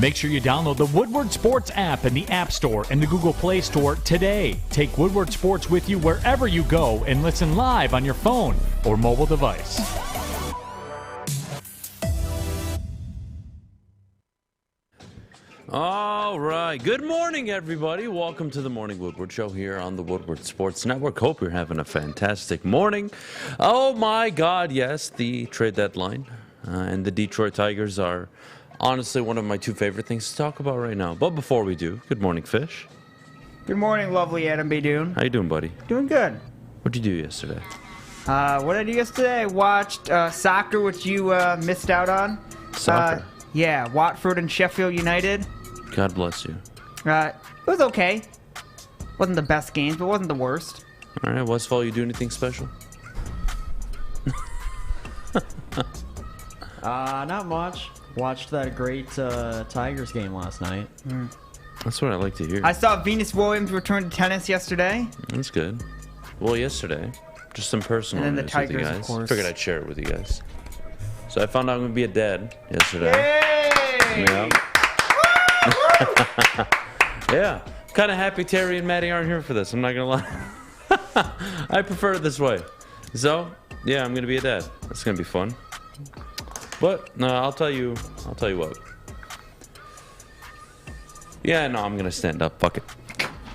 Make sure you download the Woodward Sports app in the App Store and the Google Play Store today. Take Woodward Sports with you wherever you go and listen live on your phone or mobile device. All right. Good morning, everybody. Welcome to the Morning Woodward Show here on the Woodward Sports Network. Hope you're having a fantastic morning. Oh, my God, yes, the trade deadline and the Detroit Tigers are honestly one of my two favorite things to talk about right now. But before we do, good morning, Fish. Good morning, lovely Adham Beydoun. How you doing, buddy? Doing good. What'd you do yesterday? What did I do yesterday? I watched soccer, which you missed out on. Soccer? Yeah, Watford and Sheffield United. God bless you. It was okay. Wasn't the best games, but wasn't the worst. All right, Westfall, you do anything special? Not much. Watched that great Tigers game last night. That's what I like to hear. I saw Venus Williams return to tennis yesterday. That's good. Well, yesterday, just some personal And then the news with you Tigers, of guys. course. Figured I'd share it with you guys. So I found out I'm going to be a dad yesterday. Yay! Yeah. Yeah. Kind of happy Terry and Maddie aren't here for this. I'm not going to lie. I prefer it this way. So, yeah, I'm going to be a dad. That's going to be fun. But no, I'll tell you what. Yeah, no, I'm going to stand up. Fuck it.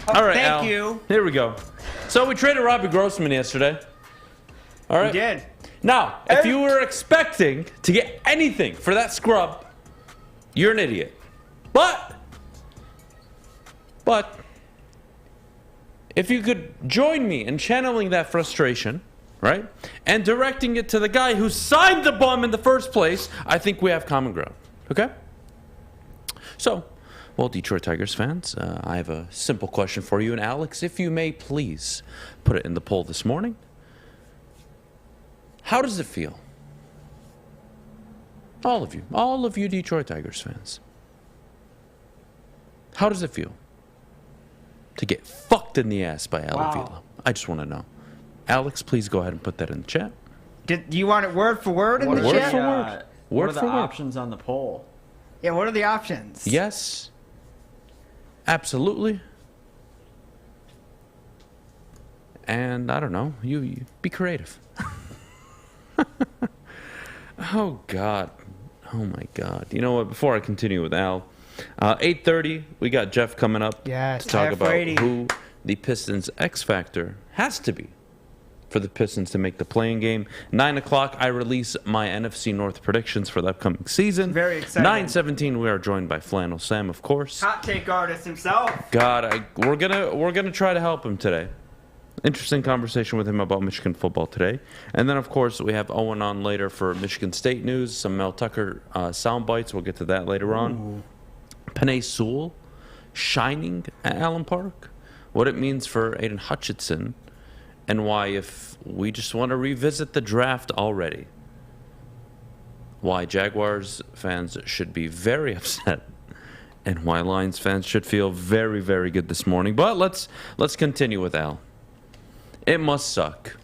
All right, thank Al. you. Here we go. So we traded Robbie Grossman yesterday. All right. We did. Now, if you were expecting to get anything for that scrub, you're an idiot. But, if you could join me in channeling that frustration, right, and directing it to the guy who signed the bum in the first place, I think we have common ground. Okay? So, well, Detroit Tigers fans, I have a simple question for you. And Alex, if you may please put it in the poll this morning. How does it feel? All of you Detroit Tigers fans. How does it feel to get fucked in the ass by Avila? I just want to know. Alex, please go ahead and put that in the chat. Do you want it word for word in the Word chat? for word. What Word are the for word. options on the poll? Yeah, what are the options? Yes. Absolutely. And I don't know. You be creative. Oh, God. Oh, my God. You know what? Before I continue with Al, 8:30, we got Jeff coming up Yes, to talk about Brady. who the Pistons' X Factor has to be for the Pistons to make the playing game. 9 o'clock, I release my NFC North predictions for the upcoming season. Very exciting. 9:17, we are joined by Flannel Sam, of course. Hot take artist himself. God, we're gonna try to help him today. Interesting conversation with him about Michigan football today. And then, of course, we have Owen on later for Michigan State news, some Mel Tucker sound bites. We'll get to that later on. Penei Sewell shining at Allen Park. What it means for Aiden Hutchinson. And why, if we just want to revisit the draft already, why Jaguars fans should be very upset. And why Lions fans should feel very, very good this morning. But let's continue with Al. It must suck.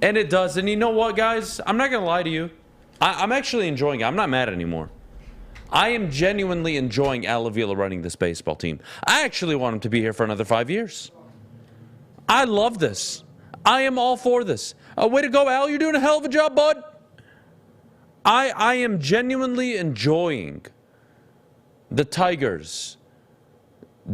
And it does. And you know what, guys? I'm not going to lie to you. I'm actually enjoying it. I'm not mad anymore. I am genuinely enjoying Al Avila running this baseball team. I actually want him to be here for another 5 years. I love this. I am all for this. Way to go, Al. You're doing a hell of a job, bud. I am genuinely enjoying the Tigers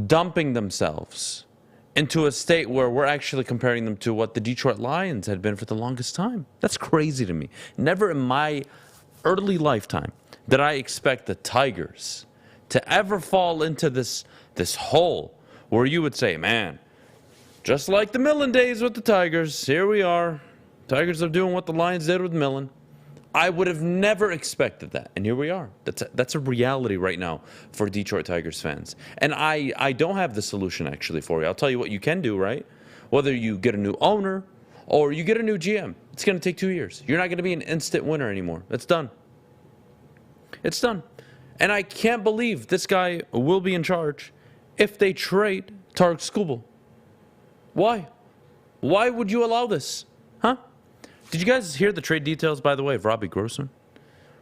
dumping themselves into a state where we're actually comparing them to what the Detroit Lions had been for the longest time. That's crazy to me. Never in my early lifetime did I expect the Tigers to ever fall into this hole where you would say, man, just like the Millen days with the Tigers, here we are. Tigers are doing what the Lions did with Millen. I would have never expected that, and here we are. That's a reality right now for Detroit Tigers fans. And I don't have the solution actually for you. I'll tell you what you can do, right? Whether you get a new owner or you get a new GM, it's going to take 2 years. You're not going to be an instant winner anymore. It's done. It's done. And I can't believe this guy will be in charge if they trade Tarek Skubal. Why? Why would you allow this? Huh? Did you guys hear the trade details, by the way, of Robbie Grossman?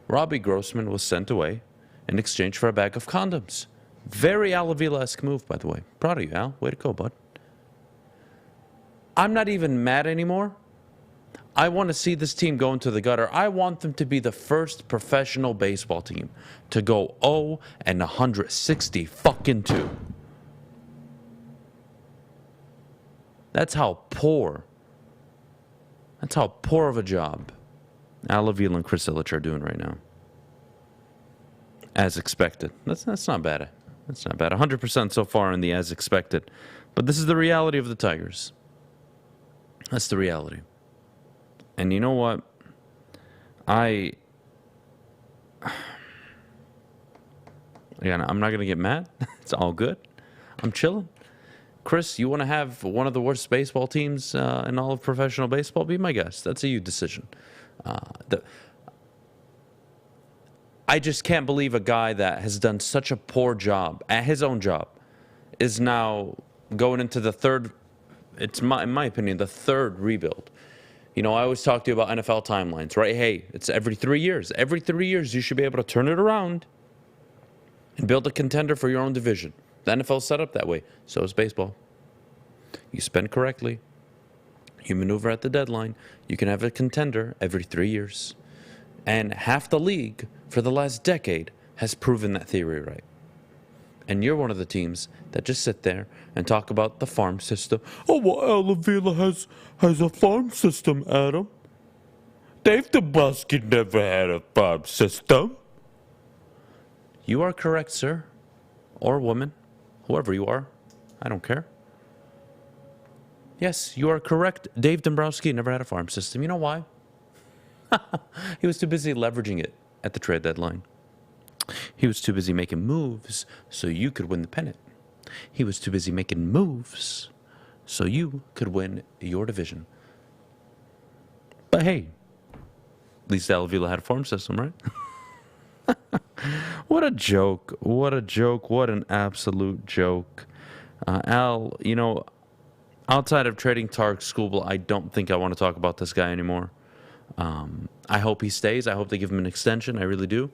Robbie Grossman was sent away in exchange for a bag of condoms. Very Avila-esque move, by the way. Proud of you, Al. Way to go, bud. I'm not even mad anymore. I want to see this team go into the gutter. I want them to be the first professional baseball team to go 0-160 fucking 2. That's how poor of a job Al Avila and Chris Ilitch are doing right now. As expected. That's not bad. That's not bad. 100% so far in the as expected. But this is the reality of the Tigers. That's the reality. And you know what? Again, I'm not going to get mad. It's all good. I'm chilling. Chris, you want to have one of the worst baseball teams in all of professional baseball? Be my guest. That's a you decision. I just can't believe a guy that has done such a poor job at his own job is now going into the third, in my opinion, the third rebuild. You know, I always talk to you about NFL timelines, right? Hey, it's every 3 years. Every 3 years, you should be able to turn it around and build a contender for your own division. The NFL's set up that way. So is baseball. You spend correctly. You maneuver at the deadline. You can have a contender every 3 years. And half the league for the last decade has proven that theory right. And you're one of the teams that just sit there and talk about the farm system. Oh, well, Al Avila has a farm system, Adam. Dave Dombrowski never had a farm system. You are correct, sir. Or woman. Whoever you are. I don't care. Yes, you are correct. Dave Dombrowski never had a farm system. You know why? He was too busy leveraging it at the trade deadline. He was too busy making moves so you could win the pennant. He was too busy making moves so you could win your division. But hey, at least Al Avila had a farm system, right? What a joke. What a joke. What an absolute joke. Al, you know, outside of trading Tarek Skubal, I don't think I want to talk about this guy anymore. I hope he stays. I hope they give him an extension. I really do.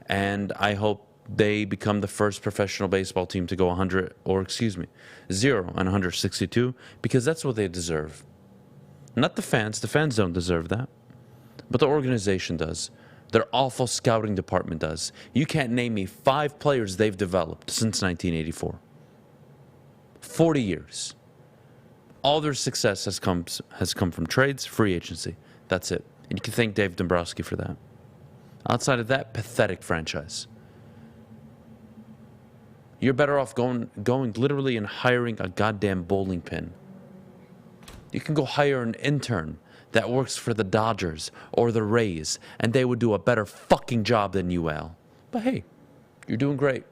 And I hope they become the first professional baseball team to go 0-162, because that's what they deserve. Not the fans. The fans don't deserve that. But the organization does. Their awful scouting department does. You can't name me 5 players they've developed since 1984. 40 years. All their success has come from trades, free agency. That's it. And you can thank Dave Dombrowski for that. Outside of that, pathetic franchise. You're better off going literally and hiring a goddamn bowling pin. You can go hire an intern that works for the Dodgers or the Rays, and they would do a better fucking job than you, Al. But hey, you're doing great.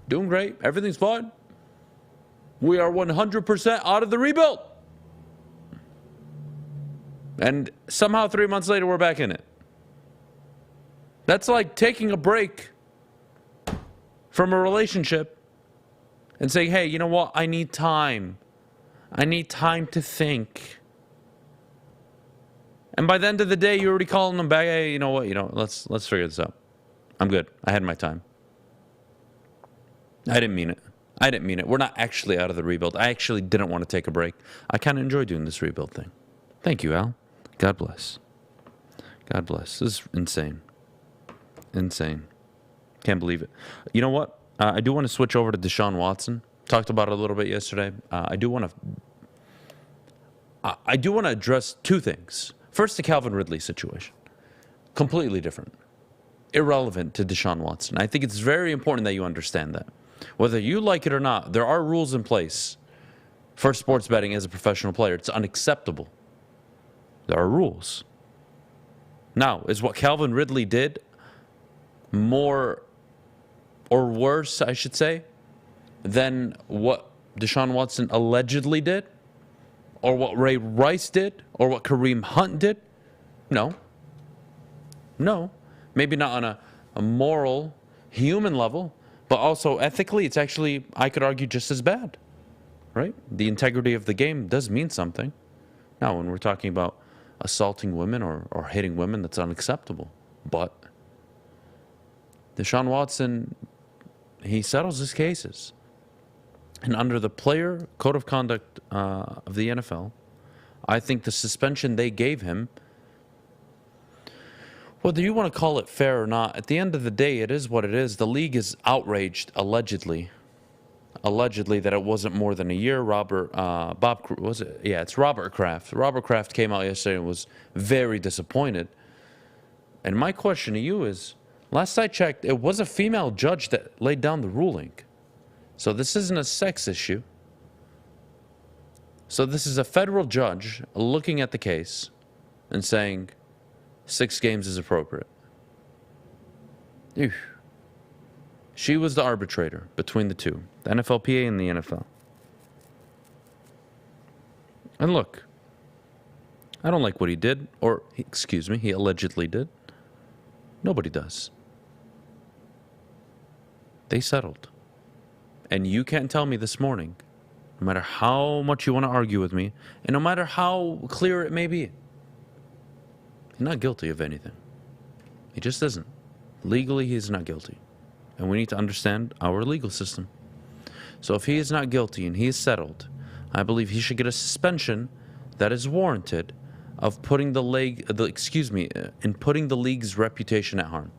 Doing great. Everything's fine. We are 100% out of the rebuild. And somehow 3 months later, we're back in it. That's like taking a break from a relationship and saying, hey, you know what? I need time. I need time to think. And by the end of the day, you're already calling them back. Hey, you know what? Let's figure this out. I'm good. I had my time. I didn't mean it. We're not actually out of the rebuild. I actually didn't want to take a break. I kind of enjoy doing this rebuild thing. Thank you, Al. God bless. God bless. This is insane. Insane. Can't believe it. You know what? I do want to switch over to Deshaun Watson. Talked about it a little bit yesterday. I do want to address 2 things. First, the Calvin Ridley situation. Completely different. Irrelevant to Deshaun Watson. I think it's very important that you understand that. Whether you like it or not, there are rules in place for sports betting as a professional player. It's unacceptable. There are rules. Now, is what Calvin Ridley did more or worse, I should say, than what Deshaun Watson allegedly did? Or what Ray Rice did? Or what Kareem Hunt did? No. No. Maybe not on a moral, human level, but also ethically, it's actually, I could argue, just as bad. Right? The integrity of the game does mean something. Now, when we're talking about assaulting women or hitting women, that's unacceptable. But Deshaun Watson, he settles his cases. And under the player code of conduct of the NFL, I think the suspension they gave him, whether you want to call it fair or not, at the end of the day, it is what it is. The league is outraged, allegedly, that it wasn't more than a year. It's Robert Kraft. Robert Kraft came out yesterday and was very disappointed. And my question to you is, last I checked, it was a female judge that laid down the ruling. So this isn't a sex issue. So this is a federal judge looking at the case and saying 6 games is appropriate. Ew. She was the arbitrator between the two, the NFLPA and the NFL. And look, I don't like what he did, he allegedly did. Nobody does. They settled. And you can't tell me this morning, no matter how much you want to argue with me, and no matter how clear it may be, he's not guilty of anything. He just isn't. Legally, he is not guilty. And we need to understand our legal system. So if he is not guilty and he is settled, I believe he should get a suspension that is warranted of putting putting the league's reputation at harm.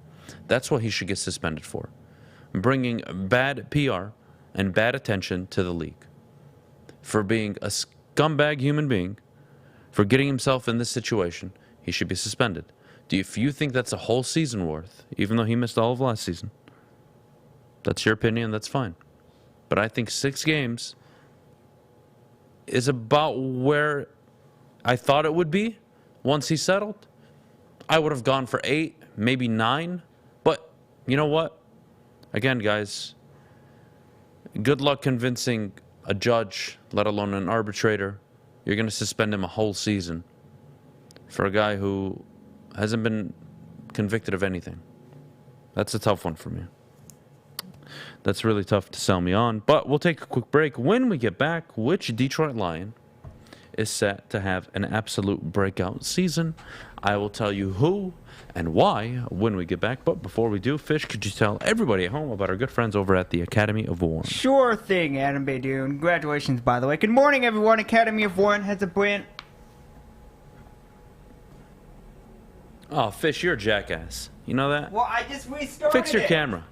That's what he should get suspended for. Bringing bad PR and bad attention to the league. For being a scumbag human being, for getting himself in this situation, he should be suspended. If you think that's a whole season worth, even though he missed all of last season, that's your opinion, that's fine. But I think 6 games is about where I thought it would be once he settled. I would have gone for 8, maybe 9. But you know what? Again, guys, good luck convincing a judge, let alone an arbitrator. You're going to suspend him a whole season for a guy who hasn't been convicted of anything. That's a tough one for me. That's really tough to sell me on. But we'll take a quick break. When we get back, which Detroit Lion is set to have an absolute breakout season? I will tell you who and why when we get back. But before we do, Fish, could you tell everybody at home about our good friends over at the Academy of Warren? Sure thing, Adham Beydoun. Congratulations, by the way. Good morning, everyone. Academy of Warren has a brand... Oh, Fish, you're a jackass. You know that? Well, I just restarted Fix your it. camera.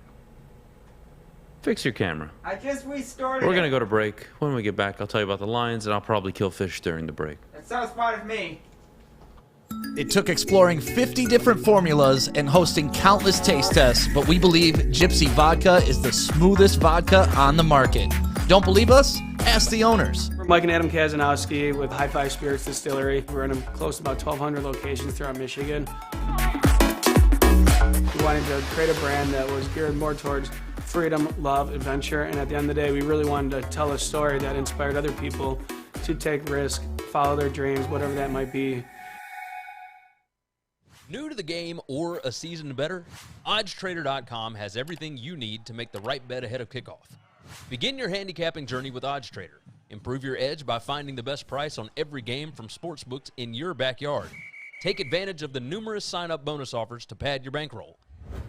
Fix your camera. I just restarted We're going to go to break. When we get back, I'll tell you about the Lions, and I'll probably kill Fish during the break. That sounds fine with me. It took exploring 50 different formulas and hosting countless taste tests, but we believe Gypsy Vodka is the smoothest vodka on the market. Don't believe us? Ask the owners. We're Mike and Adam Kazanowski with High Five Spirits Distillery. We're in close to about 1,200 locations throughout Michigan. We wanted to create a brand that was geared more towards freedom, love, adventure, and at the end of the day, we really wanted to tell a story that inspired other people to take risks, follow their dreams, whatever that might be. New to the game or a season better? OddsTrader.com has everything you need to make the right bet ahead of kickoff. Begin your handicapping journey with OddsTrader. Improve your edge by finding the best price on every game from sportsbooks in your backyard. Take advantage of the numerous sign-up bonus offers to pad your bankroll.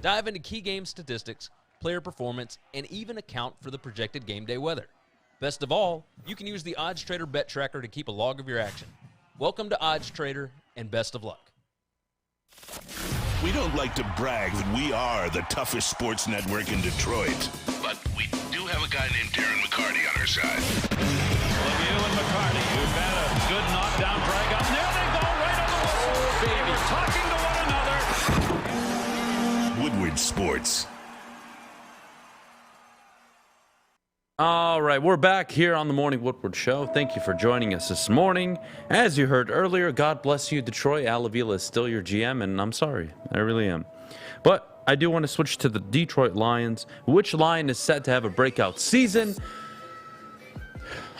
Dive into key game statistics, player performance, and even account for the projected game day weather. Best of all, you can use the OddsTrader Bet Tracker to keep a log of your action. Welcome to OddsTrader, and best of luck. We don't like to brag that we are the toughest sports network in Detroit, but we do have a guy named Darren McCarty on our side. Lemieux and McCarty, who've had a good knockdown drag up. There they go, right on the whistle. They were talking to one another. Woodward Sports. All right, we're back here on the Morning Woodward Show. Thank you for joining us this morning. As you heard earlier, God bless you, Detroit. Avila is still your GM, and I'm sorry. I really am. But I do want to switch to the Detroit Lions. Which Lion is set to have a breakout season?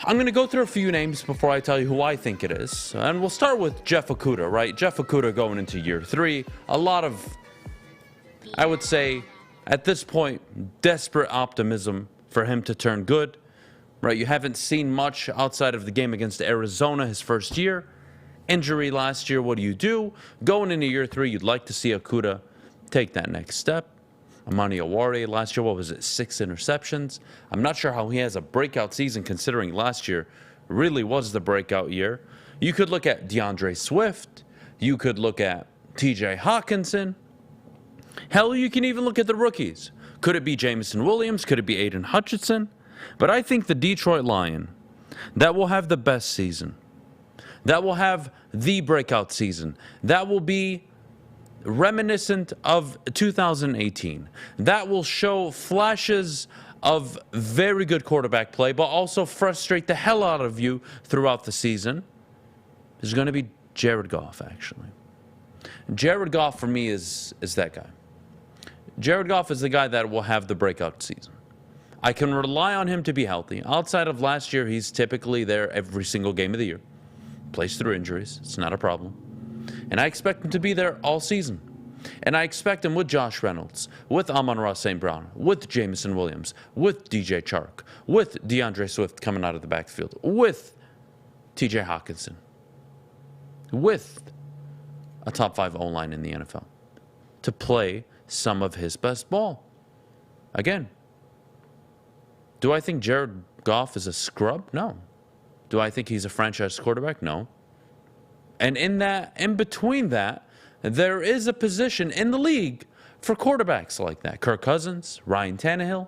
I'm going to go through a few names before I tell you who I think it is. And we'll start with Jeff Okudah, right? Jeff Okudah going into year 3. A lot of, I would say, at this point, desperate optimism for him to turn good, right? You haven't seen much outside of the game against Arizona his first year. Injury last year, what do? Going into year 3, you'd like to see Okudah take that next step. Amani Aware last year, what was it, 6 interceptions? I'm not sure how he has a breakout season considering last year really was the breakout year. You could look at DeAndre Swift. You could look at TJ Hutchinson. Hell, you can even look at the rookies. Could it be Jameson Williams? Could it be Aiden Hutchinson? But I think the Detroit Lion that will have the best season, that will have the breakout season, that will be reminiscent of 2018, that will show flashes of very good quarterback play, but also frustrate the hell out of you throughout the season, is going to be Jared Goff, actually. Jared Goff, for me, is that guy. Jared Goff is the guy that will have the breakout season. I can rely on him to be healthy. Outside of last year, he's typically there every single game of the year. Plays through injuries. It's not a problem. And I expect him to be there all season. And I expect him with Josh Reynolds, with Amon-Ra St. Brown, with Jameson Williams, with DJ Chark, with DeAndre Swift coming out of the backfield, with TJ Hawkinson, with a top 5 O-line in the NFL to play some of his best ball. Again, do I think Jared Goff is a scrub? No. Do I think he's a franchise quarterback? No. And in between that, there is a position in the league for quarterbacks like that. Kirk Cousins, Ryan Tannehill.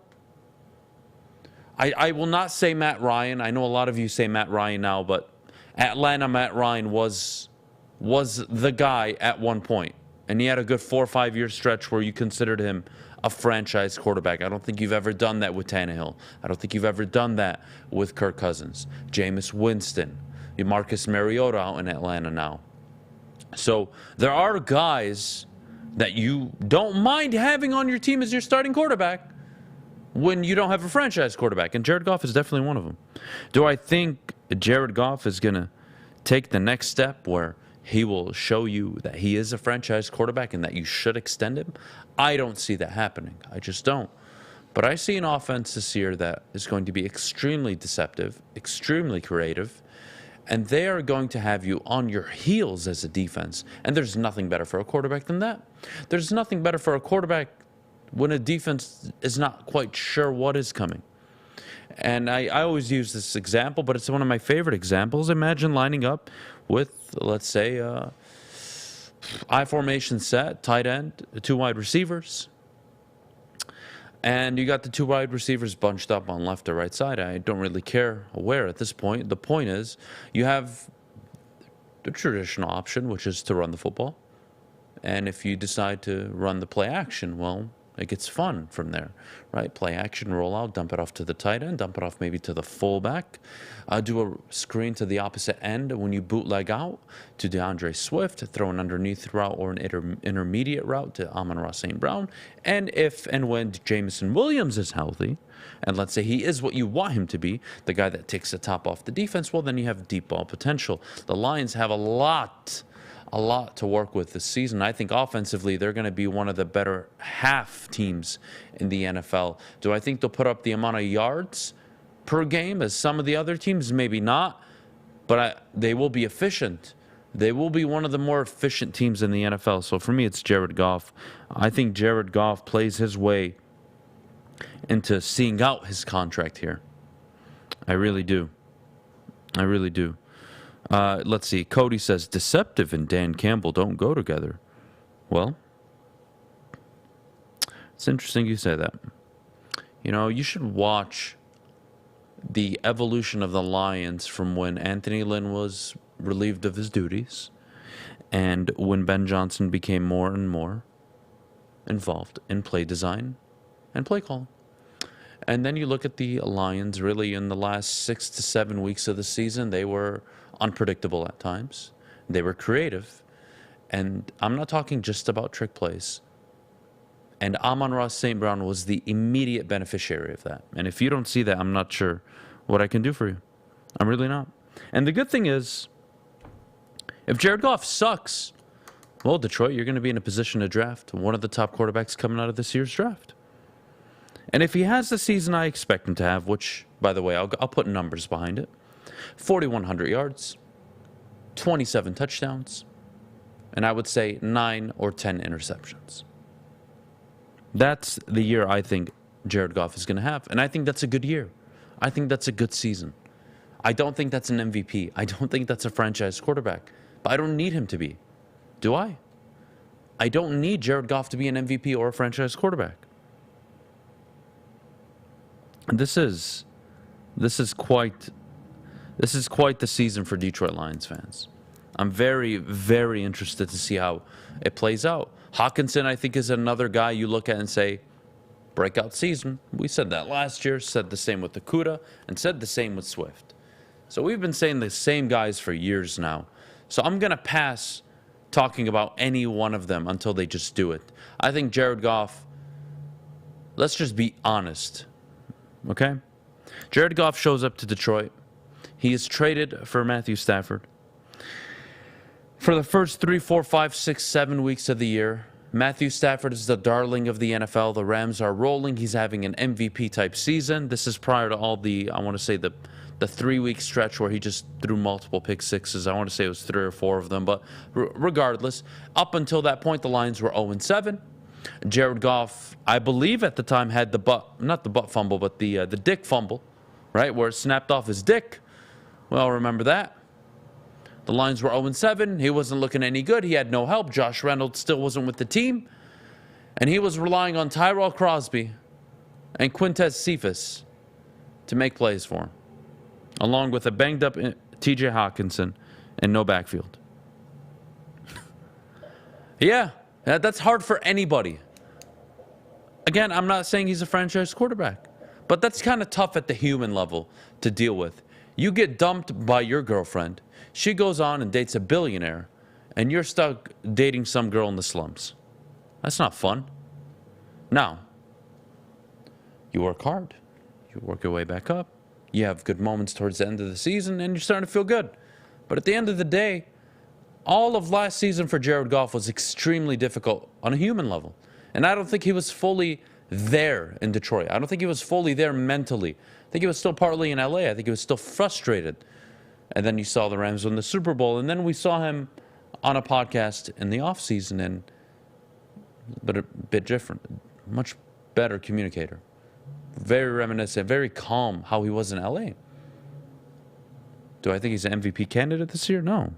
I will not say Matt Ryan. I know a lot of you say Matt Ryan now, but Atlanta Matt Ryan was the guy at one point. And he had a good 4 or 5 year stretch where you considered him a franchise quarterback. I don't think you've ever done that with Tannehill. I don't think you've ever done that with Kirk Cousins. Jameis Winston. Marcus Mariota out in Atlanta now. So there are guys that you don't mind having on your team as your starting quarterback when you don't have a franchise quarterback. And Jared Goff is definitely one of them. Do I think Jared Goff is going to take the next step where he will show you that he is a franchise quarterback and that you should extend him? I don't see that happening. I just don't. But I see an offense this year that is going to be extremely deceptive, extremely creative, and they are going to have you on your heels as a defense. And there's nothing better for a quarterback than that. There's nothing better for a quarterback when a defense is not quite sure what is coming. And I always use this example, but it's one of my favorite examples. Imagine lining up with, let's say, I formation set, tight end, 2 wide receivers. And you got the 2 wide receivers bunched up on left or right side. I don't really care where at this point. The point is you have the traditional option, which is to run the football. And if you decide to run the play action, well, it gets fun from there, right? Play action, roll out, dump it off to the tight end, dump it off maybe to the fullback, do a screen to the opposite end when you bootleg out to DeAndre Swift, throw an underneath route or an intermediate route to Amon-Ra St. Brown. And if and when Jameson Williams is healthy, and let's say he is what you want him to be, the guy that takes the top off the defense, well, then you have deep ball potential. The Lions have a lot to work with this season. I think offensively, they're going to be one of the better half teams in the NFL. Do I think they'll put up the amount of yards per game as some of the other teams? Maybe not, but they will be efficient. They will be one of the more efficient teams in the NFL. So for me, it's Jared Goff. I think Jared Goff plays his way into seeing out his contract here. I really do. I really do. Let's see. Cody says, deceptive and Dan Campbell don't go together. Well, it's interesting you say that. You know, you should watch the evolution of the Lions from when Anthony Lynn was relieved of his duties and when Ben Johnson became more and more involved in play design and play calling. And then you look at the Lions really in the last 6 to 7 weeks of the season. They were unpredictable at times. They were creative. And I'm not talking just about trick plays. And Amon-Ra St. Brown was the immediate beneficiary of that. And if you don't see that, I'm not sure what I can do for you. I'm really not. And the good thing is, if Jared Goff sucks, well, Detroit, you're going to be in a position to draft one of the top quarterbacks coming out of this year's draft. And if he has the season I expect him to have, which, by the way, I'll put numbers behind it, 4,100 yards, 27 touchdowns, and I would say 9 or 10 interceptions. That's the year I think Jared Goff is going to have. And I think that's a good year. I think that's a good season. I don't think that's an MVP. I don't think that's a franchise quarterback. But I don't need him to be. Do I? I don't need Jared Goff to be an MVP or a franchise quarterback. This is quite the season for Detroit Lions fans. I'm very, very interested to see how it plays out. Hutchinson, I think, is another guy you look at and say, breakout season. We said that last year, said the same with Okudah, and said the same with Swift. So we've been saying the same guys for years now. So I'm going to pass talking about any one of them until they just do it. I think Jared Goff, let's just be honest, okay? Jared Goff shows up to Detroit. He is traded for Matthew Stafford. For the first 3, 4, 5, 6, 7 weeks of the year, Matthew Stafford is the darling of the NFL. The Rams are rolling. He's having an MVP-type season. This is prior to all the, I want to say, the 3-week stretch where he just threw multiple pick sixes. I want to say it was 3 or 4 of them. But regardless, up until that point, the Lions were 0-7. Jared Goff, I believe at the time, had not the butt fumble, but the dick fumble, right, where it snapped off his dick. Well, remember that. The Lions were 0-7. He wasn't looking any good. He had no help. Josh Reynolds still wasn't with the team. And he was relying on Tyrell Crosby and Quintez Cephas to make plays for him, along with a banged-up T.J. Hutchinson and no backfield. Yeah, that's hard for anybody. Again, I'm not saying he's a franchise quarterback, but that's kind of tough at the human level to deal with. You get dumped by your girlfriend. She goes on and dates a billionaire, and you're stuck dating some girl in the slums. That's not fun. Now, you work hard. You work your way back up. You have good moments towards the end of the season, and you're starting to feel good. But at the end of the day, all of last season for Jared Goff was extremely difficult on a human level. And I don't think he was fully there in Detroit. I don't think he was fully there mentally. I think he was still partly in LA. I think he was still frustrated. And then you saw the Rams win the Super Bowl. And then we saw him on a podcast in the offseason, but a bit different. Much better communicator. Very reminiscent, very calm how he was in LA. Do I think he's an MVP candidate this year? No.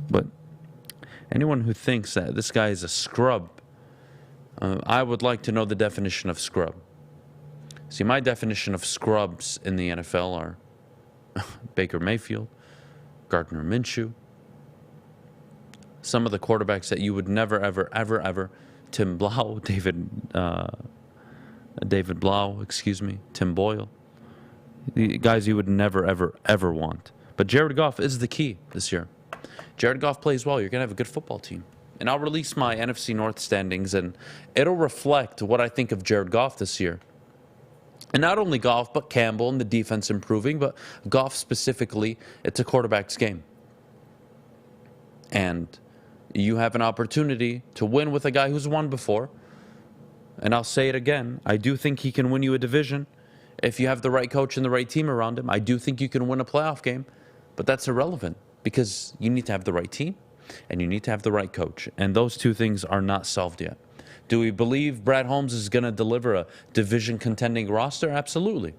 But anyone who thinks that this guy is a scrub, I would like to know the definition of scrub. See, my definition of scrubs in the NFL are Baker Mayfield, Gardner Minshew, some of the quarterbacks that you would never, ever, ever, ever, Tim Blau, David Blau, Tim Boyle, the guys you would never, ever, ever want. But Jared Goff is the key this year. Jared Goff plays well. You're going to have a good football team. And I'll release my NFC North standings, and it'll reflect what I think of Jared Goff this year. And not only Goff, but Campbell and the defense improving, but Goff specifically, it's a quarterback's game. And you have an opportunity to win with a guy who's won before. And I'll say it again, I do think he can win you a division if you have the right coach and the right team around him. I do think you can win a playoff game, but that's irrelevant because you need to have the right team and you need to have the right coach. And those two things are not solved yet. Do we believe Brad Holmes is going to deliver a division contending roster? Absolutely.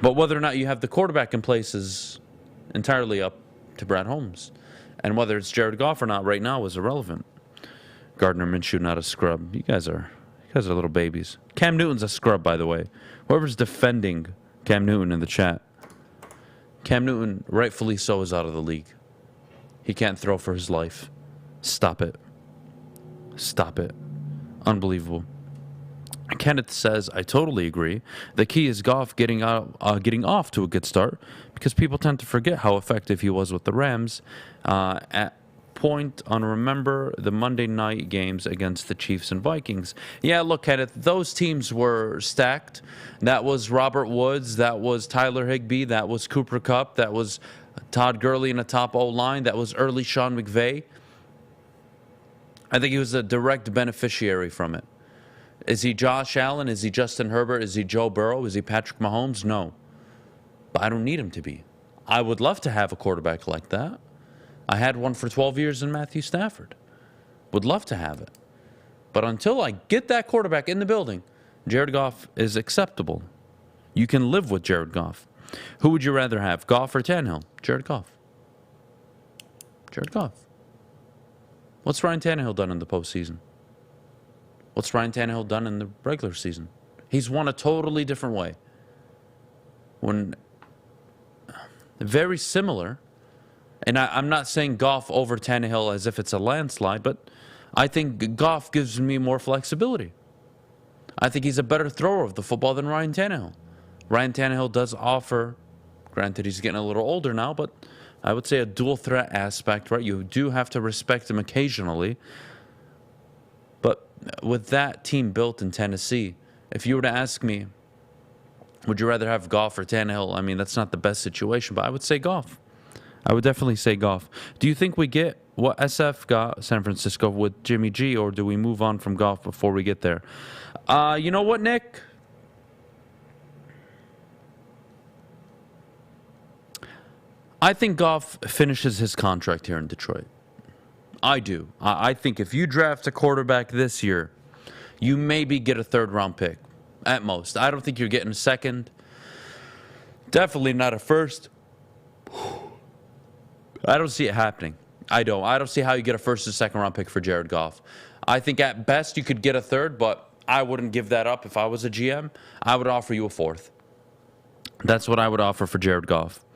But whether or not you have the quarterback in place is entirely up to Brad Holmes. And whether it's Jared Goff or not right now is irrelevant. Gardner Minshew, not a scrub. You guys are little babies. Cam Newton's a scrub, by the way. Whoever's defending Cam Newton in the chat, Cam Newton, rightfully so, is out of the league. He can't throw for his life. Stop it. Stop it. Unbelievable. Kenneth says, I totally agree. The key is Goff getting off to a good start because people tend to forget how effective he was with the Rams. At point on remember the Monday night games against the Chiefs and Vikings. Yeah, look, Kenneth, those teams were stacked. That was Robert Woods. That was Tyler Higbee. That was Cooper Kupp. That was Todd Gurley in a top O-line. That was early Sean McVay. I think he was a direct beneficiary from it. Is he Josh Allen? Is he Justin Herbert? Is he Joe Burrow? Is he Patrick Mahomes? No. But I don't need him to be. I would love to have a quarterback like that. I had one for 12 years in Matthew Stafford. Would love to have it. But until I get that quarterback in the building, Jared Goff is acceptable. You can live with Jared Goff. Who would you rather have, Goff or Tannehill? Jared Goff. Jared Goff. What's Ryan Tannehill done in the postseason? What's Ryan Tannehill done in the regular season? He's won a totally different way. Very similar. And I'm not saying Goff over Tannehill as if it's a landslide, but I think Goff gives me more flexibility. I think he's a better thrower of the football than Ryan Tannehill. Ryan Tannehill does offer, granted he's getting a little older now, but I would say a dual threat aspect, right? You do have to respect him occasionally. But with that team built in Tennessee, if you were to ask me, would you rather have Goff or Tannehill? I mean, that's not the best situation, but I would say Goff. I would definitely say Goff. Do you think we get what SF got San Francisco with Jimmy G, or do we move on from Goff before we get there? You know what, Nick? I think Goff finishes his contract here in Detroit. I do. I think if you draft a quarterback this year, you maybe get a third-round pick at most. I don't think you're getting a second. Definitely not a first. I don't see it happening. I don't see how you get a first or second-round pick for Jared Goff. I think at best you could get a third, but I wouldn't give that up if I was a GM. I would offer you a fourth. That's what I would offer for Jared Goff.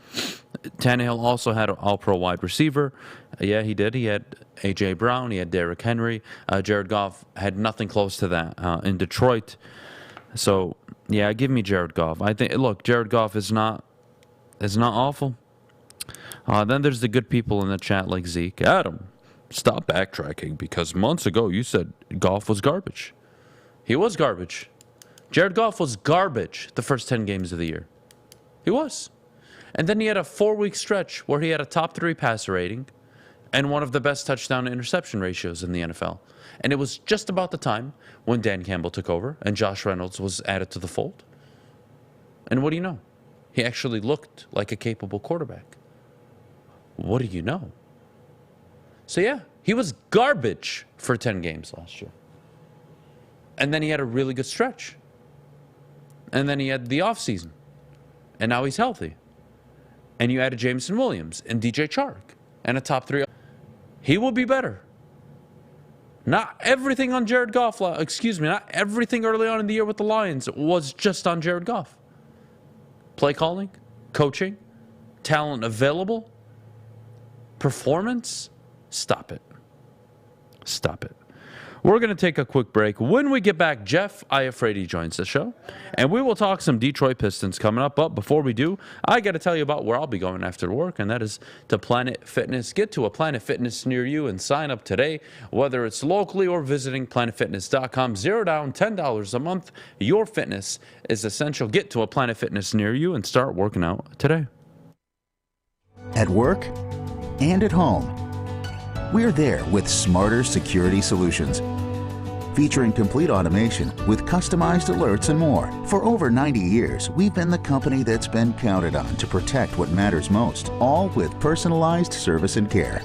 Tannehill also had an all-pro wide receiver. Yeah, he did. He had A.J. Brown. He had Derrick Henry. Jared Goff had nothing close to that in Detroit. So, yeah, give me Jared Goff. I think, look, Jared Goff is not awful. Then there's the good people in the chat like Zeke. Adam, stop backtracking because months ago you said Goff was garbage. He was garbage. Jared Goff was garbage the first 10 games of the year. He was. And then he had a 4-week stretch where he had a top 3 passer rating and one of the best touchdown to interception ratios in the NFL. And it was just about the time when Dan Campbell took over and Josh Reynolds was added to the fold. And what do you know? He actually looked like a capable quarterback. What do you know? So yeah, he was garbage for 10 games last year. And then he had a really good stretch. And then he had the offseason. And now he's healthy. And you added Jameson Williams and DJ Chark and a top 3. He will be better. Not everything on Jared Goff, not everything early on in the year with the Lions was just on Jared Goff. Play calling, coaching, talent available, performance. Stop it. Stop it. We're going to take a quick break. When we get back, Jeff Iafrate joins the show, and we will talk some Detroit Pistons coming up. But before we do, I got to tell you about where I'll be going after work, and that is to Planet Fitness. Get to a Planet Fitness near you and sign up today, whether it's locally or visiting planetfitness.com. $0 down, $10 a month. Your fitness is essential. Get to a Planet Fitness near you and start working out today. At work and at home, we're there with smarter security solutions. Featuring complete automation with customized alerts and more. For over 90 years, we've been the company that's been counted on to protect what matters most, all with personalized service and care.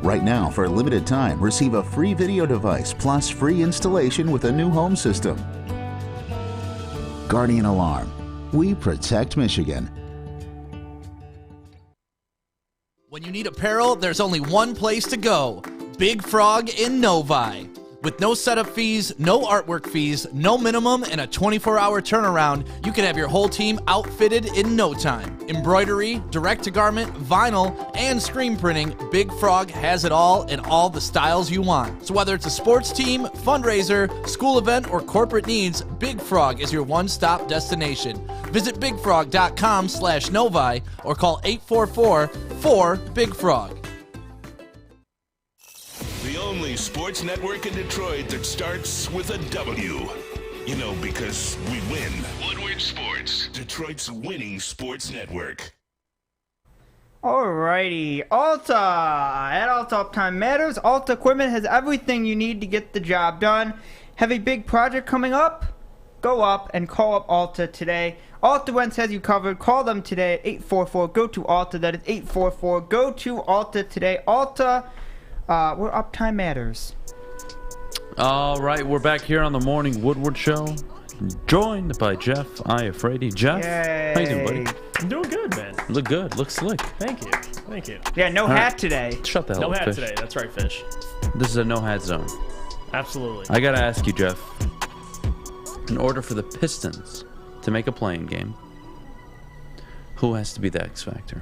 Right now, for a limited time, receive a free video device plus free installation with a new home system. Guardian Alarm. We protect Michigan. When you need apparel, there's only one place to go. Big Frog in Novi. With no setup fees, no artwork fees, no minimum, and a 24-hour turnaround, you can have your whole team outfitted in no time. Embroidery, direct-to-garment, vinyl, and screen printing, Big Frog has it all in all the styles you want. So whether it's a sports team, fundraiser, school event, or corporate needs, Big Frog is your one-stop destination. Visit bigfrog.com/Novi or call 844-4-BIG-FROG. The only sports network in Detroit that starts with a W. You know, because we win. Woodward Sports, Detroit's winning sports network. Alrighty, Alta. At Alta Uptime Matters, Alta Equipment has everything you need to get the job done. Have a big project coming up? Go up and call up Alta today. Alta Wentz has you covered. Call them today at 844-GO-TO-ALTA. That is 844-GO-TO-ALTA today. Alta, where Uptime matters. All right, we're back here on the Morning Woodward Show, joined by Jeff Iafredi. Jeff, Yay. how you doing, buddy? I'm doing good, man. Look good. Look slick. Thank you. Thank you. Yeah, no hat today. Shut the hell No up, hat Fish. today. That's right, Fish. This is a no-hat zone. Absolutely. I got to ask you, Jeff, in order for the Pistons to make a playing game, who has to be the X factor?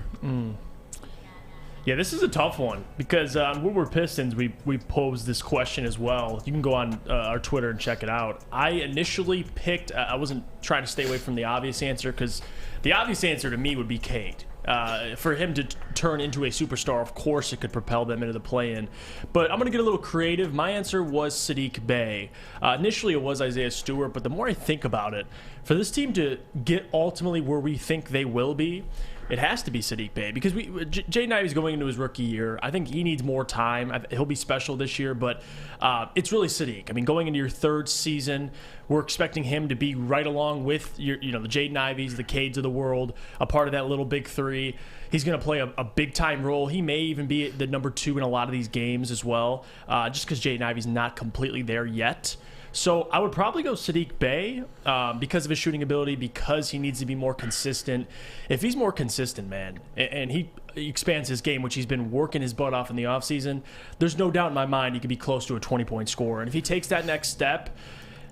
Yeah, this is a tough one because on Woodward Pistons, we posed this question as well. You can go on our Twitter and check it out. I initially picked, I wasn't trying to stay away from the obvious answer because the obvious answer to me would be Cade. For him to turn into a superstar, of course, it could propel them into the play-in. But I'm going to get a little creative. My answer was Saddiq Bey. Initially, it was Isaiah Stewart, but the more I think about it, for this team to get ultimately where we think they will be, it has to be Saddiq Bey because Jaden Ivey's going into his rookie year. I think he needs more time. He'll be special this year, but it's really Saddiq. I mean, going into your third season, we're expecting him to be right along with the Jaden Iveys, the Cades of the world, a part of that little big three. He's going to play a big-time role. He may even be the number 2 in a lot of these games as well, just because Jaden Ivey's not completely there yet. So I would probably go Saddiq Bey because of his shooting ability, because he needs to be more consistent. If he's more consistent, man, and he expands his game, which he's been working his butt off in the offseason, there's no doubt in my mind he could be close to a 20-point scorer. And if he takes that next step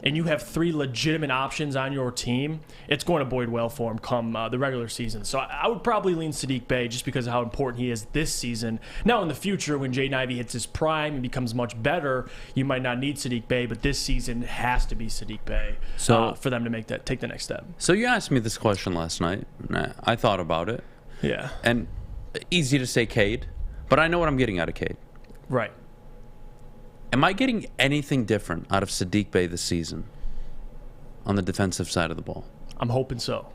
and you have 3 legitimate options on your team, it's going to bode well for him come the regular season. So I would probably lean Saddiq Bey just because of how important he is this season. Now, in the future, when Jaden Ivey hits his prime and becomes much better, you might not need Saddiq Bey, but this season has to be Saddiq Bey for them to take the next step. So you asked me this question last night. I thought about it. Yeah. And easy to say Cade, but I know what I'm getting out of Cade. Right. Am I getting anything different out of Saddiq Bey this season on the defensive side of the ball? I'm hoping so.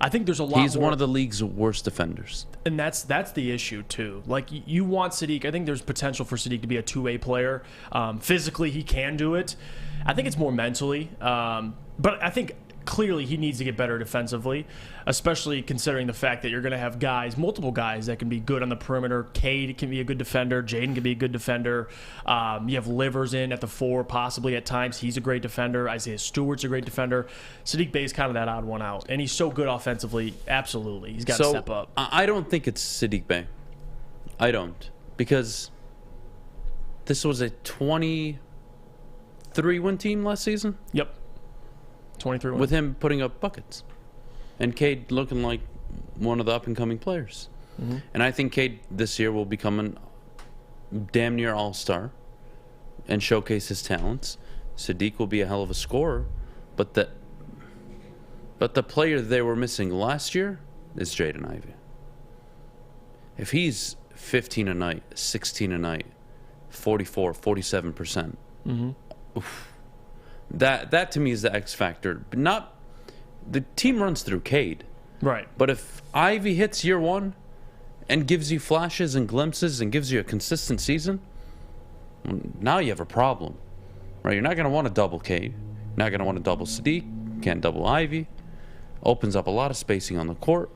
I think there's a lot He's more. one of the league's worst defenders. And that's the issue, too. Like, you want Saddiq. I think there's potential for Saddiq to be a two-way player. Physically, he can do it. I think it's more mentally. But I think clearly he needs to get better defensively, especially considering the fact that you're going to have multiple guys that can be good on the perimeter. Cade can be a good defender. Jaden can be a good defender. You have Livers in at the 4, possibly at times. He's a great defender. Isaiah Stewart's a great defender. Saddiq Bey's kind of that odd one out. And he's so good offensively. Absolutely. He's got to step up. I don't think it's Saddiq Bey. I don't. Because this was a 23-win team last season. Yep. 23 wins. With him putting up buckets. And Cade looking like one of the up-and-coming players. Mm-hmm. And I think Cade this year will become a damn near all-star and showcase his talents. Saddiq will be a hell of a scorer. But the player they were missing last year is Jaden Ivey. If he's 15 a night, 16 a night, 44, 47%, oof. That to me is the X factor. But not the team runs through Cade. Right. But if Ivey hits year 1 and gives you flashes and glimpses and gives you a consistent season, now you have a problem. Right? You're not going to want to double Cade. You're not going to want to double Saddiq. Can't double Ivey. Opens up a lot of spacing on the court.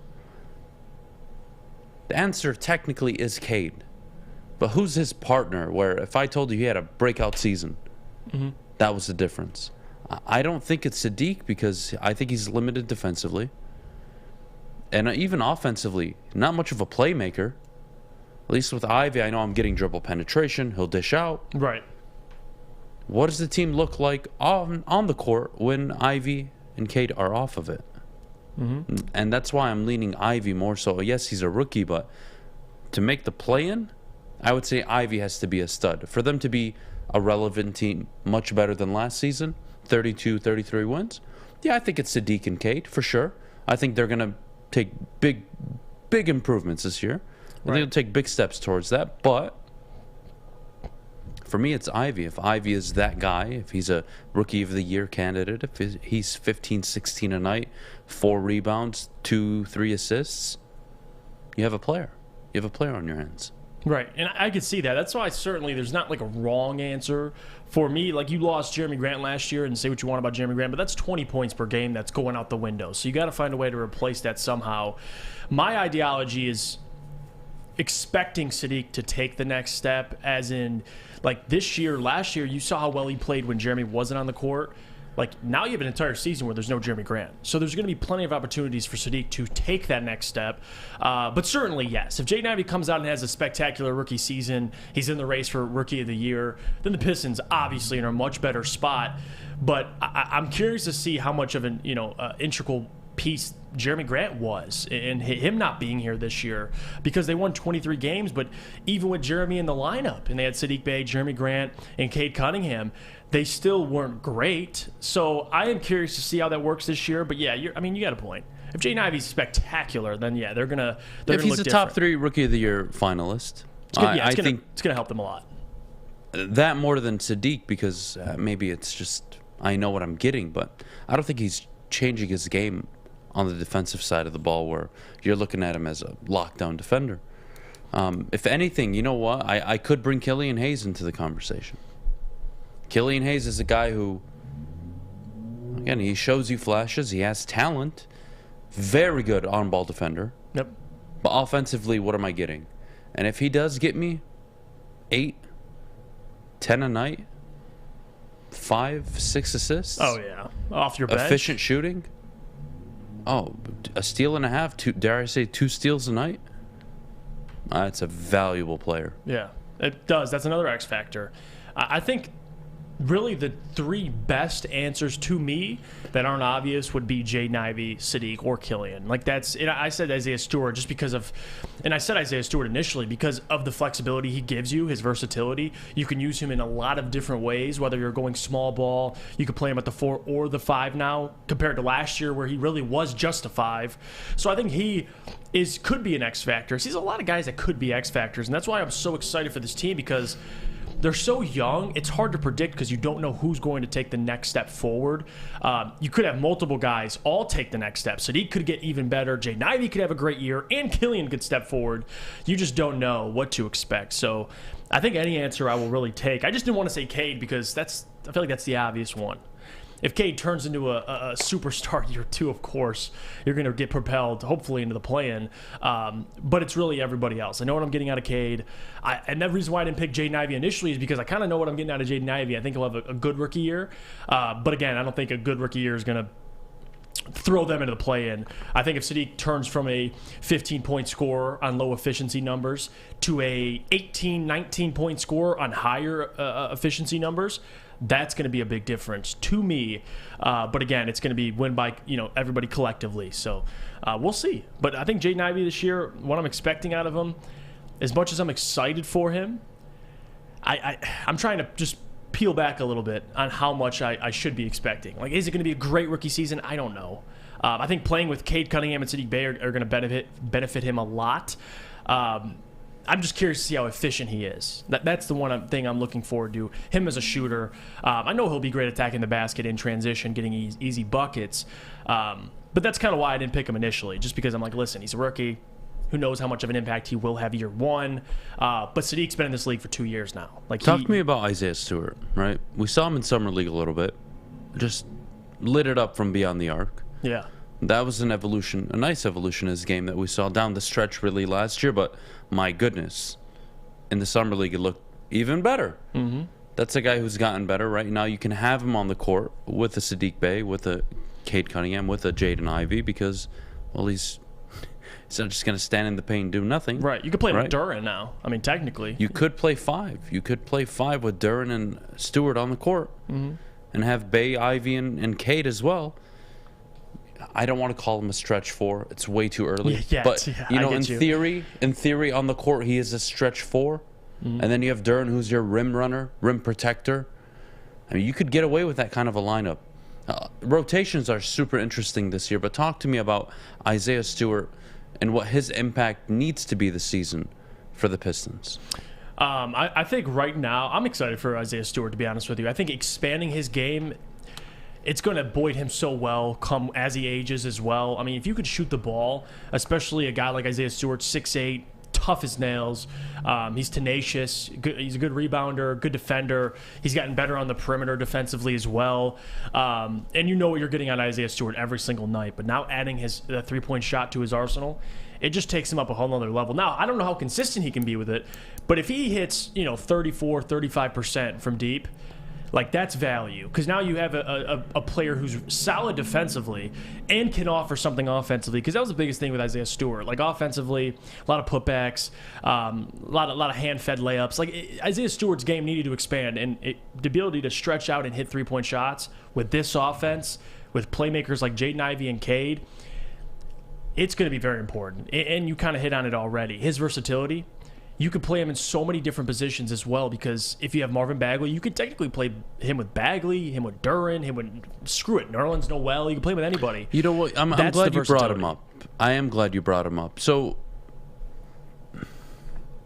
The answer technically is Cade. But who's his partner? Where if I told you he had a breakout season, that was the difference. I don't think it's Saddiq because I think he's limited defensively. And even offensively, not much of a playmaker. At least with Ivey, I know I'm getting dribble penetration. He'll dish out. Right. What does the team look like on the court when Ivey and Cade are off of it? And that's why I'm leaning Ivey more so. Yes, he's a rookie, but to make the play-in, I would say Ivey has to be a stud. For them to be a relevant team, much better than last season, 32, 33 wins. Yeah, I think it's Saddiq and Cade, for sure. I think they're going to take big improvements this year. I think they'll take big steps towards that. But for me, it's Ivey. If Ivey is that guy, if he's a Rookie of the Year candidate, if he's 15, 16 a night, 4 rebounds, 2-3 assists, you have a player. You have a player on your hands. Right, and I could see that. That's why certainly there's not like a wrong answer for me. Like, you lost Jeremy Grant last year, and say what you want about Jeremy Grant, but that's 20 points per game that's going out the window. So you got to find a way to replace that somehow. My ideology is expecting Saddiq to take the next step, as in, Like last year, you saw how well he played when Jeremy wasn't on the court. Like, now you have an entire season where there's no Jeremy Grant. So there's going to be plenty of opportunities for Sadiq to take that next step. But certainly, yes, if Jaden Ivey comes out and has a spectacular rookie season, he's in the race for Rookie of the Year, then the Pistons obviously are in a much better spot. But I'm curious to see how much of an integral piece Jeremy Grant was and him not being here this year, because they won 23 games, but even with Jeremy in the lineup and they had Sadiq Bey, Jeremy Grant, and Cade Cunningham, they still weren't great. So I am curious to see how that works this year. But yeah, you got a point. If Jaden Ivey's spectacular, then yeah, they're gonna. If he's a top 3 Rookie of the Year finalist, I think it's gonna help them a lot. That more than Sadiq, because maybe it's just I know what I'm getting, but I don't think he's changing his game on the defensive side of the ball, where you're looking at him as a lockdown defender. If anything, you know what? I could bring Killian Hayes into the conversation. Killian Hayes is a guy who, again, he shows you flashes. He has talent. Very good on-ball defender. Yep. But offensively, what am I getting? And if he does get me 8, 10 a night, 5, 6 assists. Oh, yeah. Off your bench. Efficient shooting. Oh, a steal and a half. Dare I say 2 steals a night? That's a valuable player. Yeah, it does. That's another X factor. I think really the 3 best answers to me that aren't obvious would be Jaden Ivey, Sadiq, or Killian. Like, that's, I said Isaiah Stewart just because of, and I said Isaiah Stewart initially because of the flexibility he gives you, his versatility. You can use him in a lot of different ways, whether you're going small ball, you could play him at the 4 or the 5 now, compared to last year where he really was just a 5. So I think he could be an X factor. He's a lot of guys that could be X factors, and that's why I'm so excited for this team, because they're so young, it's hard to predict because you don't know who's going to take the next step forward. You could have multiple guys all take the next step. Sadiq could get even better. Jaden Ivey could have a great year, and Killian could step forward. You just don't know what to expect. So I think any answer I will really take. I just didn't want to say Cade because I feel like that's the obvious one. If Cade turns into a superstar year 2, of course, you're going to get propelled, hopefully, into the play-in. But it's really everybody else. I know what I'm getting out of Cade. And the reason why I didn't pick Jaden Ivey initially is because I kind of know what I'm getting out of Jaden Ivey. I think he'll have a good rookie year. But again, I don't think a good rookie year is going to throw them into the play-in. I think if Sadiq turns from a 15-point scorer on low efficiency numbers to a 18, 19-point scorer on higher efficiency numbers, that's going to be a big difference to me. But again, it's going to be win by everybody collectively. So we'll see. But I think Jaden Ivey this year, what I'm expecting out of him, as much as I'm excited for him, I'm trying to just peel back a little bit on how much I should be expecting. Like, is it going to be a great rookie season? I don't know. I think playing with Cade Cunningham and Sadiq Bey are going to benefit him a lot. I'm just curious to see how efficient he is. That's the one thing I'm looking forward to. Him as a shooter. I know he'll be great attacking the basket in transition, getting easy buckets. But that's kind of why I didn't pick him initially, just because I'm like, listen, he's a rookie. Who knows how much of an impact he will have year 1. But Sadiq's been in this league for 2 years now. Talk to me about Isaiah Stewart, right? We saw him in Summer League a little bit. Just lit it up from beyond the arc. Yeah. That was an evolution, a nice evolution in his game that we saw down the stretch really last year. But my goodness, in the Summer League, it looked even better. Mm-hmm. That's a guy who's gotten better. Right now, you can have him on the court with a Sadiq Bey, with a Cade Cunningham, with a Jaden Ivey, because, well, he's not just going to stand in the paint and do nothing. Right. You could play with Duran now. I mean, technically. You could play 5. You could play 5 with Duran and Stewart on the court, mm-hmm. and have Bey, Ivey, and Cade as well. I don't want to call him a stretch 4. It's way too early. But in theory, on the court, he is a stretch 4. Mm-hmm. And then you have Duran, who's your rim runner, rim protector. I mean, you could get away with that kind of a lineup. Rotations are super interesting this year. But talk to me about Isaiah Stewart and what his impact needs to be this season for the Pistons. I think right now, I'm excited for Isaiah Stewart, to be honest with you. I think expanding his game, it's going to buoy him so well come as he ages as well. I mean, if you could shoot the ball, especially a guy like Isaiah Stewart, 6'8", tough as nails. He's tenacious. He's a good rebounder, good defender. He's gotten better on the perimeter defensively as well. And you know what you're getting out of Isaiah Stewart every single night. But now adding his three-point shot to his arsenal, it just takes him up a whole other level. Now, I don't know how consistent he can be with it, but if he hits 34, 35% from deep, like, that's value, because now you have a player who's solid defensively and can offer something offensively, because that was the biggest thing with Isaiah Stewart. Like, offensively, a lot of putbacks, a lot of hand-fed layups. Like, Isaiah Stewart's game needed to expand, and the ability to stretch out and hit three-point shots with this offense, with playmakers like Jaden Ivey and Cade, it's going to be very important. And you kind of hit on it already. His versatility. You could play him in so many different positions as well, because if you have Marvin Bagley, you could technically play him with Bagley, him with Duren, him with, screw it, Nerlens Noel. You can play him with anybody. You know what? I'm glad you brought him up. I am glad you brought him up. So,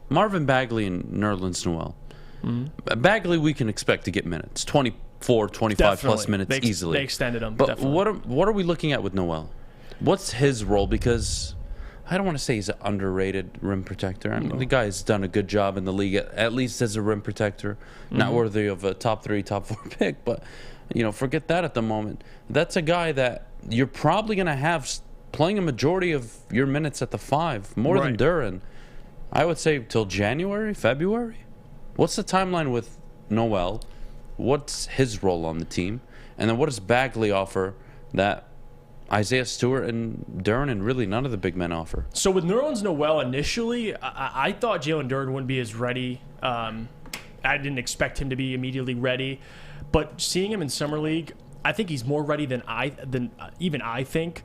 Marvin Bagley and Nerlens Noel. Mm-hmm. Bagley, we can expect to get minutes, 24, 25 plus minutes easily. They extended him. But definitely. what are we looking at with Noel? What's his role? Because I don't want to say he's an underrated rim protector. I mean, the guy's done a good job in the league, at least as a rim protector. Not worthy of a top 3, top 4 pick, but, forget that at the moment. That's a guy that you're probably going to have playing a majority of your minutes at the 5, more than Duren. I would say till January, February. What's the timeline with Noel? What's his role on the team? And then what does Bagley offer that Isaiah Stewart and Duren and really none of the big men offer? So with Nerlens Noel initially, I thought Jalen Duren wouldn't be as ready. I didn't expect him to be immediately ready. But seeing him in Summer League, I think he's more ready than even I think.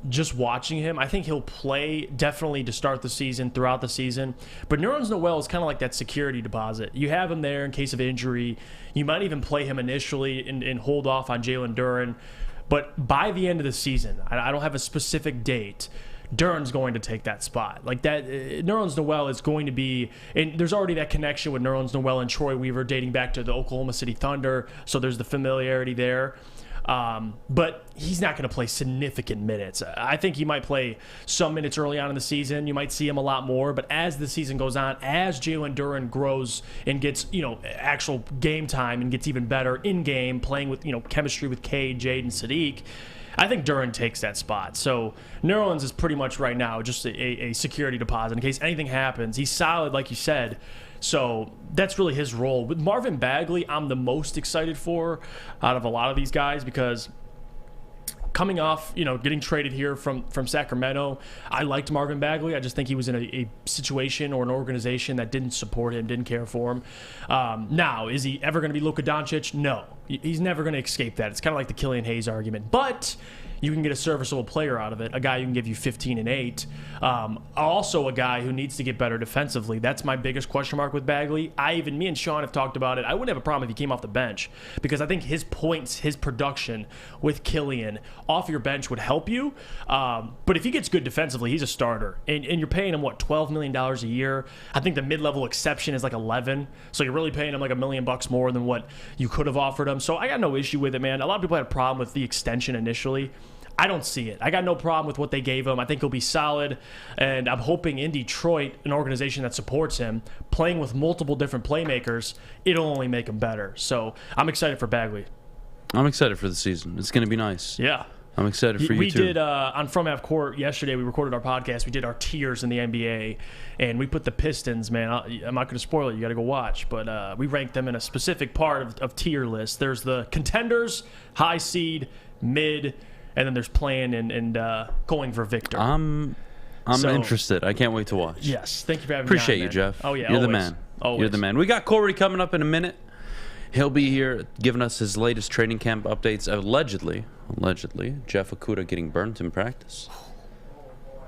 Just watching him, I think he'll play definitely to start the season, throughout the season. But Nerlens Noel is kind of like that security deposit. You have him there in case of injury. You might even play him initially and hold off on Jalen Duren. But by the end of the season, I don't have a specific date, Duren's going to take that spot. Like that, Nerlens Noel is going to be, and there's already that connection with Nerlens Noel and Troy Weaver dating back to the Oklahoma City Thunder, so there's the familiarity there. But he's not going to play significant minutes. I think he might play some minutes early on in the season. You might see him a lot more. But as the season goes on, as Jalen Duren grows and gets, actual game time and gets even better in game, playing with, chemistry with Cade, Jade, and Sadiq, I think Duren takes that spot. So Nerlens is pretty much right now just a security deposit in case anything happens. He's solid, like you said. So that's really his role. With Marvin Bagley, I'm the most excited for out of a lot of these guys, because coming off, getting traded here from Sacramento, I liked Marvin Bagley. I just think he was in a situation or an organization that didn't support him, didn't care for him. Now, is he ever going to be Luka Doncic? No. He's never going to escape that. It's kind of like the Killian Hayes argument. But you can get a serviceable player out of it, a guy who can give you 15 and 8. Also a guy who needs to get better defensively. That's my biggest question mark with Bagley. Me and Sean have talked about it. I wouldn't have a problem if he came off the bench, because I think his points, his production with Killian off your bench would help you. But if he gets good defensively, he's a starter. And you're paying him, $12 million a year? I think the mid-level exception is like 11. So you're really paying him like $1 million more than what you could have offered him. So I got no issue with it, man. A lot of people had a problem with the extension initially. I don't see it. I got no problem with what they gave him. I think he'll be solid, and I'm hoping in Detroit, an organization that supports him, playing with multiple different playmakers, it'll only make him better. So I'm excited for Bagley. I'm excited for the season. It's going to be nice. Yeah. I'm excited for you, we too. We did, on From Half Court yesterday, we recorded our podcast. We did our tiers in the NBA, and we put the Pistons, man. I'm not going to spoil it. You got to go watch. But we ranked them in a specific part of tier list. There's the contenders, high seed, mid, and then there's playing and going for victor. I'm interested. I can't wait to watch. Yes. Thank you for having Appreciate me on, you, man. Jeff. Oh, yeah. You're always. the man. Always. You're the man. We got Kory coming up in a minute. He'll be here giving us his latest training camp updates. Allegedly, Jeff Okudah getting burnt in practice.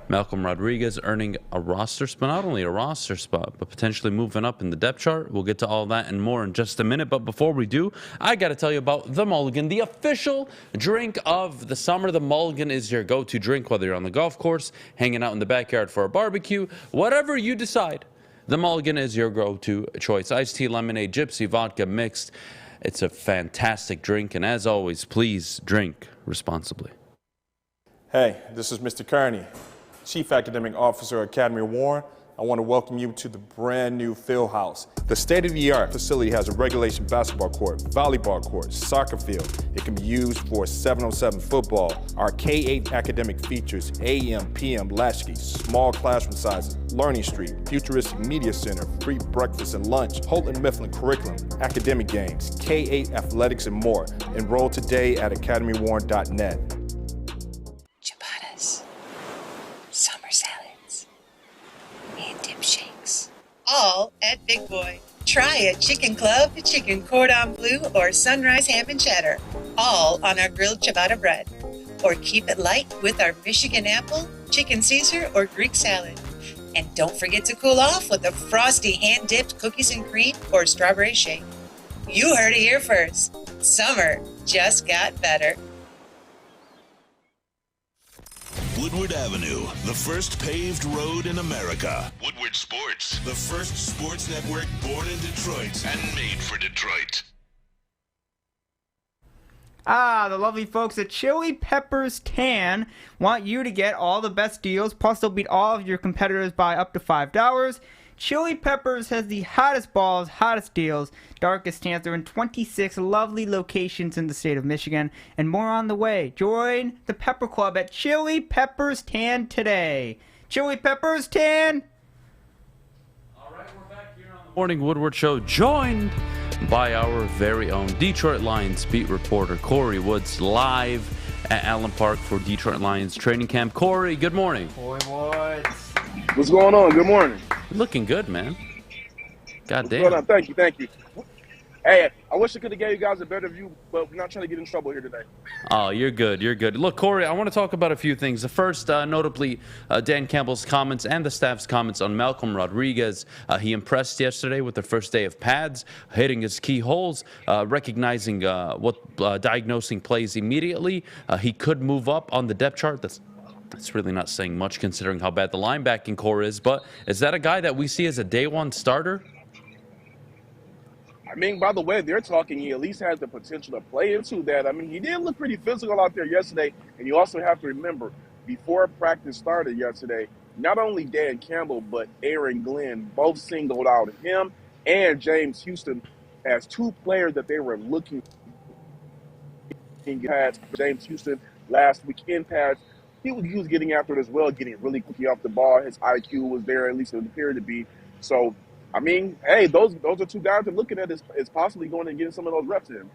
Malcolm Rodriguez earning a roster spot, not only a roster spot, but potentially moving up in the depth chart. We'll get to all that and more in just a minute. But before we do, I got to tell you about The Mulligan, the official drink of the summer. The Mulligan is your go-to drink, whether you're on the golf course, hanging out in the backyard for a barbecue, whatever you decide. The Mulligan is your go-to choice. Iced tea, lemonade, gypsy, vodka mixed. It's a fantastic drink. And as always, please drink responsibly. Hey, this is Mr. Kearney, Chief Academic Officer, Academy of Warren, I want to welcome you to the brand new Field House. The state-of-the-art facility has a regulation basketball court, volleyball court, soccer field. It can be used for 7-on-7 football. Our K-8 academic features AM, PM, latchkey, small classroom sizes, Learning Street, futuristic media center, free breakfast and lunch, Holton Mifflin curriculum, academic games, K-8 athletics and more. Enroll today at academywarren.net. Ciabattas, summer salads, and dip shakes. All at Big Boy. Try a chicken club, chicken cordon bleu, or sunrise ham and cheddar. All on our grilled ciabatta bread. Or keep it light with our Michigan apple, chicken Caesar, or Greek salad. And don't forget to cool off with a frosty hand-dipped cookies and cream or strawberry shake. You heard it here first. Summer just got better. Woodward Avenue, the first paved road in America. Woodward Sports, the first sports network born in Detroit and made for Detroit. The lovely folks at Chili Peppers Tan want you to get all the best deals, plus they'll beat all of your competitors by up to $5. Chili Peppers has the hottest balls, hottest deals, darkest tans. They're in 26 lovely locations in the state of Michigan, and more on the way. Join the Pepper Club at Chili Peppers Tan today. Chili Peppers Tan! All right, we're back here on the Morning Woodward Show, joined by our very own Detroit Lions beat reporter Kory Woods, live at Allen Park for Detroit Lions training camp. Kory, good morning. Boy, Woods. What's going on? Good morning. Looking good, man. God damn. What's going on? Thank you. Hey, I wish I could have gave you guys a better view, but we're not trying to get in trouble here today. Oh, you're good. Look, Kory, I want to talk about a few things. The first, notably, Dan Campbell's comments and the staff's comments on Malcolm Rodriguez. He impressed yesterday with the first day of pads, hitting his key holes, recognizing diagnosing plays immediately. He could move up on the depth chart. That's really not saying much considering how bad the linebacking core is, but is that a guy that we see as a day one starter? I mean, by the way, they're talking, he at least has the potential to play into that. I mean, he did look pretty physical out there yesterday, and you also have to remember, before practice started yesterday, not only Dan Campbell, but Aaron Glenn both singled out him and James Houston as two players that they were looking at. James Houston last week in pads. He was getting after it as well, getting really quickly off the ball. His IQ was there, at least it appeared to be. So, I mean, hey, those are two guys they're looking at as possibly going and getting some of those reps in.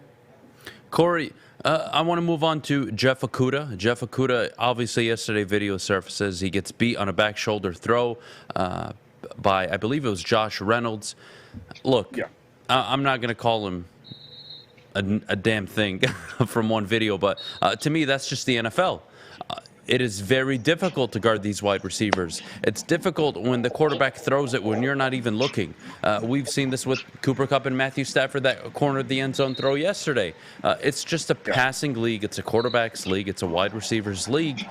Kory, I want to move on to Jeff Okudah. Jeff Okudah, obviously yesterday video surfaces. He gets beat on a back shoulder throw by, I believe it was Josh Reynolds. Look, yeah. I'm not going to call him a damn thing from one video, but to me, that's just the NFL. It is very difficult to guard these wide receivers. It's difficult when the quarterback throws it when you're not even looking. We've seen this with Cooper Kupp and Matthew Stafford that cornered the end zone throw yesterday. It's just a passing league. It's a quarterback's league. It's a wide receivers league.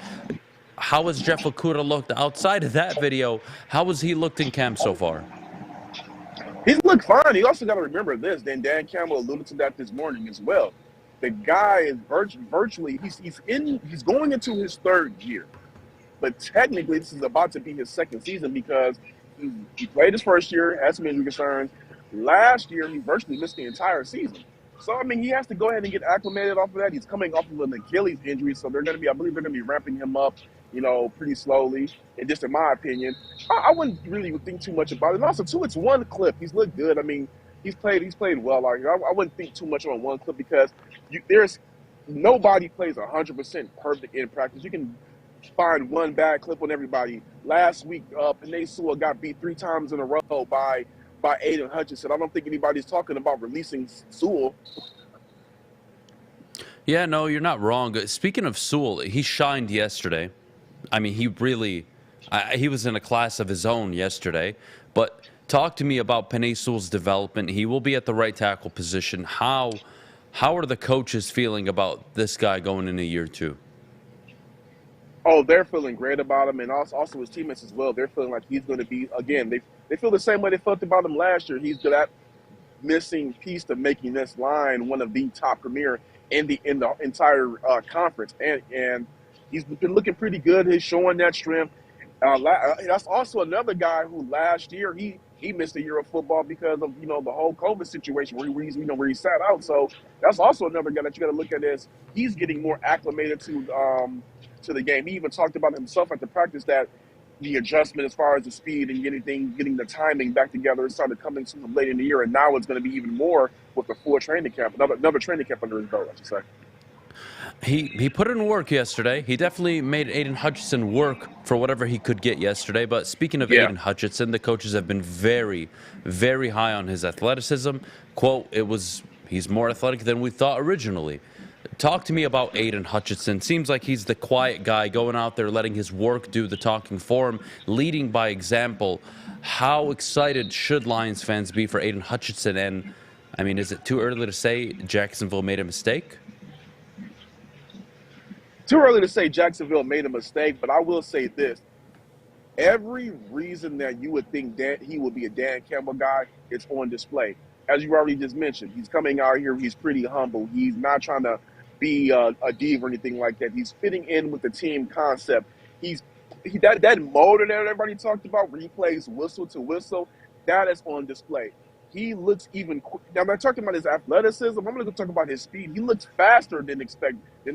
How has Jeff Okudah looked outside of that video? How has he looked in camp so far? He's looked fine. You also got to remember this. Then Dan Campbell alluded to that this morning as well. The guy is virtually he's going into his third year, but technically this is about to be his second season because he played his first year, had some injury concerns. Last year he virtually missed the entire season. So I mean he has to go ahead and get acclimated off of that. He's coming off of an Achilles injury, so I believe they're going to be ramping him up, pretty slowly. And just in my opinion, I wouldn't really think too much about it. And also too, it's one clip. He's looked good. I mean, he's played well. Like I wouldn't think too much on one clip because there's nobody plays 100% perfect in practice. You can find one bad clip on everybody. Last week, Penei Sewell got beat 3 times in a row by Adham Hutchinson. I don't think anybody's talking about releasing Sewell. Yeah, no, you're not wrong. Speaking of Sewell, he shined yesterday. I mean, he was in a class of his own yesterday. But talk to me about Penei Sewell's development. He will be at the right tackle position. How are the coaches feeling about this guy going into year 2? Oh, they're feeling great about him, and also his teammates as well. They're feeling like he's going to be, again, they feel the same way they felt about him last year. He's that missing piece to making this line one of the top premier in the entire conference. And he's been looking pretty good. He's showing that strength. That's also another guy who last year he missed a year of football because of the whole COVID situation where he sat out. So that's also another guy that you got to look at as he's getting more acclimated to the game. He even talked about himself at the practice that the adjustment as far as the speed and getting the timing back together started coming to him late in the year, and now it's going to be even more with the full training camp, another training camp under his belt, I should say. He put in work yesterday. He definitely made Aiden Hutchinson work for whatever he could get yesterday. But speaking of Aiden Hutchinson, the coaches have been very, very high on his athleticism. Quote, he's more athletic than we thought originally. Talk to me about Aiden Hutchinson. Seems like he's the quiet guy going out there, letting his work do the talking for him, leading by example. How excited should Lions fans be for Aiden Hutchinson? And, I mean, is it too early to say Jacksonville made a mistake? Too early to say Jacksonville made a mistake, but I will say this. Every reason that you would think that he would be a Dan Campbell guy, it's on display. As you already just mentioned, he's coming out here, he's pretty humble. He's not trying to be a diva or anything like that. He's fitting in with the team concept. That motor that everybody talked about, where he plays whistle to whistle, that is on display. He looks even now. I'm not talking about his athleticism. I'm going to talk about his speed. He looks faster than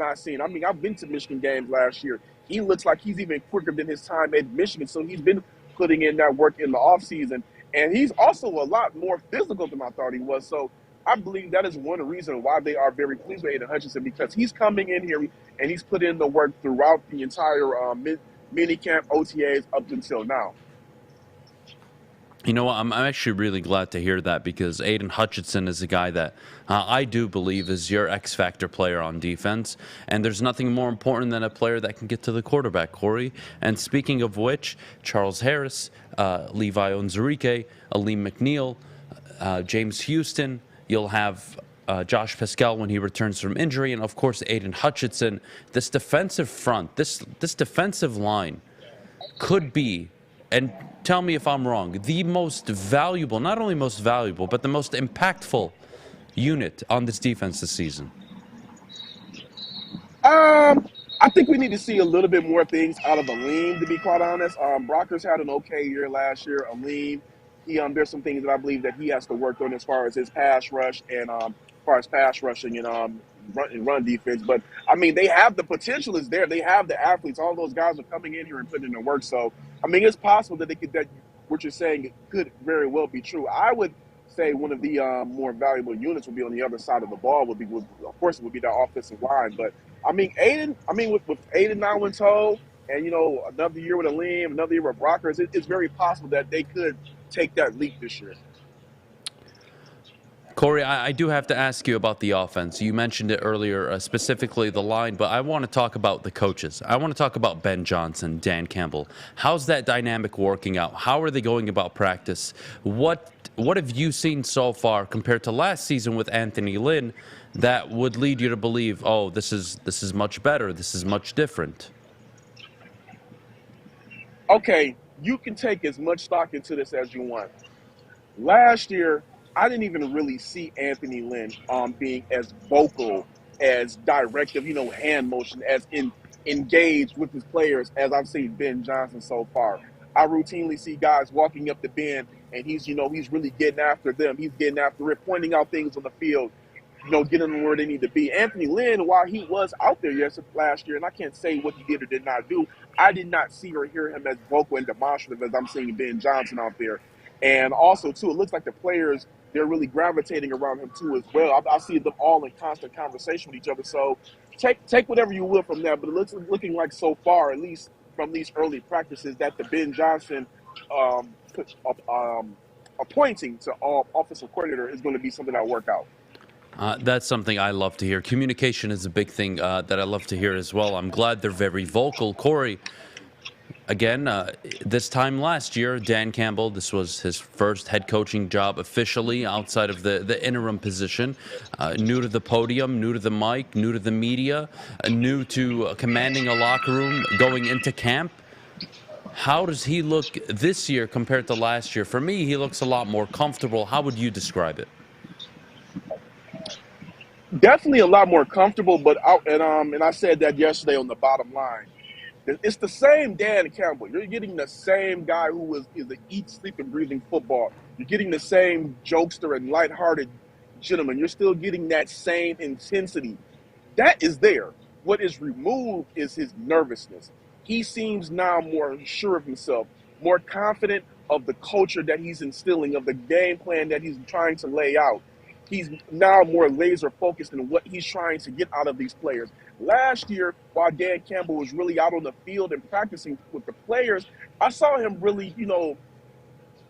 I've seen. I mean, I've been to Michigan games last year. He looks like he's even quicker than his time at Michigan. So he's been putting in that work in the offseason. And he's also a lot more physical than I thought he was. So I believe that is one reason why they are very pleased with Aiden Hutchinson, because he's coming in here and he's put in the work throughout the entire mini camp OTAs up until now. You know what? I'm actually really glad to hear that, because Aiden Hutchinson is a guy that I do believe is your X-factor player on defense. And there's nothing more important than a player that can get to the quarterback, Kory. And speaking of which, Charles Harris, Levi Onwuzurike, Aleem McNeil, James Houston, you'll have Josh Pascal when he returns from injury, and of course Aiden Hutchinson. This defensive front, this defensive line could be, and tell me if I'm wrong, the most valuable, not only most valuable, but the most impactful unit on this defense this season. I think we need to see a little bit more things out of Aleem, to be quite honest. Brockers had an okay year last year. Aleem, there's some things that I believe that he has to work on as far as his pass rush and as far as pass rushing and run defense. But, I mean, they have the potential is there. They have the athletes. All those guys are coming in here and putting in the work. So, I mean, it's possible that that what you're saying could very well be true. I would say one of the more valuable units would be on the other side of the ball. Of course, it would be that offensive line. But, I mean, with Aiden now in tow, and, another year with Aleem, another year with Brockers, it's very possible that they could take that leap this year. Kory, I do have to ask you about the offense. You mentioned it earlier, specifically the line, but I want to talk about the coaches. I want to talk about Ben Johnson, Dan Campbell. How's that dynamic working out? How are they going about practice? What have you seen so far compared to last season with Anthony Lynn that would lead you to believe, oh, this is much better, this is much different? Okay, you can take as much stock into this as you want. Last year, I didn't even really see Anthony Lynn being as vocal, as directive, hand motion, as engaged with his players as I've seen Ben Johnson so far. I routinely see guys walking up the bend, and he's really getting after them. He's getting after it, pointing out things on the field, getting them where they need to be. Anthony Lynn, while he was out there last year, and I can't say what he did or did not do, I did not see or hear him as vocal and demonstrative as I'm seeing Ben Johnson out there. And also, too, it looks like the players, they're really gravitating around him, too, as well. I see them all in constant conversation with each other. So take whatever you will from that. But it looks looking like so far, at least from these early practices, that the Ben Johnson appointing to offensive coordinator is going to be something that will work out. That's something I love to hear. Communication is a big thing that I love to hear as well. I'm glad they're very vocal. Kory, again, this time last year, Dan Campbell, this was his first head coaching job officially outside of the interim position. New to the podium, new to the mic, new to the media, new to commanding a locker room, going into camp. How does he look this year compared to last year? For me, he looks a lot more comfortable. How would you describe it? Definitely a lot more comfortable, but and I said that yesterday on the bottom line. It's the same Dan Campbell. You're getting the same guy who is a eat, sleep, and breathing football. You're getting the same jokester and lighthearted gentleman. You're still getting that same intensity. That is there. What is removed is his nervousness. He seems now more sure of himself, more confident of the culture that he's instilling, of the game plan that he's trying to lay out. He's now more laser focused in what he's trying to get out of these players. Last year, while Dan Campbell was really out on the field and practicing with the players, I saw him really,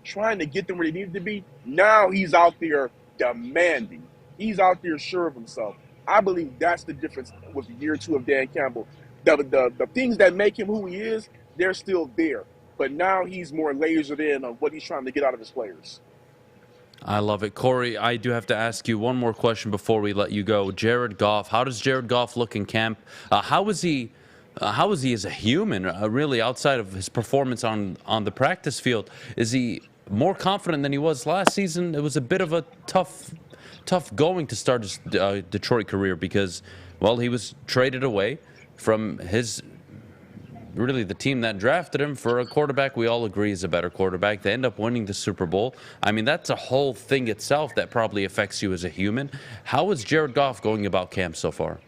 trying to get them where they needed to be. Now he's out there demanding. He's out there sure of himself. I believe that's the difference with year 2 of Dan Campbell. The things that make him who he is, they're still there. But now he's more lasered in on what he's trying to get out of his players. I love it. Kory, I do have to ask you one more question before we let you go. Jared Goff, how does Jared Goff look in camp? How is he as a human, really, outside of his performance on the practice field? Is he more confident than he was last season? It was a bit of a tough going to start his Detroit career because, well, he was traded away from the team that drafted him for a quarterback we all agree is a better quarterback. They end up winning the Super Bowl. I mean, that's a whole thing itself that probably affects you as a human. How is Jared Goff going about camp so far?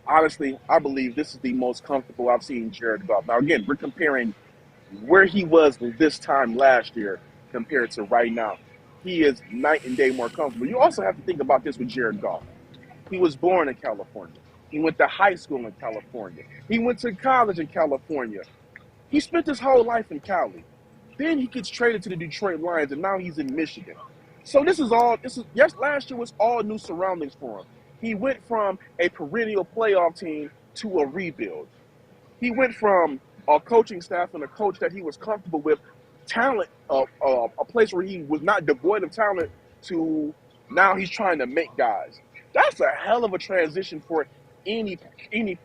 Honestly, I believe this is the most comfortable I've seen Jared Goff. Now, again, we're comparing where he was this time last year compared to right now. He is night and day more comfortable. You also have to think about this with Jared Goff. He was born in California. He went to high school in California. He went to college in California. He spent his whole life in Cali. Then he gets traded to the Detroit Lions, and now he's in Michigan. So last year was all new surroundings for him. He went from a perennial playoff team to a rebuild. He went from a coaching staff and a coach that he was comfortable with, talent, a place where he was not devoid of talent, to now he's trying to make guys. That's a hell of a transition for any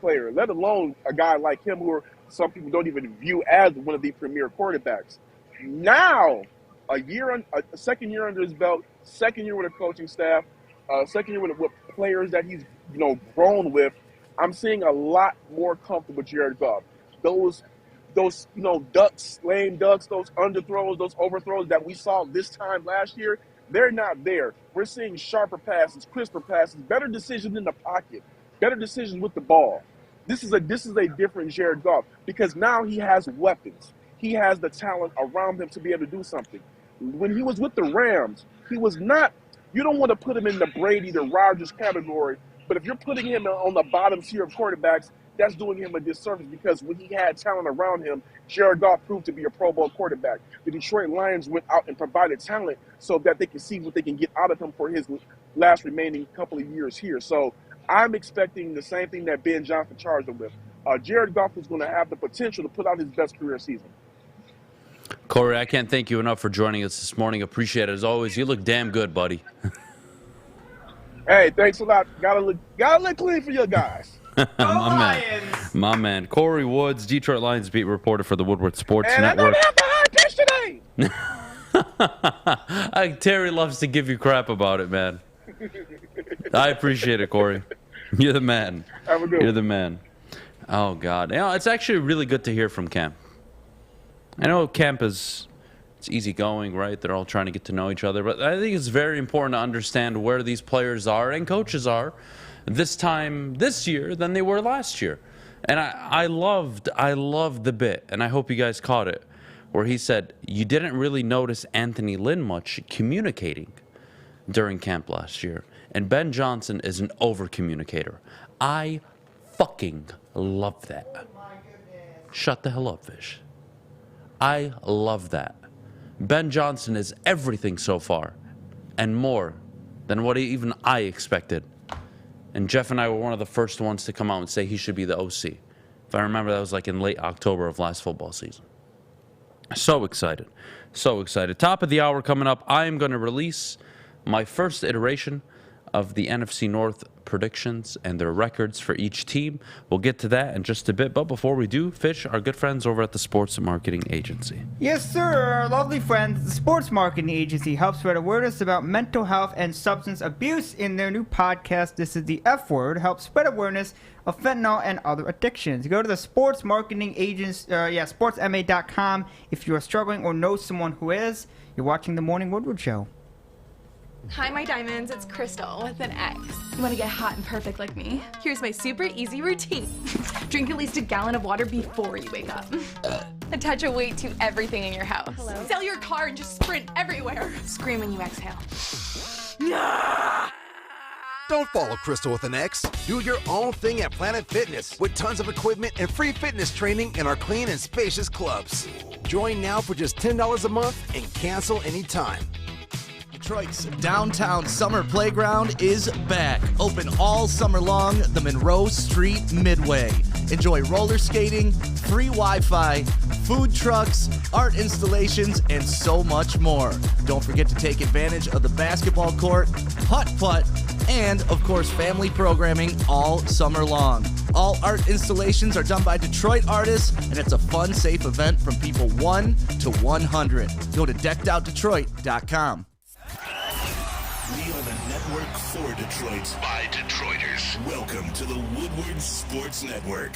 player, let alone a guy like him who some people don't even view as one of the premier quarterbacks. Now, a second year under his belt, second year with a coaching staff, second year with players that he's grown with, I'm seeing a lot more comfortable Jared Goff. Those ducks, lame ducks, those underthrows, those overthrows that we saw this time last year, they're not there. We're seeing sharper passes, crisper passes, better decisions in the pocket, better decisions with the ball. This is a different Jared Goff because now he has weapons. He has the talent around him to be able to do something. When he was with the Rams, he was not. You don't want to put him in the Brady, the Rodgers category, but if you're putting him on the bottom tier of quarterbacks, that's doing him a disservice because when he had talent around him, Jared Goff proved to be a Pro Bowl quarterback. The Detroit Lions went out and provided talent so that they can see what they can get out of him for his last remaining couple of years here. So I'm expecting the same thing that Ben Johnson charged him with. Jared Goff is going to have the potential to put out his best career season. Kory, I can't thank you enough for joining us this morning. Appreciate it as always. You look damn good, buddy. Hey, thanks a lot. Gotta look clean for your guys. My man. Kory Woods, Detroit Lions beat reporter for the Woodward Sports and Network. I don't have the high pitch today. Terry loves to give you crap about it, man. I appreciate it, Kory. You're the man. Have a good You're the man. Oh, God. It's actually really good to hear from camp. I know camp it's easygoing, right? They're all trying to get to know each other. But I think it's very important to understand where these players are and coaches are this year than they were last year. And I loved the bit, and I hope you guys caught it, where he said, you didn't really notice Anthony Lynn much communicating during camp last year. And Ben Johnson is an over-communicator. I fucking love that. Shut the hell up, Fish. I love that. Ben Johnson is everything so far, and more than what even I expected. And Jeff and I were one of the first ones to come out and say he should be the OC. If I remember, that was like in late October of last football season. So excited. So excited. Top of the hour coming up, I am going to release my first iteration of the NFC North predictions and their records for each team. We'll get to that in just a bit, but before we do, Fish, our good friends over at the Sports Marketing Agency. Yes, sir. Our lovely friends, the Sports Marketing Agency, helps spread awareness about mental health and substance abuse in their new podcast, This is the F Word, helps spread awareness of fentanyl and other addictions. Go to the Sports Marketing Agency, sportsma.com if you are struggling or know someone who is. You're watching The Morning Woodward Show. Hi, my diamonds. It's Crystal with an X. You want to get hot and perfect like me? Here's my super easy routine. Drink at least a gallon of water before you wake up. Attach a weight to everything in your house. Hello? Sell your car and just sprint everywhere. Scream when you exhale. Don't follow Crystal with an X. Do your own thing at Planet Fitness with tons of equipment and free fitness training in our clean and spacious clubs. Join now for just $10 a month and cancel anytime. Detroit's downtown summer playground is back. Open all summer long, the Monroe Street Midway. Enjoy roller skating, free Wi-Fi, food trucks, art installations, and so much more. Don't forget to take advantage of the basketball court, putt-putt, and, of course, family programming all summer long. All art installations are done by Detroit artists, and it's a fun, safe event from people 1 to 100. Go to deckedoutdetroit.com. We are the network for Detroit by Detroiters. Welcome to the Woodward Sports Network.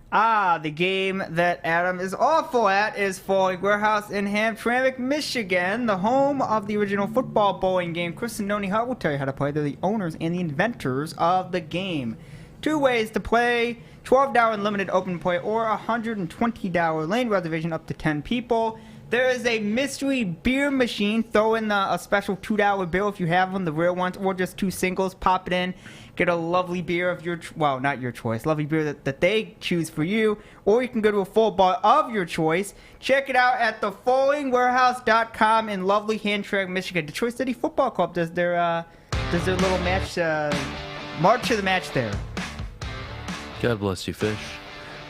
The game that Adam is awful at is Foley Warehouse in Hamtramck, Michigan, the home of the original football bowling game. Chris and Noni Hart will tell you how to play. They're the owners and the inventors of the game. 2 ways to play: $12 unlimited open play or $120 lane reservation up to 10 people. There is a mystery beer machine. Throw in a special $2 bill if you have one, the real ones, or just 2 singles. Pop it in. Get a lovely beer of your, well, not your choice, lovely beer that they choose for you. Or you can go to a full bar of your choice. Check it out at thefollowingwarehouse.com in lovely Hamtramck, Michigan. Detroit City Football Club does their little match, march to the match there. God bless you, Fish.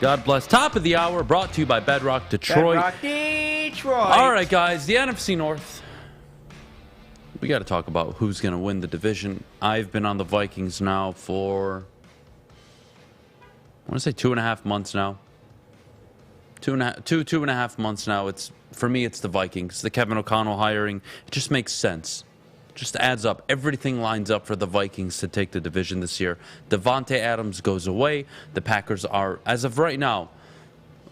God bless. Top of the hour, brought to you by Bedrock Detroit. Bedrock Detroit. All right, guys, the NFC North. We got to talk about who's going to win the division. I've been on the Vikings now for, I want to say 2.5 months now. Two and a half months now. For me, it's the Vikings. The Kevin O'Connell hiring, it just makes sense. Just adds up. Everything lines up for the Vikings to take the division this year. Devontae Adams goes away. The Packers are, as of right now,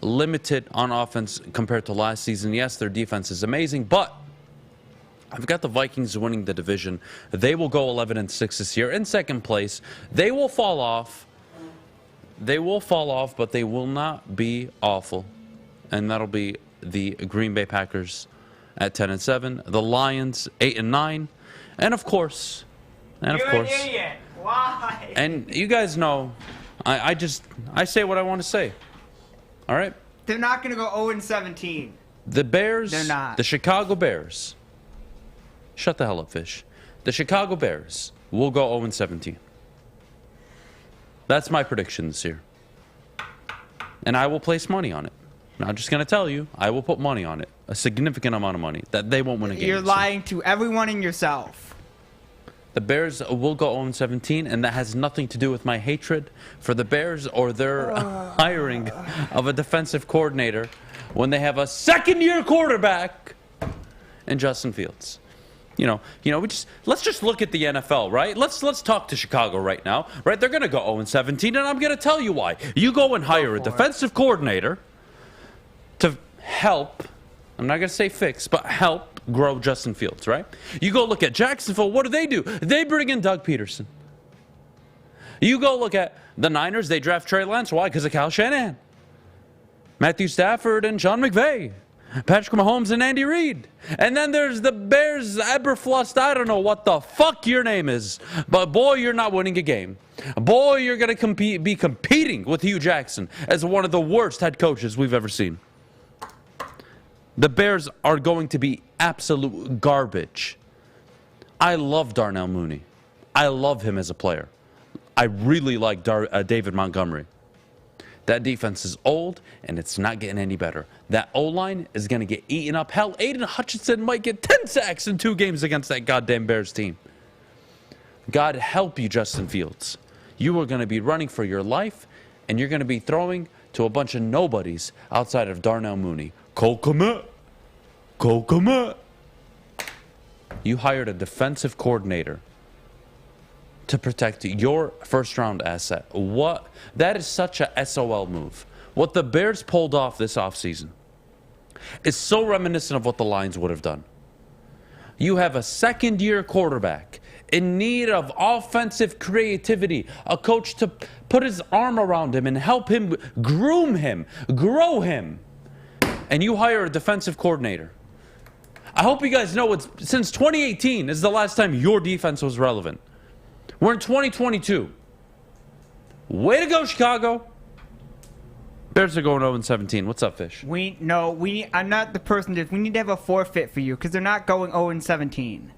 limited on offense compared to last season. Yes, their defense is amazing, but I've got the Vikings winning the division. They will go 11-6 this year. In second place, they will fall off. They will fall off, but they will not be awful. And that'll be the Green Bay Packers at 10-7, the Lions 8-9. And of course, You're an idiot. Why? And you guys know, I say what I want to say. All right? They're not going to go 0-17. The Bears, They're not. The Chicago Bears. Shut the hell up, Fish. The Chicago Bears will go 0-17. That's my prediction this year. And I will place money on it. I'm just going to tell you, I will put money on it. A significant amount of money that they won't win a game. You're lying to everyone and yourself. The Bears will go 0-17, and that has nothing to do with my hatred for the Bears or their hiring of a defensive coordinator when they have a second-year quarterback in Justin Fields. Let's just look at the NFL, right? Let's talk to Chicago right now, right? They're going to go 0-17, and I'm going to tell you why. You go and hire a defensive coordinator to help, I'm not going to say fix, but help grow Justin Fields, right? You go look at Jacksonville, what do? They bring in Doug Peterson. You go look at the Niners, they draft Trey Lance. Why? Because of Kyle Shanahan. Matthew Stafford and Sean McVay. Patrick Mahomes and Andy Reid. And then there's the Bears, Eberflust, I don't know what the fuck your name is. But boy, you're not winning a game. Boy, you're going to be competing with Hugh Jackson as one of the worst head coaches we've ever seen. The Bears are going to be absolute garbage. I love Darnell Mooney. I love him as a player. I really like David Montgomery. That defense is old, and it's not getting any better. That O-line is going to get eaten up. Hell, Aiden Hutchinson might get 10 sacks in 2 games against that goddamn Bears team. God help you, Justin Fields. You are going to be running for your life, and you're going to be throwing to a bunch of nobodies outside of Darnell Mooney. Cole Kmet. You hired a defensive coordinator to protect your first-round asset. What? That is such a SOL move. What the Bears pulled off this offseason is so reminiscent of what the Lions would have done. You have a second-year quarterback in need of offensive creativity, a coach to put his arm around him and help him, groom him, grow him, and you hire a defensive coordinator. I hope you guys know since 2018 is the last time your defense was relevant. We're in 2022. Way to go, Chicago. Bears are going 0-17. What's up, Fish? I'm not the person we need to have a forfeit for you because they're not going 0-17.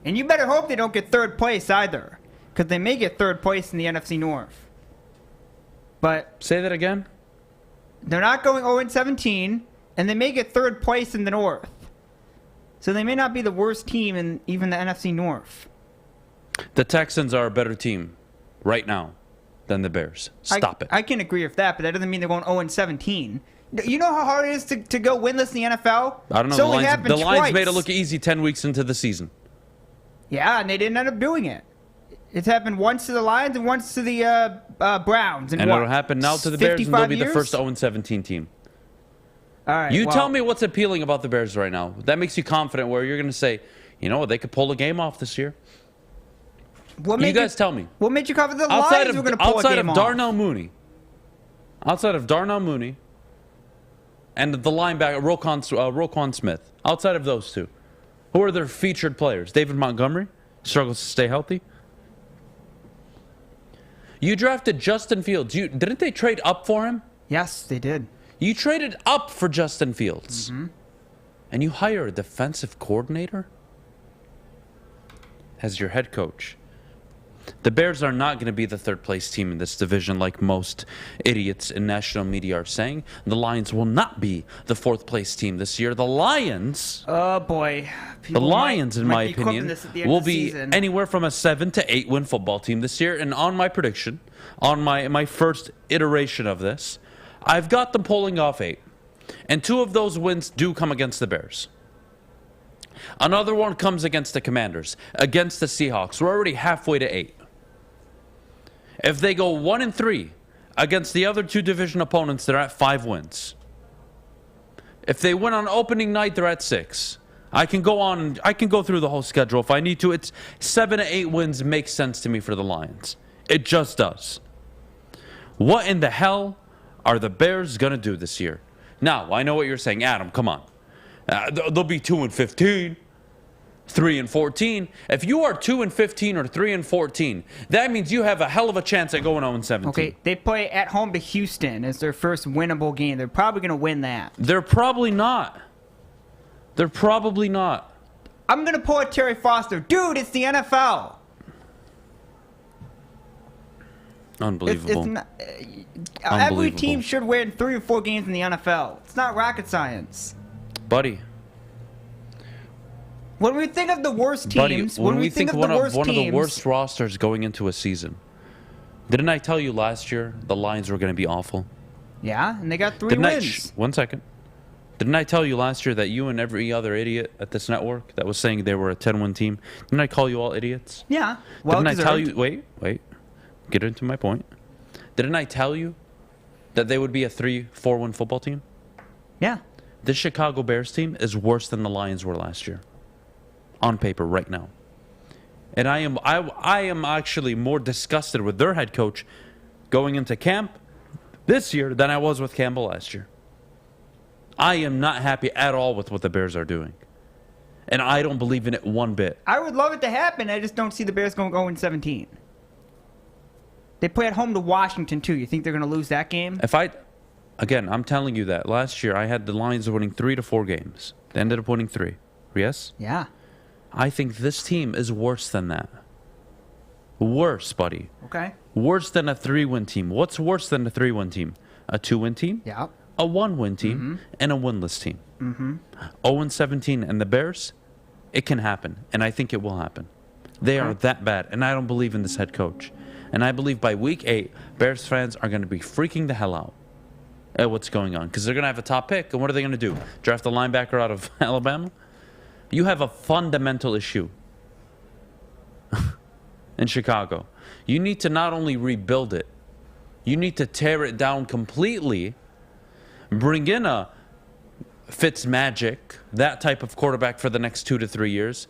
And you better hope they don't get third place either, because they may get third place in the NFC North. But say that again. They're not going 0-17, and they may get third place in the North. So they may not be the worst team in even the NFC North. The Texans are a better team right now than the Bears. Stop it. I can agree with that, but that doesn't mean they're going 0-17. You know how hard it is to go winless in the NFL? I don't know. The Lions made it look easy 10 weeks into the season. Yeah, and they didn't end up doing it. It's happened once to the Lions and once to the Browns. And it'll happen now to the Bears, and they'll be the first 0-17 team. All right. You tell me what's appealing about the Bears right now. That makes you confident where you're going to say, you know what, they could pull a game off this year. You guys tell me. What made you cover the Lions were going to pull a game off? Outside of Darnell Mooney and the linebacker, Roquan Smith, outside of those two, who are their featured players? David Montgomery struggles to stay healthy. You drafted Justin Fields. Didn't they trade up for him? Yes, they did. You traded up for Justin Fields. Mm-hmm. And you hire a defensive coordinator as your head coach. The Bears are not going to be the third-place team in this division like most idiots in national media are saying. The Lions will not be the fourth-place team this year. The Lions... Oh, boy. The Lions, in my opinion, will be anywhere from a 7 to 8 win football team this year. And on my prediction, on my first iteration of this, I've got them pulling off 8. And 2 of those wins do come against the Bears. Another one comes against the Commanders, against the Seahawks. We're already halfway to 8. If they go 1-3 against the other 2 division opponents, they're at 5 wins. If they win on opening night, they're at 6. I can go on. I can go through the whole schedule if I need to. It's 7 to 8 wins makes sense to me for the Lions. It just does. What in the hell are the Bears gonna do this year? Now I know what you're saying, Adam. Come on. They'll be 2-15. 3-14. If you are 2-15 or 3-14, that means you have a hell of a chance at going 0-17. Okay, they play at home to Houston as their first winnable game. They're probably going to win that. They're probably not. They're probably not. I'm going to pull a Terry Foster. Dude, it's the NFL. Unbelievable. Every team should win 3 or 4 games in the NFL. It's not rocket science. Buddy. When we think of the worst teams, Buddy, when we think of one of the worst rosters going into a season, didn't I tell you last year the Lions were going to be awful? Yeah, and they got 3 wins. 1 second. Didn't I tell you last year that you and every other idiot at this network that was saying they were a 10-win team, didn't I call you all idiots? Yeah. Well, didn't I tell you? Wait. Get into my point. Didn't I tell you that they would be a 3-4-win football team? Yeah. This Chicago Bears team is worse than the Lions were last year. On paper right now. And I am actually more disgusted with their head coach going into camp this year than I was with Campbell last year. I am not happy at all with what the Bears are doing. And I don't believe in it one bit. I would love it to happen. I just don't see the Bears going 0-17. They play at home to Washington too. You think they're going to lose that game? Again, I'm telling you that. Last year I had the Lions winning 3 to 4 games. They ended up winning 3. Yes? Yeah. I think this team is worse than that. Worse, buddy. Okay. Worse than a 3-win team. What's worse than a 3-win team? a 2-win team, a 1-win team, and a winless team. 0-17, and the Bears, it can happen, and I think it will happen. They are that bad, and I don't believe in this head coach. And I believe by week 8, Bears fans are going to be freaking the hell out at what's going on, because they're going to have a top pick, and what are they going to do? Draft a linebacker out of Alabama? You have a fundamental issue in Chicago. You need to not only rebuild it, you need to tear it down completely, bring in a Fitzmagic, that type of quarterback for the next 2 to 3 years,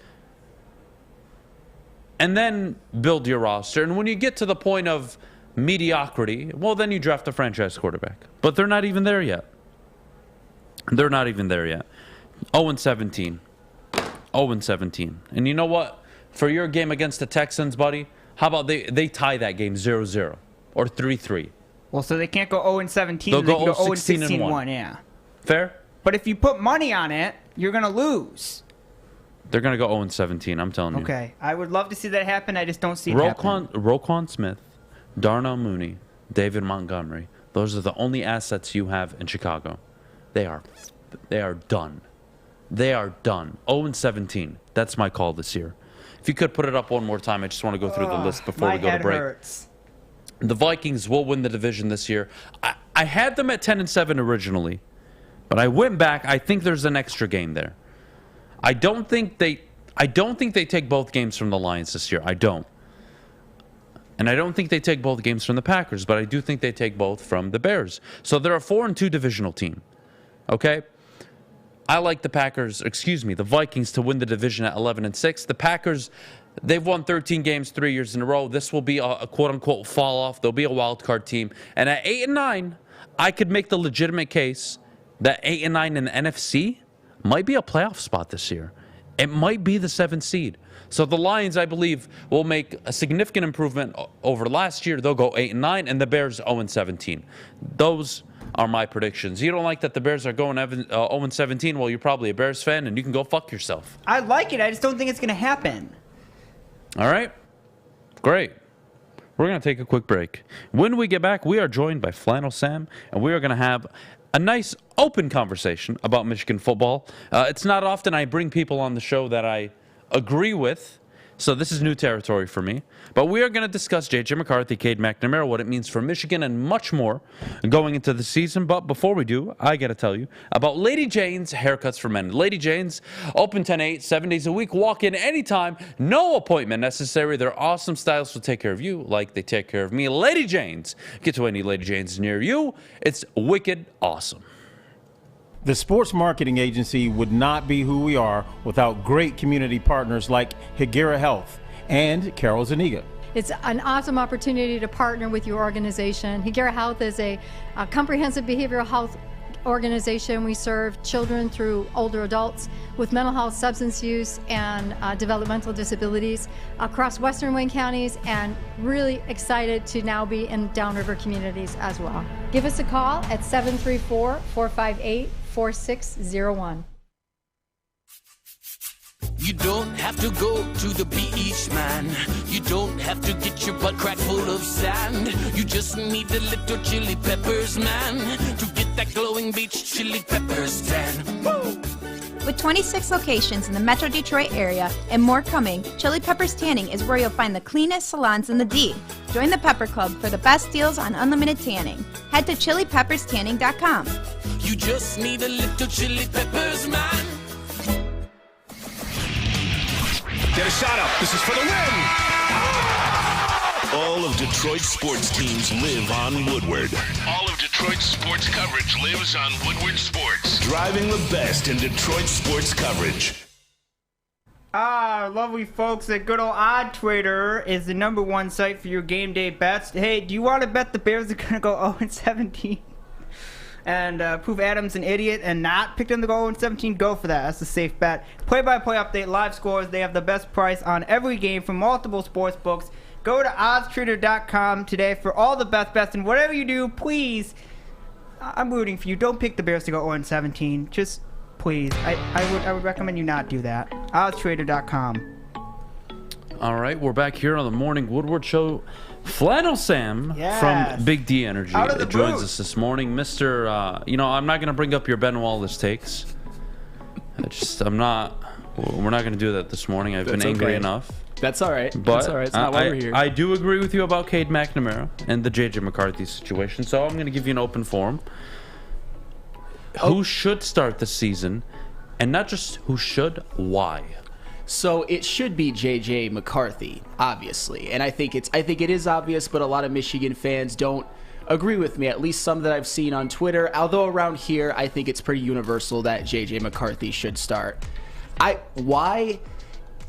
and then build your roster. And when you get to the point of mediocrity, well, then you draft a franchise quarterback. But they're not even there yet. They're not even there yet. 0-17. 0-17. And you know what? For your game against the Texans, buddy, how about they tie that game 0-0 or 3-3? Well, so they can't go 0-17. They'll They can go go 0-16-1. Yeah. Fair? But if you put money on it, you're going to lose. They're going to go 0-17, I'm telling you. Okay. I would love to see that happen. I just don't see it happen. Roquan Smith, Darnell Mooney, David Montgomery, those are the only assets you have in Chicago. They are done. They are done. 0-17. That's my call this year. If you could put it up one more time, I just want to go through the list before we go to break. Hurts. The Vikings will win the division this year. I had them at 10-7 originally, but I went back. I think there's an extra game there. I don't think they take both games from the Lions this year. I don't. And I don't think they take both games from the Packers, but I do think they take both from the Bears. So they're a 4-2 divisional team. Okay? I like the Vikings to win the division at 11-6. The Packers, they've won 13 games 3 years in a row. This will be a quote-unquote fall-off. They'll be a wild card team. And at 8-9, I could make the legitimate case that 8-9 in the NFC might be a playoff spot this year. It might be the 7th seed. So the Lions, I believe, will make a significant improvement over last year. They'll go 8-9, and the Bears 0-17. Those are my predictions. You don't like that the Bears are going 0-17? Well, you're probably a Bears fan, and you can go fuck yourself. I like it. I just don't think it's going to happen. All right. Great. We're going to take a quick break. When we get back, we are joined by Flannel Sam, and we are going to have a nice open conversation about Michigan football. It's not often I bring people on the show that I agree with, so this is new territory for me. But we are going to discuss J.J. McCarthy, Cade McNamara, what it means for Michigan, and much more going into the season. But before we do, I got to tell you about Lady Jane's Haircuts for Men. Lady Jane's, open 10-8, 7 days a week. Walk in anytime, no appointment necessary. Their awesome styles will take care of you like they take care of me. Lady Jane's. Get to any Lady Jane's near you. It's wicked awesome. The sports marketing agency would not be who we are without great community partners like Higuera Health and Carol Zaniga. It's an awesome opportunity to partner with your organization. Higuera Health is a comprehensive behavioral health organization. We serve children through older adults with mental health, substance use, and developmental disabilities across Western Wayne counties, and really excited to now be in downriver communities as well. Give us a call at 734-458-4601. You don't have to go to the beach, man. You don't have to get your butt crack full of sand. You just need a little chili peppers, man, to get that glowing beach chili peppers tan. Woo! With 26 locations in the Metro Detroit area and more coming, Chili Peppers Tanning is where you'll find the cleanest salons in the D. Join the Pepper Club for the best deals on unlimited tanning. Head to chilipepperstanning.com. You just need a little chili peppers, man. Get a shot up. This is for the win. All of Detroit's sports teams live on Woodward. All of Detroit's sports coverage lives on Woodward Sports. Driving the best in Detroit sports coverage. Lovely folks at good old Odd Trader is the #1 site for your game day bets. Hey, do you want to bet the Bears are going to go 0-17? And prove Adam's an idiot and not pick them to go 0-17, go for that. That's a safe bet. Play-by-play update, live scores. They have the best price on every game from multiple sports books. Go to oddstrader.com today for all the best bets. And whatever you do, please, I'm rooting for you. Don't pick the Bears to go 0-17. Just, please. I would recommend you not do that. Oddstrader.com. All right, we're back here on the Morning Woodward Show. Flannel Sam from Big D Energy joins us this morning. Mr. I'm not going to bring up your Ben Wallace takes. We're not going to do that this morning. I've been angry enough. That's all right. But That's all right. It's not why we're here. I do agree with you about Cade McNamara and the J.J. McCarthy situation, so I'm going to give you an open forum. Who should start the season, and not just who should, why? So it should be J.J. McCarthy, obviously, and I think it is obvious, but a lot of Michigan fans don't agree with me. At least some that I've seen on Twitter. Although around here, I think it's pretty universal that J.J. McCarthy should start. Why?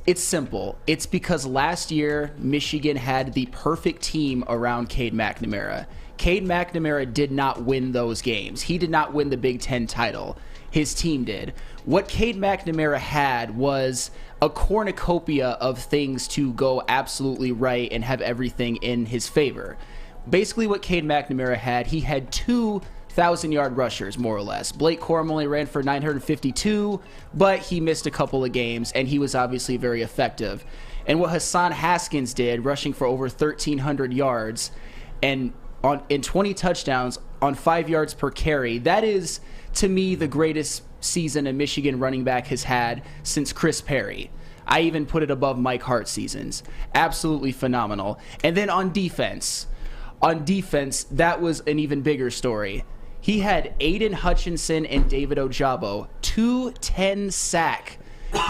It's simple. It's because last year Michigan had the perfect team around Cade McNamara. Cade McNamara did not win those games. He did not win the Big Ten title. His team did. What Cade McNamara had was a cornucopia of things to go absolutely right and have everything in his favor. Basically what Cade McNamara had, he had 2,000-yard rushers, more or less. Blake Corum only ran for 952, but he missed a couple of games, and he was obviously very effective. And what Hassan Haskins did, rushing for over 1,300 yards and in 20 touchdowns on 5 yards per carry, that is, to me, the greatest season a Michigan running back has had since Chris Perry. I even put it above Mike Hart's seasons. Absolutely phenomenal. And then on defense, that was an even bigger story. He had Aiden Hutchinson and David Ojabo, 2 10-sack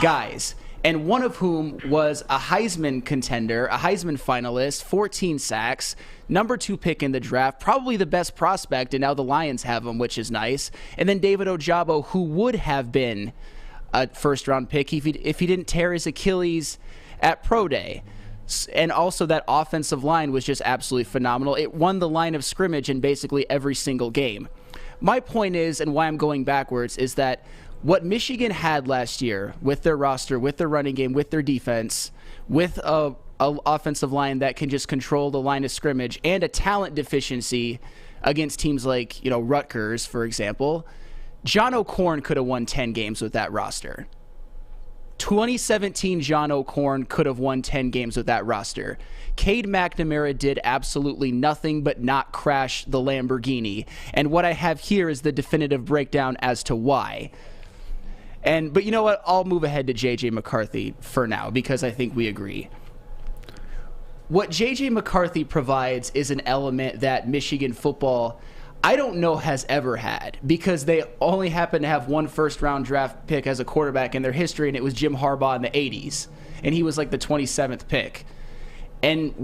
guys, and one of whom was a Heisman contender, a Heisman finalist, 14 sacks, number 2 pick in the draft, probably the best prospect, and now the Lions have him, which is nice. And then David Ojabo, who would have been a first-round pick if he didn't tear his Achilles at Pro Day. And also that offensive line was just absolutely phenomenal. It won the line of scrimmage in basically every single game. My point is, and why I'm going backwards, is that what Michigan had last year with their roster, with their running game, with their defense, with a offensive line that can just control the line of scrimmage, and a talent deficiency against teams like, Rutgers, for example, John O'Korn could have won 10 games with that roster. 2017 John O'Korn could have won 10 games with that roster. Cade McNamara did absolutely nothing but not crash the Lamborghini. And what I have here is the definitive breakdown as to why. But you know what? I'll move ahead to J.J. McCarthy for now because I think we agree. What J.J. McCarthy provides is an element that Michigan football, I don't know, has ever had, because they only happen to have one first-round draft pick as a quarterback in their history, and it was Jim Harbaugh in the 80s, and he was like the 27th pick. And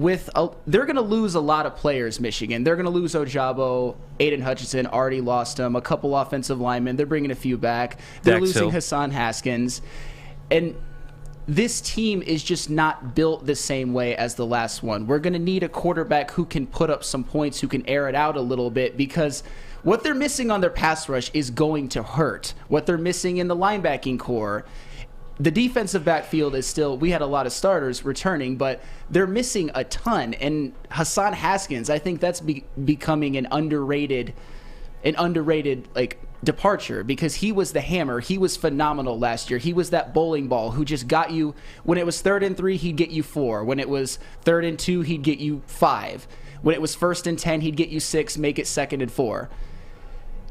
they're going to lose a lot of players, Michigan. They're going to lose Ojabo, Aiden Hutchinson, already lost him, a couple offensive linemen. They're bringing a few back. They're losing Hassan Haskins. And this team is just not built the same way as the last one. We're going to need a quarterback who can put up some points, who can air it out a little bit, because what they're missing on their pass rush is going to hurt. What they're missing in the linebacking core, the defensive backfield is still, we had a lot of starters returning, but they're missing a ton. And Hassan Haskins, I think that's becoming an underrated departure, because he was the hammer. He was phenomenal last year. He was that bowling ball who just got you, when it was 3rd and 3, he'd get you 4. When it was 3rd and 2, he'd get you 5. When it was 1st and 10, he'd get you 6, make it 2nd and 4.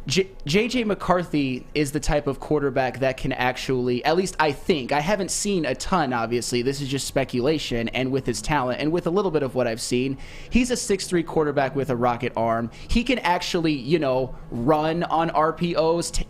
J.J. McCarthy is the type of quarterback that can actually, at least I think, I haven't seen a ton, obviously, this is just speculation, and with his talent, and with a little bit of what I've seen, he's a 6'3 quarterback with a rocket arm. He can actually, run on RPOs,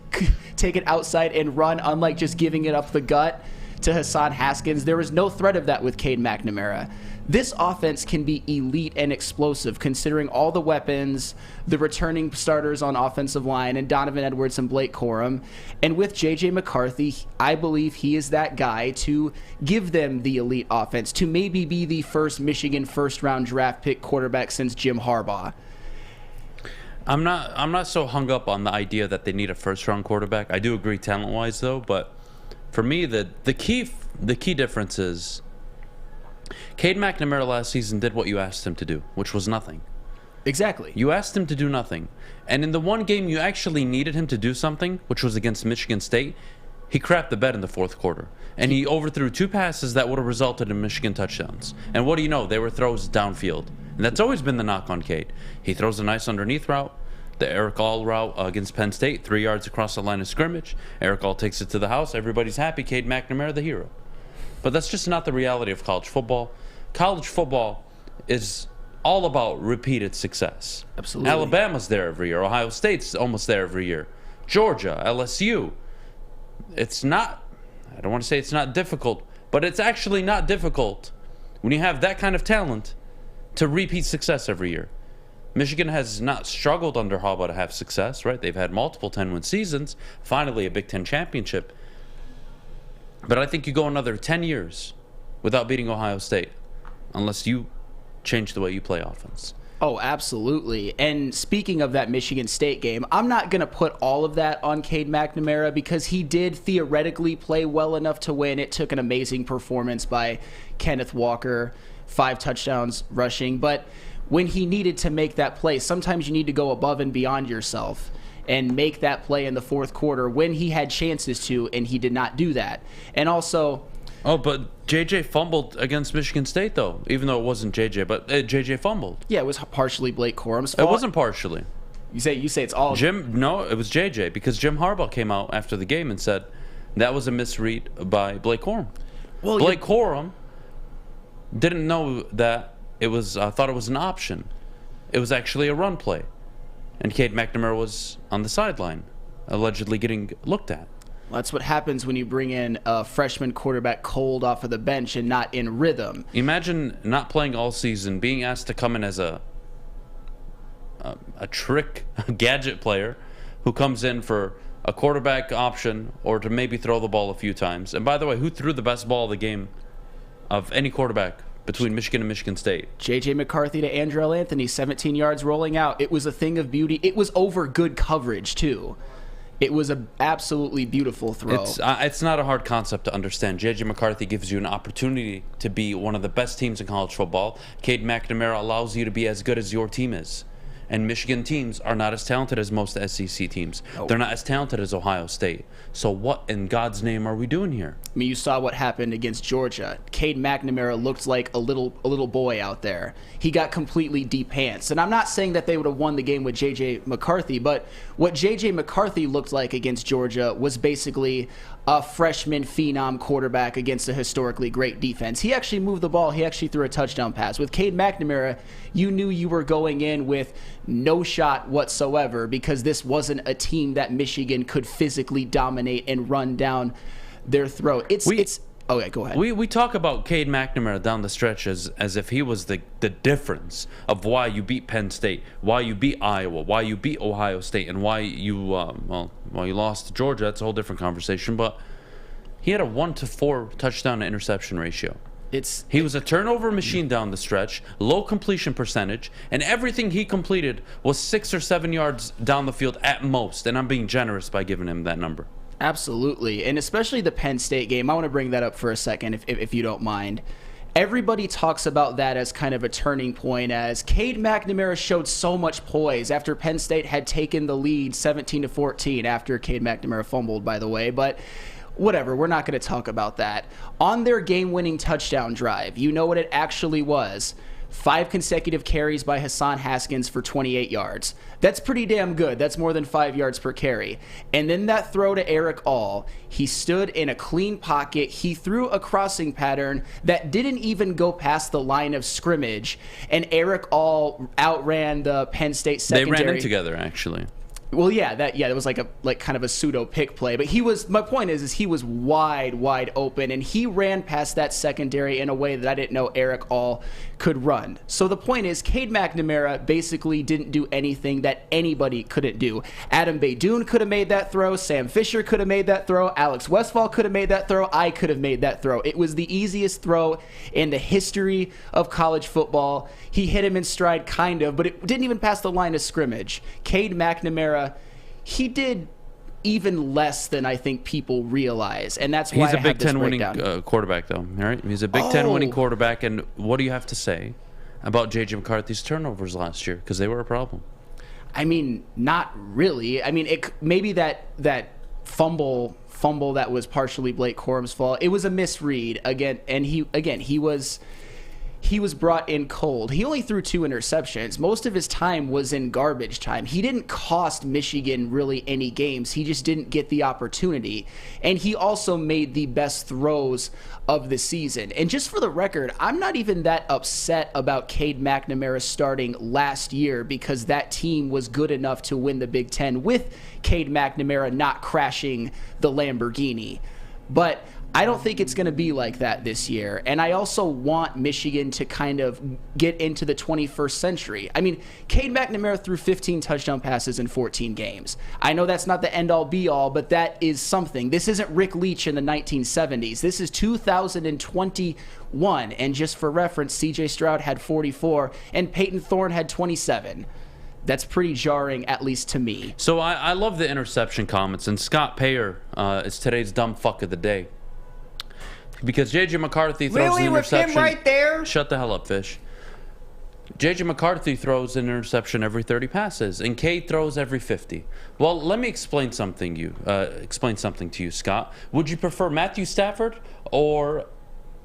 take it outside and run, unlike just giving it up the gut to Hassan Haskins. There was no threat of that with Cade McNamara. This offense can be elite and explosive, considering all the weapons, the returning starters on offensive line, and Donovan Edwards and Blake Corum. And with J.J. McCarthy, I believe he is that guy to give them the elite offense, to maybe be the first Michigan first-round draft pick quarterback since Jim Harbaugh. I'm not so hung up on the idea that they need a first-round quarterback. I do agree talent-wise, though, but for me, the key difference is Cade McNamara last season did what you asked him to do, which was nothing. Exactly. You asked him to do nothing. And in the one game you actually needed him to do something, which was against Michigan State, he crapped the bed in the 4th quarter. And he overthrew 2 passes that would have resulted in Michigan touchdowns. And what do you know? They were throws downfield. And that's always been the knock on Cade. He throws a nice underneath route. The Eric All route against Penn State, 3 yards across the line of scrimmage. Eric All takes it to the house. Everybody's happy. Cade McNamara, the hero. But that's just not the reality of college football. College football is all about repeated success. Absolutely. Alabama's there every year. Ohio State's almost there every year. Georgia, LSU. It's not, I don't want to say it's not difficult, but it's actually not difficult when you have that kind of talent to repeat success every year. Michigan has not struggled under Harbaugh to have success, right? They've had multiple 10-win seasons, finally a Big Ten championship. But I think you go another 10 years without beating Ohio State unless you change the way you play offense. Oh, absolutely. And speaking of that Michigan State game, I'm not going to put all of that on Cade McNamara because he did theoretically play well enough to win. It took an amazing performance by Kenneth Walker, 5 touchdowns rushing. But when he needed to make that play, sometimes you need to go above and beyond yourself and make that play in the fourth quarter when he had chances to, and he did not do that. And also... Oh, but JJ fumbled against Michigan State, though, even though it wasn't JJ, but JJ fumbled. Yeah, it was partially Blake Corum's fault. It wasn't partially. You say it's all... No, it was JJ, because Jim Harbaugh came out after the game and said that was a misread by Blake Corum. Well, Blake Corum didn't know that it was, thought it was an option. It was actually a run play. And Cade McNamara was on the sideline, allegedly getting looked at. Well, that's what happens when you bring in a freshman quarterback cold off of the bench and not in rhythm. Imagine not playing all season, being asked to come in as a trick, a gadget player who comes in for a quarterback option or to maybe throw the ball a few times. And by the way, who threw the best ball of the game of any quarterback between Michigan and Michigan State? J.J. McCarthy to Andrell Anthony, 17 yards rolling out. It was a thing of beauty. It was over good coverage, too. It was an absolutely beautiful throw. It's not a hard concept to understand. J.J. McCarthy gives you an opportunity to be one of the best teams in college football. Cade McNamara allows you to be as good as your team is. And Michigan teams are not as talented as most SEC teams. Nope. They're not as talented as Ohio State. So what in God's name are we doing here? I mean, you saw what happened against Georgia. Cade McNamara looked like a little boy out there. He got completely de-pantsed. And I'm not saying that they would have won the game with J.J. McCarthy, but what J.J. McCarthy looked like against Georgia was basically a freshman phenom quarterback against a historically great defense. He actually moved the ball. He actually threw a touchdown pass. With Cade McNamara, you knew you were going in with no shot whatsoever because this wasn't a team that Michigan could physically dominate and run down their throat. Oh, yeah, go ahead. We talk about Cade McNamara down the stretch as if he was the difference of why you beat Penn State, why you beat Iowa, why you beat Ohio State, and why you you lost to Georgia. That's a whole different conversation. But he had a 1-to-4 touchdown to interception ratio. He was a turnover machine down the stretch, low completion percentage, and everything he completed was 6 or 7 yards down the field at most. And I'm being generous by giving him that number. Absolutely, and especially the Penn State game. I want to bring that up for a second, if you don't mind. Everybody talks about that as kind of a turning point, as Cade McNamara showed so much poise after Penn State had taken the lead 17-14 after Cade McNamara fumbled, by the way, but whatever, we're not going to talk about that. On their game-winning touchdown drive, you know what it actually was. 5 consecutive carries by Hassan Haskins for 28 yards. That's pretty damn good. That's more than 5 yards per carry. And then that throw to Eric All, he stood in a clean pocket. He threw a crossing pattern that didn't even go past the line of scrimmage. And Eric All outran the Penn State secondary. They ran in together, actually. Well, it was like kind of a pseudo pick play, but my point is he was wide open, and he ran past that secondary in a way that I didn't know Eric All could run. So the point is, Cade McNamara basically didn't do anything that anybody couldn't do. Adham Beydoun could have made that throw. Sam Fisher could have made that throw. Alex Westphal could have made that throw. I could have made that throw. It was the easiest throw in the history of college football. He hit him in stride, kind of, but it didn't even pass the line of scrimmage. Cade McNamara, he did even less than I think people realize, and that's why he's a Big Ten winning quarterback, though. All right, he's a Big Ten winning quarterback, and what do you have to say about J.J. McCarthy's turnovers last year? Because they were a problem. I mean, not really. I mean, maybe that fumble that was partially Blake Corum's fault. It was a misread again, and he he was brought in cold. He only threw 2 interceptions. Most of his time was in garbage time. He didn't cost Michigan really any games. He just didn't get the opportunity. And he also made the best throws of the season. And just for the record, I'm not even that upset about Cade McNamara starting last year because that team was good enough to win the Big Ten with Cade McNamara not crashing the Lamborghini. But I don't think it's going to be like that this year. And I also want Michigan to kind of get into the 21st century. I mean, Cade McNamara threw 15 touchdown passes in 14 games. I know that's not the end-all be-all, but that is something. This isn't Rick Leach in the 1970s. This is 2021. And just for reference, C.J. Stroud had 44 and Peyton Thorne had 27. That's pretty jarring, at least to me. So I love the interception comments, and Scott Payer is today's dumb fuck of the day. Because J.J. McCarthy throws an interception. With him right there? Shut the hell up, Fish. J.J. McCarthy throws an interception every 30 passes, and Cade throws every 50. Well, let me explain something to you, Scott. Would you prefer Matthew Stafford or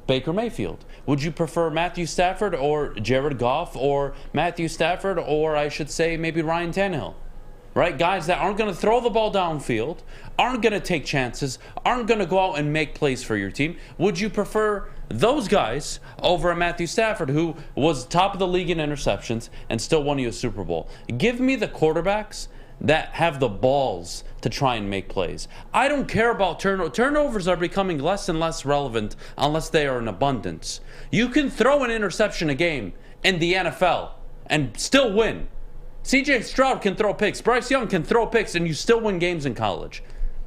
Baker Mayfield? Would you prefer Matthew Stafford or Jared Goff or Matthew Stafford or, I should say, maybe Ryan Tannehill? Right? Guys that aren't going to throw the ball downfield, aren't going to take chances, aren't going to go out and make plays for your team. Would you prefer those guys over a Matthew Stafford who was top of the league in interceptions and still won you a Super Bowl? Give me the quarterbacks that have the balls to try and make plays. I don't care about turnovers. Turnovers are becoming less and less relevant unless they are in abundance. You can throw an interception a game in the NFL and still win. C.J. Stroud can throw picks. Bryce Young can throw picks, and you still win games in college.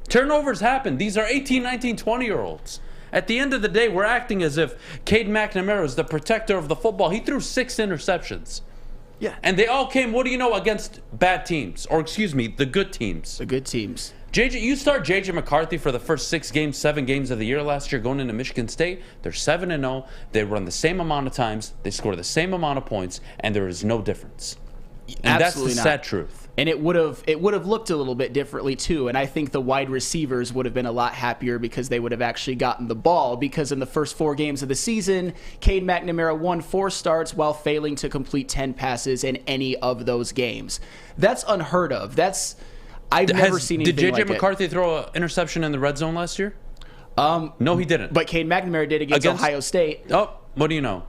Turnovers happen. These are 18, 19, 20-year-olds. At the end of the day, we're acting as if Cade McNamara is the protector of the football. He threw 6 interceptions. Yeah. And they all came, what do you know, against bad teams. Or, excuse me, the good teams. The good teams. You start J.J. McCarthy for the first 6 games, 7 games of the year last year going into Michigan State. They're 7-0. They run the same amount of times. They score the same amount of points. And there is no difference. And Absolutely that's the sad truth. And it would have looked a little bit differently too. And I think the wide receivers would have been a lot happier because they would have actually gotten the ball. Because in the first 4 games of the season, Cade McNamara won 4 starts while failing to complete 10 passes in any of those games. That's unheard of. I've never seen anything like it. Did J.J. McCarthy throw an interception in the red zone last year? No, he didn't. But Cade McNamara did against Ohio State. Oh, what do you know?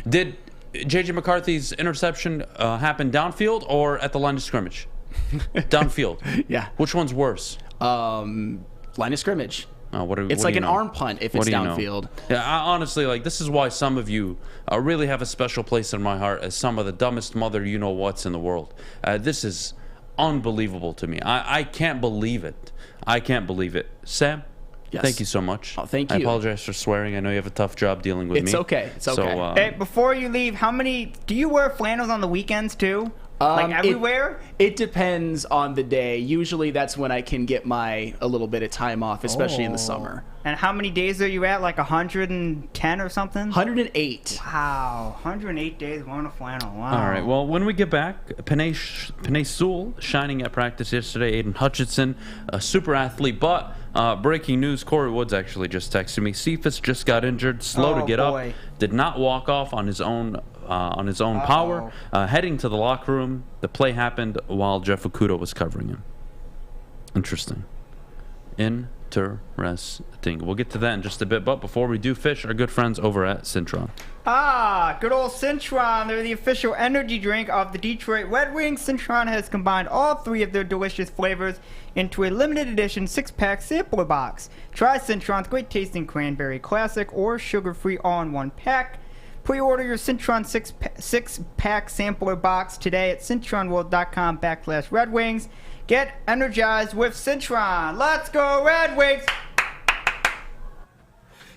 Did J.J. McCarthy's interception happen downfield or at the line of scrimmage? Downfield. Yeah. Which one's worse? Line of scrimmage. It's like an arm punt if it's downfield. Yeah, honestly, this is why some of you really have a special place in my heart as some of the dumbest mother-you-know-whats in the world. This is unbelievable to me. I can't believe it. I can't believe it. Sam? Yes. Thank you so much. Oh, thank you. I apologize for swearing. I know you have a tough job dealing with me. It's okay. It's okay. So, hey, before you leave, do you wear flannels on the weekends too? Like everywhere? It depends on the day. Usually that's when I can get a little bit of time off, especially in the summer. And how many days are you at? Like 110 or something? 108. Wow. 108 days wearing a flannel. Wow. All right. Well, when we get back, Penei Sewell shining at practice yesterday. Adham Hutchinson, a super athlete. But breaking news, Kory Woods actually just texted me. Cephas just got injured, slow to get up, did not walk off on his own power. Heading to the locker room, the play happened while Jeff Okudah was covering him. Interesting. We'll get to that in just a bit, but before we do, Fish, our good friends over at Cintron. Good old Cintron. They're the official energy drink of the Detroit Red Wings. Cintron has combined all 3 of their delicious flavors into a limited edition 6-pack sampler box. Try Cintron's great tasting cranberry classic or sugar-free all-in-one pack. Pre-order your Cintron 6-pack sampler box today at cintronworld.com/Red Wings. Get energized with Cintron. Let's go Red Wings!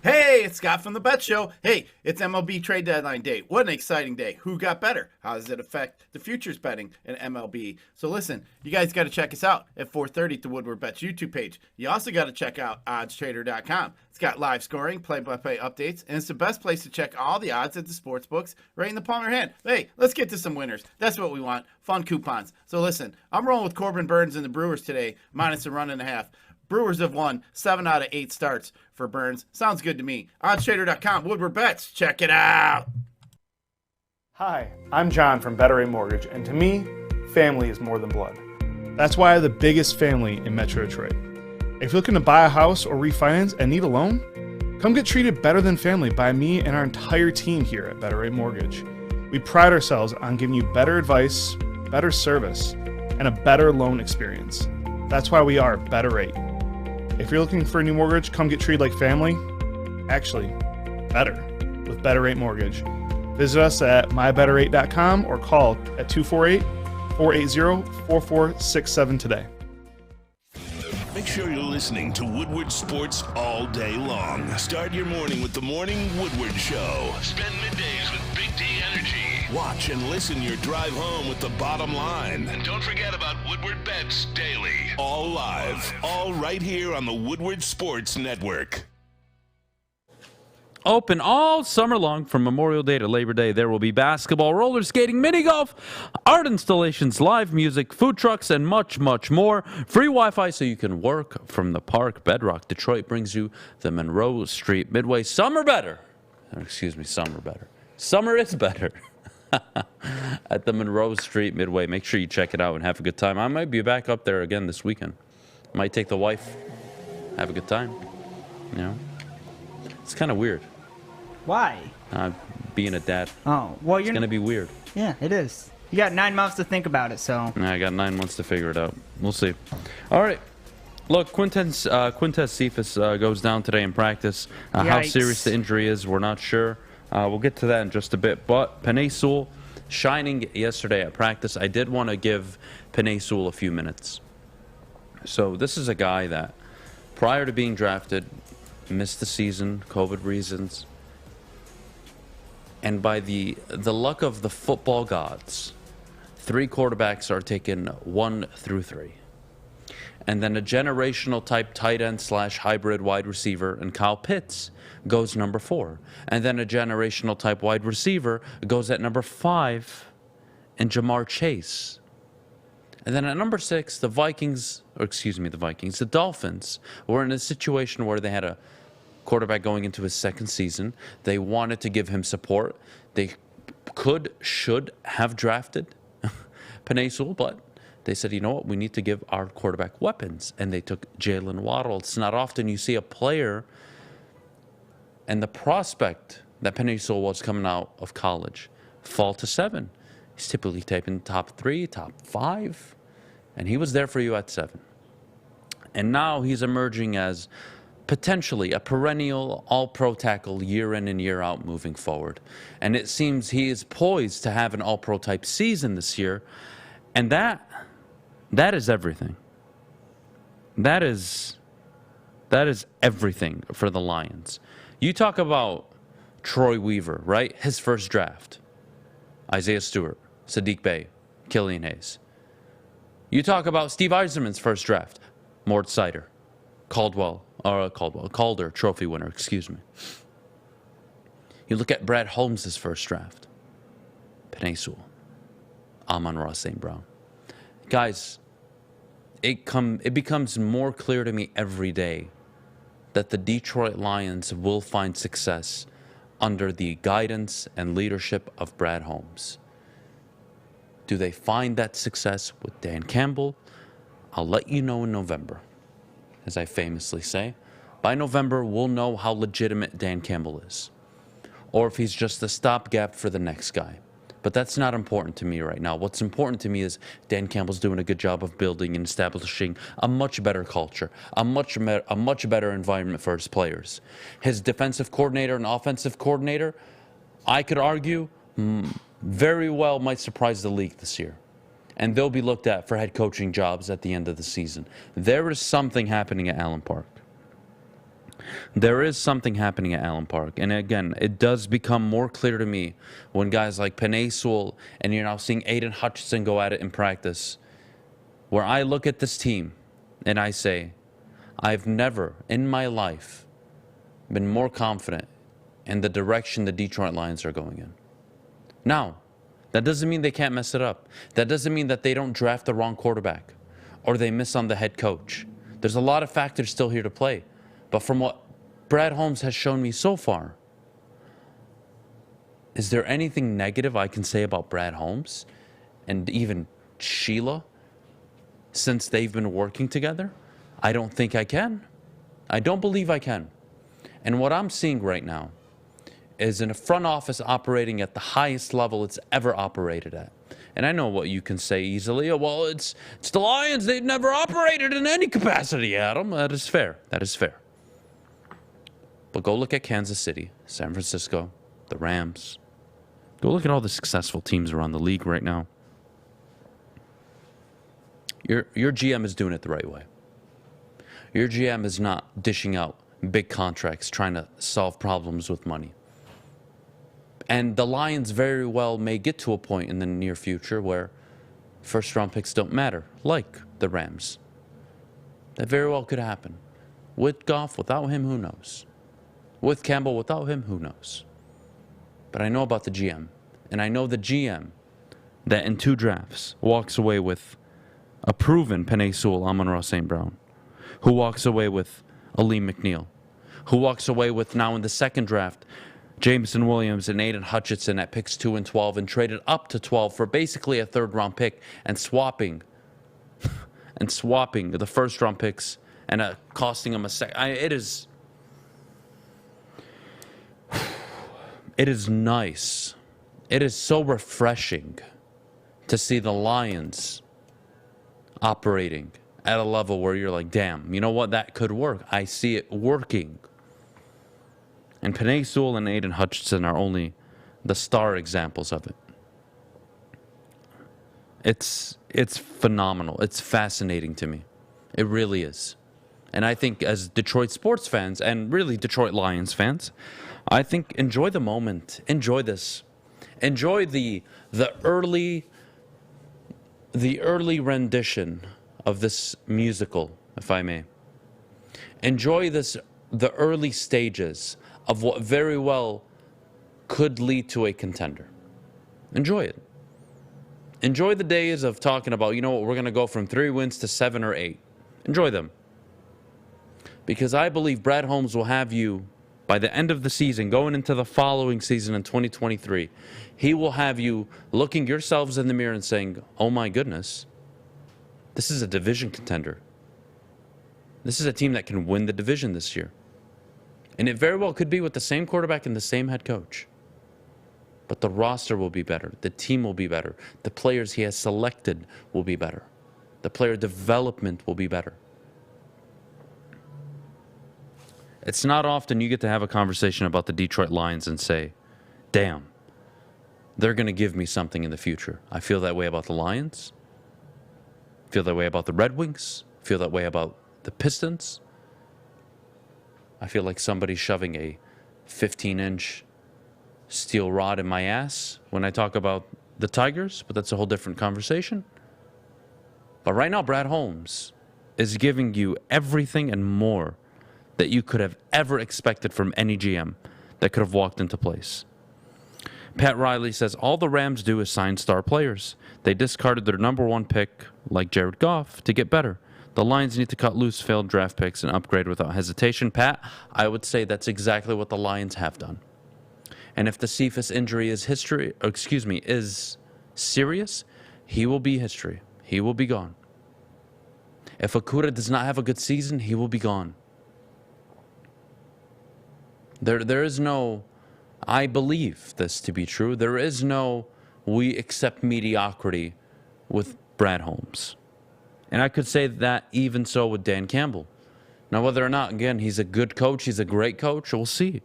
Hey, it's Scott from the Bet Show. Hey, it's MLB trade deadline day. What an exciting day. Who got better? How does it affect the futures betting in MLB? So listen, you guys got to check us out at 4:30 at the Woodward Bets YouTube page. You also got to check out oddstrader.com. It's got live scoring, play-by-play updates, and it's the best place to check all the odds at the sports books right in the palm of your hand. Hey, let's get to some winners. That's what we want, fun coupons. So listen, I'm rolling with Corbin Burns and the Brewers today, minus a 1.5. Brewers have won 7 out of 8 starts for Burns. Sounds good to me. OddsTrader.com, Woodward Bets. Check it out. Hi, I'm John from Better Rate Mortgage, and to me, family is more than blood. That's why I have the biggest family in Metro Detroit. If you're looking to buy a house or refinance and need a loan, come get treated better than family by me and our entire team here at Better Rate Mortgage. We pride ourselves on giving you better advice, better service, and a better loan experience. That's why we are Better Rate. If you're looking for a new mortgage, come get treated like family. Actually, better with Better Rate Mortgage. Visit us at mybetterrate.com or call at 248-480-4467 today. Make sure you're listening to Woodward Sports all day long. Start your morning with the Morning Woodward Show. Spend middays with Big D Energy. Watch and listen your drive home with the Bottom Line. And don't forget about Woodward Bets Daily. All live, all right here on the Woodward Sports Network. Open all summer long from Memorial Day to Labor Day. There will be basketball, roller skating, mini golf, art installations, live music, food trucks, and much, much more. Free Wi-Fi so you can work from the park. Bedrock Detroit brings you the Monroe Street Midway Summer Better. Summer Better. Summer is better. At the Monroe Street Midway. Make sure you check it out and have a good time. I might be back up there again this weekend. Might take the wife. Have a good time. You know? It's kind of weird. Why? Being a dad. Oh, well, it's going to be weird. Yeah, it is. You got 9 months to think about it, so. I got 9 months to figure it out. We'll see. All right. Look, Quintez Cephas goes down today in practice. How serious the injury is, we're not sure. We'll get to that in just a bit. But Penei Sewell shining yesterday at practice. I did want to give Penei Sewell a few minutes. So this is a guy that, prior to being drafted, missed the season, COVID reasons. And by the luck of the football gods, 3 quarterbacks are taken 1 through 3. And then a generational type tight end / hybrid wide receiver, and Kyle Pitts goes number 4. And then a generational type wide receiver goes at number 5, and Jamar Chase. And then at number 6, the Dolphins were in a situation where they had a quarterback going into his 2nd season. They wanted to give him support. They should have drafted Penei Sewell, but they said, you know what, we need to give our quarterback weapons. And they took Jalen Waddle. It's not often you see a player and the prospect that Penei Sewell was coming out of college fall to 7. He's typically taken top 3, top 5, and he was there for you at 7. And now he's emerging as potentially a perennial all-pro tackle year in and year out moving forward. And it seems he is poised to have an all-pro type season this year. And that is everything. That is everything for the Lions. You talk about Troy Weaver, right? His first draft. Isaiah Stewart, Sadiq Bey, Killian Hayes. You talk about Steve Eiserman's first draft. Mort Sider, Calder trophy winner, excuse me. You look at Brad Holmes' first draft. Penei Sewell, Amon-Ra St. Brown. Guys, it becomes more clear to me every day that the Detroit Lions will find success under the guidance and leadership of Brad Holmes. Do they find that success with Dan Campbell? I'll let you know in November. As I famously say, by November, we'll know how legitimate Dan Campbell is, or if he's just a stopgap for the next guy. But that's not important to me right now. What's important to me is Dan Campbell's doing a good job of building and establishing a much better culture, a much better environment for his players. His defensive coordinator and offensive coordinator, I could argue, very well might surprise the league this year. And they'll be looked at for head coaching jobs at the end of the season. There is something happening at Allen Park. There is something happening at Allen Park. And again, it does become more clear to me when guys like Penei Sewell and you're now seeing Aiden Hutchinson go at it in practice, where I look at this team and I say, I've never in my life been more confident in the direction the Detroit Lions are going in. Now, that doesn't mean they can't mess it up. That doesn't mean that they don't draft the wrong quarterback or they miss on the head coach. There's a lot of factors still here to play. But from what Brad Holmes has shown me so far, Is there anything negative I can say about Brad Holmes and even Sheila since they've been working together? I don't think I can. I don't believe I can. And what I'm seeing right now is in a front office operating at the highest level it's ever operated at. And I know what you can say easily. Oh, well, it's the Lions. They've never operated in any capacity, Adam. That is fair. That is fair. But go look at Kansas City, San Francisco, the Rams. Go look at all the successful teams around the league right now. Your GM is doing it the right way. Your GM is not dishing out big contracts, trying to solve problems with money. And the Lions very well may get to a point in the near future where first-round picks don't matter, like the Rams. That very well could happen. With Goff, without him, who knows? With Campbell, without him, who knows? But I know about the GM. And I know the GM that in 2 drafts walks away with a proven Penei Sewell, Amon-Ra St. Brown, who walks away with Aleem McNeil, who walks away with now in the 2nd draft Jameson Williams and Aiden Hutchinson at picks 2 and 12 and traded up to 12 for basically a 3rd-round pick and swapping the first-round picks and costing them a second. It is nice. It is so refreshing to see the Lions operating at a level where you're like, damn, you know what? That could work. I see it working. And Penei Sewell and Aiden Hutchinson are only the star examples of it. It's phenomenal. It's fascinating to me. It really is. And I think as Detroit sports fans and really Detroit Lions fans, I think enjoy the moment. Enjoy this. Enjoy the early rendition of this musical, if I may. Enjoy the early stages of what very well could lead to a contender. Enjoy it. Enjoy the days of talking about, you know what, we're going to go from 3 wins to 7 or 8. Enjoy them. Because I believe Brad Holmes will have you, by the end of the season, going into the following season in 2023, he will have you looking yourselves in the mirror and saying, oh my goodness, this is a division contender. This is a team that can win the division this year. And it very well could be with the same quarterback and the same head coach. But the roster will be better. The team will be better. The players he has selected will be better. The player development will be better. It's not often you get to have a conversation about the Detroit Lions and say, damn, they're going to give me something in the future. I feel that way about the Lions. I feel that way about the Red Wings. I feel that way about the Pistons. I feel like somebody's shoving a 15-inch steel rod in my ass when I talk about the Tigers, but that's a whole different conversation. But right now, Brad Holmes is giving you everything and more that you could have ever expected from any GM that could have walked into place. Pat Riley says, all the Rams do is sign star players. They discarded their number 1 pick, like Jared Goff, to get better. The Lions need to cut loose failed draft picks and upgrade without hesitation. Pat, I would say that's exactly what the Lions have done. And if the Cephas injury is is serious, he will be history. He will be gone. If Okudah does not have a good season, he will be gone. There is no, I believe this to be true, there is no we accept mediocrity with Brad Holmes. And I could say that even so with Dan Campbell. Now, whether or not, again, he's a good coach, he's a great coach, we'll see.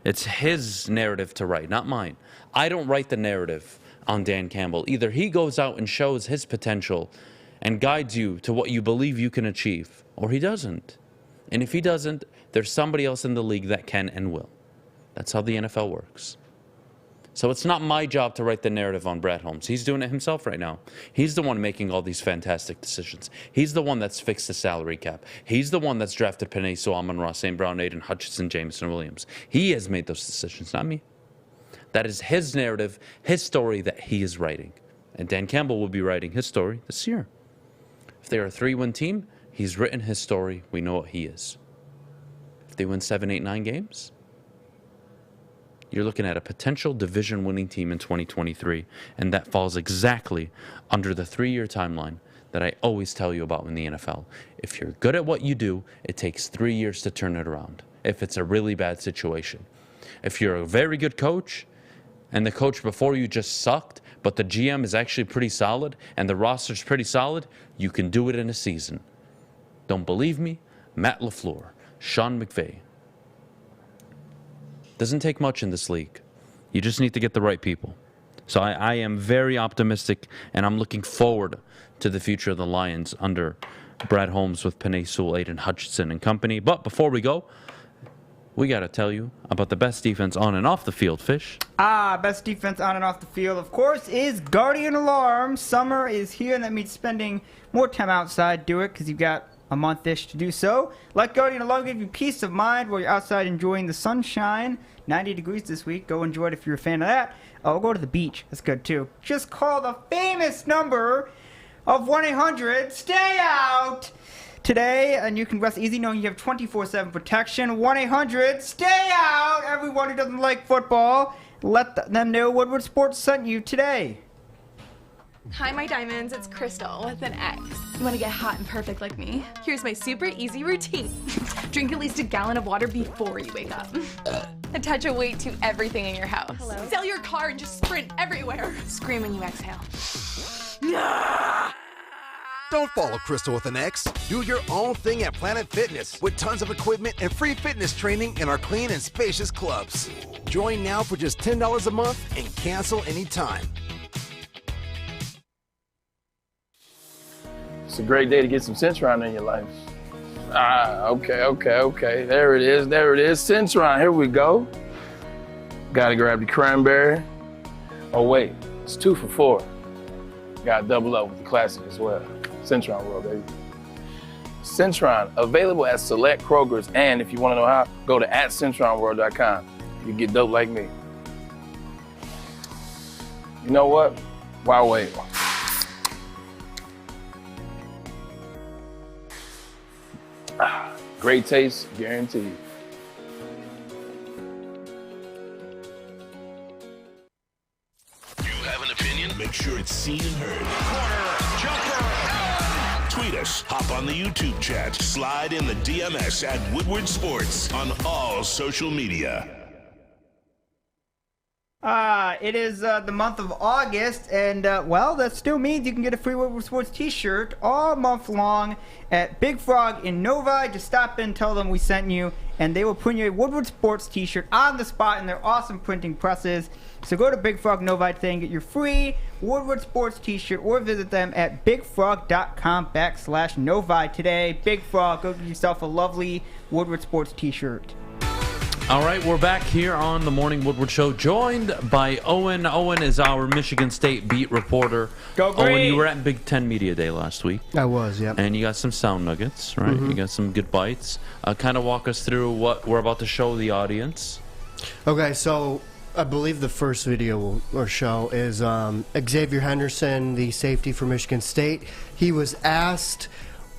It's his narrative to write, not mine. I don't write the narrative on Dan Campbell. Either he goes out and shows his potential and guides you to what you believe you can achieve, or he doesn't. And if he doesn't, there's somebody else in the league that can and will. That's how the NFL works. So it's not my job to write the narrative on Brad Holmes. He's doing it himself right now. He's the one making all these fantastic decisions. He's the one that's fixed the salary cap. He's the one that's drafted Penei Sewell, Amon-Ra St. Brown, Aiden Hutchinson, Jameson Williams. He has made those decisions, not me. That is his narrative, his story that he is writing. And Dan Campbell will be writing his story this year. If they're a 3-win team, he's written his story. We know what he is. If they win 7, 8, 9 games, you're looking at a potential division-winning team in 2023, and that falls exactly under the 3-year timeline that I always tell you about in the NFL. If you're good at what you do, it takes 3 years to turn it around, if it's a really bad situation. If you're a very good coach, and the coach before you just sucked, but the GM is actually pretty solid, and the roster's pretty solid, you can do it in a season. Don't believe me? Matt LaFleur, Sean McVay. Doesn't take much in this league. You just need to get the right people. So I am very optimistic, and I'm looking forward to the future of the Lions under Brad Holmes with Penei Sewell, Aiden Hutchinson, and company. But before we go, we got to tell you about the best defense on and off the field, Fish. Best defense on and off the field, of course, is Guardian Alarm. Summer is here, and that means spending more time outside. Do it, because you've got a month-ish to do so. Let Guardian Alarm give you peace of mind while you're outside enjoying the sunshine. 90 degrees this week. Go enjoy it if you're a fan of that. Oh, go to the beach. That's good, too. Just call the famous number of 1-800-STAY-OUT today, and you can rest easy knowing you have 24/7 protection. 1-800-STAY-OUT. Everyone who doesn't like football, let them know Woodward Sports sent you today. Hi, my diamonds. It's Crystal with an X. You want to get hot and perfect like me? Here's my super easy routine. Drink at least a gallon of water before you wake up. Attach a weight to everything in your house. Sell your car and just sprint everywhere. Scream when you exhale. Don't follow Crystal with an X. Do your own thing at Planet Fitness with tons of equipment and free fitness training in our clean and spacious clubs. Join now for just $10 a month and cancel anytime. It's a great day to get some Centron in your life. Okay. There it is. Centron, here we go. Gotta grab the cranberry. Oh wait, it's 2 for $4. Gotta double up with the classic as well. Centron World, baby. Centron, available at select Krogers, and if you wanna know how, go to @CentronWorld.com. You get dope like me. You know what? Why wait? Great taste, guaranteed. You have an opinion? Make sure it's seen and heard. Tweet us, hop on the YouTube chat, slide in the DMS at Woodward Sports on all social media. It is the month of August, and well, that still means you can get a free Woodward Sports t-shirt all month long at Big Frog in Novi. Just stop in, tell them we sent you, and they will print you a Woodward Sports t-shirt on the spot in their awesome printing presses. So go to Big Frog Novi today and get your free Woodward Sports t-shirt, or visit them at bigfrog.com/Novi today. Big Frog, go get yourself a lovely Woodward Sports t-shirt. All right, we're back here on the Morning Woodward Show, joined by Owen. Owen is our Michigan State beat reporter. Go Green! Owen, you were at Big Ten Media Day last week. I was, yep. And you got some sound nuggets, right? Mm-hmm. You got some good bites. Kind of walk us through what we're about to show the audience. Okay, so I believe the first video or show is Xavier Henderson, the safety for Michigan State. He was asked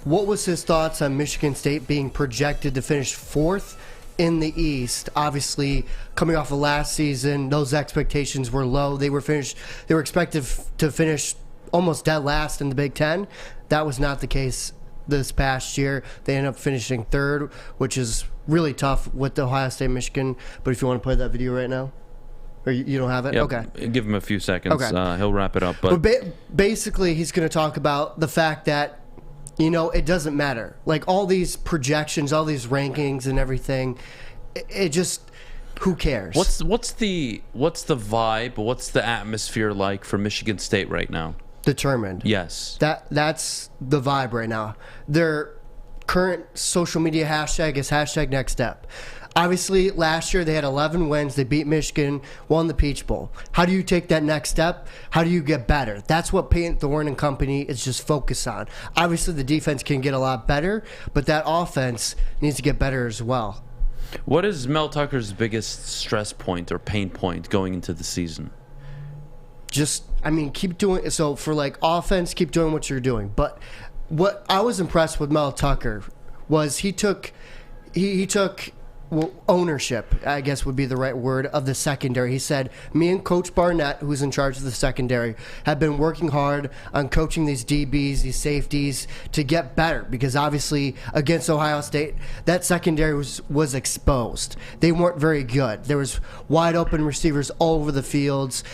what was his thoughts on Michigan State being projected to finish 4th in the East. Obviously, coming off of last season, those expectations were low. They were expected to finish almost dead last in the Big Ten. That was not the case this past year. They ended up finishing 3rd, which is really tough with Ohio State, Michigan. But if you want to play that video right now, or you don't have it, Yep. okay. Give him a few seconds. Okay. He'll wrap it up. But basically, he's going to talk about the fact that, you know, it doesn't matter. Like, all these projections, all these rankings and everything, it just, who cares? What's the vibe? What's the atmosphere like for Michigan State right now? Determined. Yes. That's the vibe right now. Their current social media hashtag is #NextStep. Obviously, last year they had 11 wins. They beat Michigan, won the Peach Bowl. How do you take that next step? How do you get better? That's what Peyton Thorne and company is just focused on. Obviously, the defense can get a lot better, but that offense needs to get better as well. What is Mel Tucker's biggest stress point or pain point going into the season? Just, I mean, keep doing, so for like offense, keep doing what you're doing. But what I was impressed with Mel Tucker was he took ownership, I guess would be the right word, of the secondary. He said, me and Coach Barnett, who's in charge of the secondary, have been working hard on coaching these DBs, these safeties, to get better, because obviously against Ohio State, that secondary was exposed. They weren't very good. There was wide open receivers all over the fields.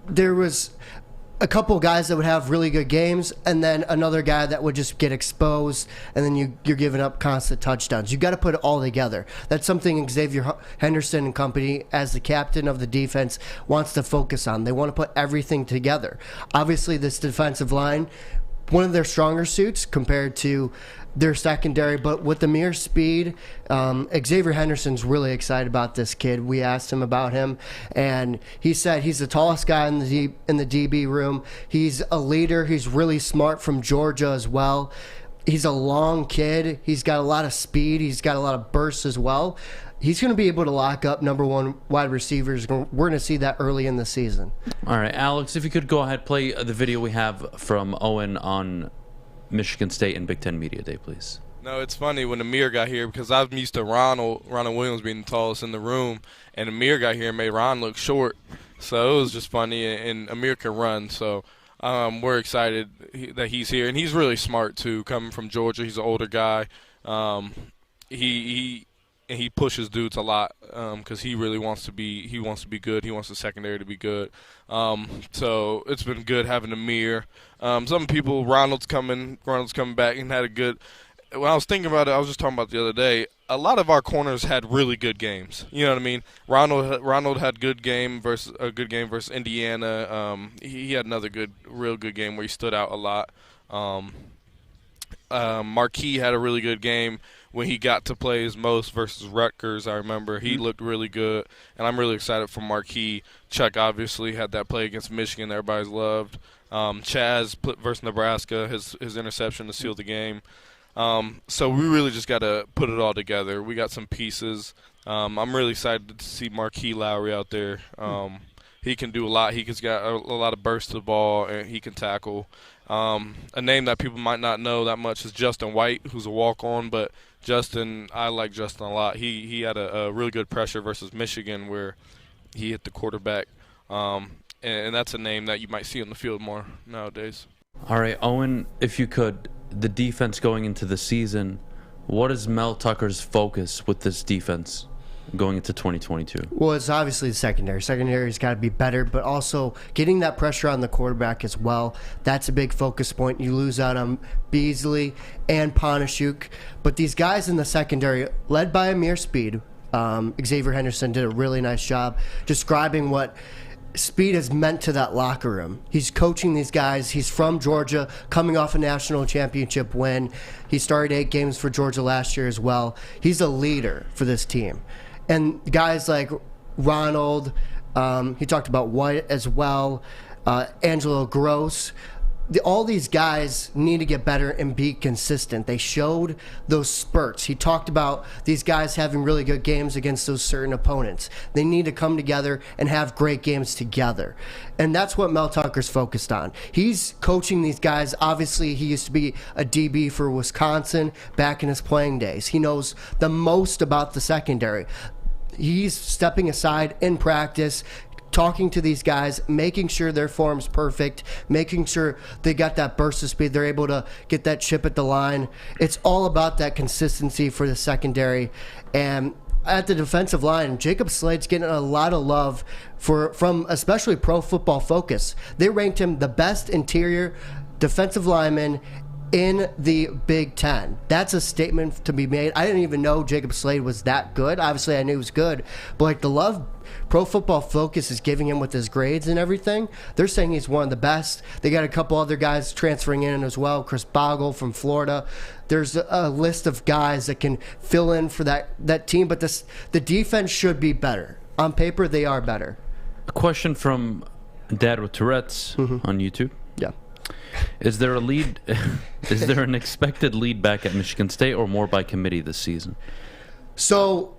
There was a couple guys that would have really good games, and then another guy that would just get exposed, and then you're giving up constant touchdowns. You got to put it all together. That's something Xavier Henderson and company, as the captain of the defense, wants to focus on. They want to put everything together. Obviously, this defensive line, one of their stronger suits compared to their secondary, but with the mere speed, Xavier Henderson's really excited about this kid. We asked him about him, and he said he's the tallest guy in the DB room. He's a leader. He's really smart, from Georgia as well. He's a long kid. He's got a lot of speed. He's got a lot of bursts as well. He's going to be able to lock up number one wide receivers. We're going to see that early in the season. All right, Alex, if you could go ahead, play the video we have from Owen on Michigan State and Big Ten Media Day, please. No, it's funny when Amir got here, because I'm used to Ronald Williams being the tallest in the room, and Amir got here and made Ron look short. So it was just funny, and Amir can run. So we're excited that he's here, and he's really smart too. Coming from Georgia, he's an older guy. He pushes dudes a lot because he really wants to be good. He wants the secondary to be good. So it's been good having Amir. Some people, Ronald's coming back and had a good. When I was thinking about it, I was just talking about the other day. A lot of our corners had really good games. You know what I mean? Ronald had a good game versus Indiana. He had another real good game where he stood out a lot. Marquis had a really good game when he got to play his most versus Rutgers. I remember he looked really good, and I'm really excited for Marquis. Chuck obviously had that play against Michigan that everybody's loved. Chaz versus Nebraska, his interception to seal the game. So we really just got to put it all together. We got some pieces. I'm really excited to see Marquis Lowry out there. He can do a lot. He's got a lot of burst to the ball, and he can tackle. A name that people might not know that much is Justin White, who's a walk-on, but I like Justin a lot. He had a really good pressure versus Michigan where he hit the quarterback, and that's a name that you might see on the field more nowadays. All right, Owen, if you could, the defense going into the season, what is Mel Tucker's focus with this defense going into 2022? Well, it's obviously the secondary. Secondary's got to be better, but also getting that pressure on the quarterback as well. That's a big focus point. You lose out on Beasley and Ponashuk, but these guys in the secondary, led by Amir Speed, Xavier Henderson did a really nice job describing what Speed has meant to that locker room. He's coaching these guys. He's from Georgia, coming off a national championship win. He started 8 games for Georgia last year as well. He's a leader for this team. And guys like Ronald, he talked about White as well, Angelo Gross. All these guys need to get better and be consistent. They showed those spurts. He talked about these guys having really good games against those certain opponents. They need to come together and have great games together. And that's what Mel Tucker's focused on. He's coaching these guys. Obviously, he used to be a DB for Wisconsin back in his playing days. He knows the most about the secondary. He's stepping aside in practice, talking to these guys, making sure their form's perfect, making sure they got that burst of speed, they're able to get that chip at the line. It's all about that consistency for the secondary. And at the defensive line, Jacob Slade's getting a lot of love from especially Pro Football Focus. They ranked him the best interior defensive lineman in the Big Ten. That's a statement to be made. I didn't even know Jacob Slade was that good. Obviously, I knew he was good. But like the love Pro Football Focus is giving him with his grades and everything, they're saying he's one of the best. They got a couple other guys transferring in as well. Chris Bogle from Florida. There's a list of guys that can fill in for that team. But the defense should be better. On paper, they are better. A question from Dad with Tourette's on YouTube. Yeah. Is there an expected lead back at Michigan State or more by committee this season? So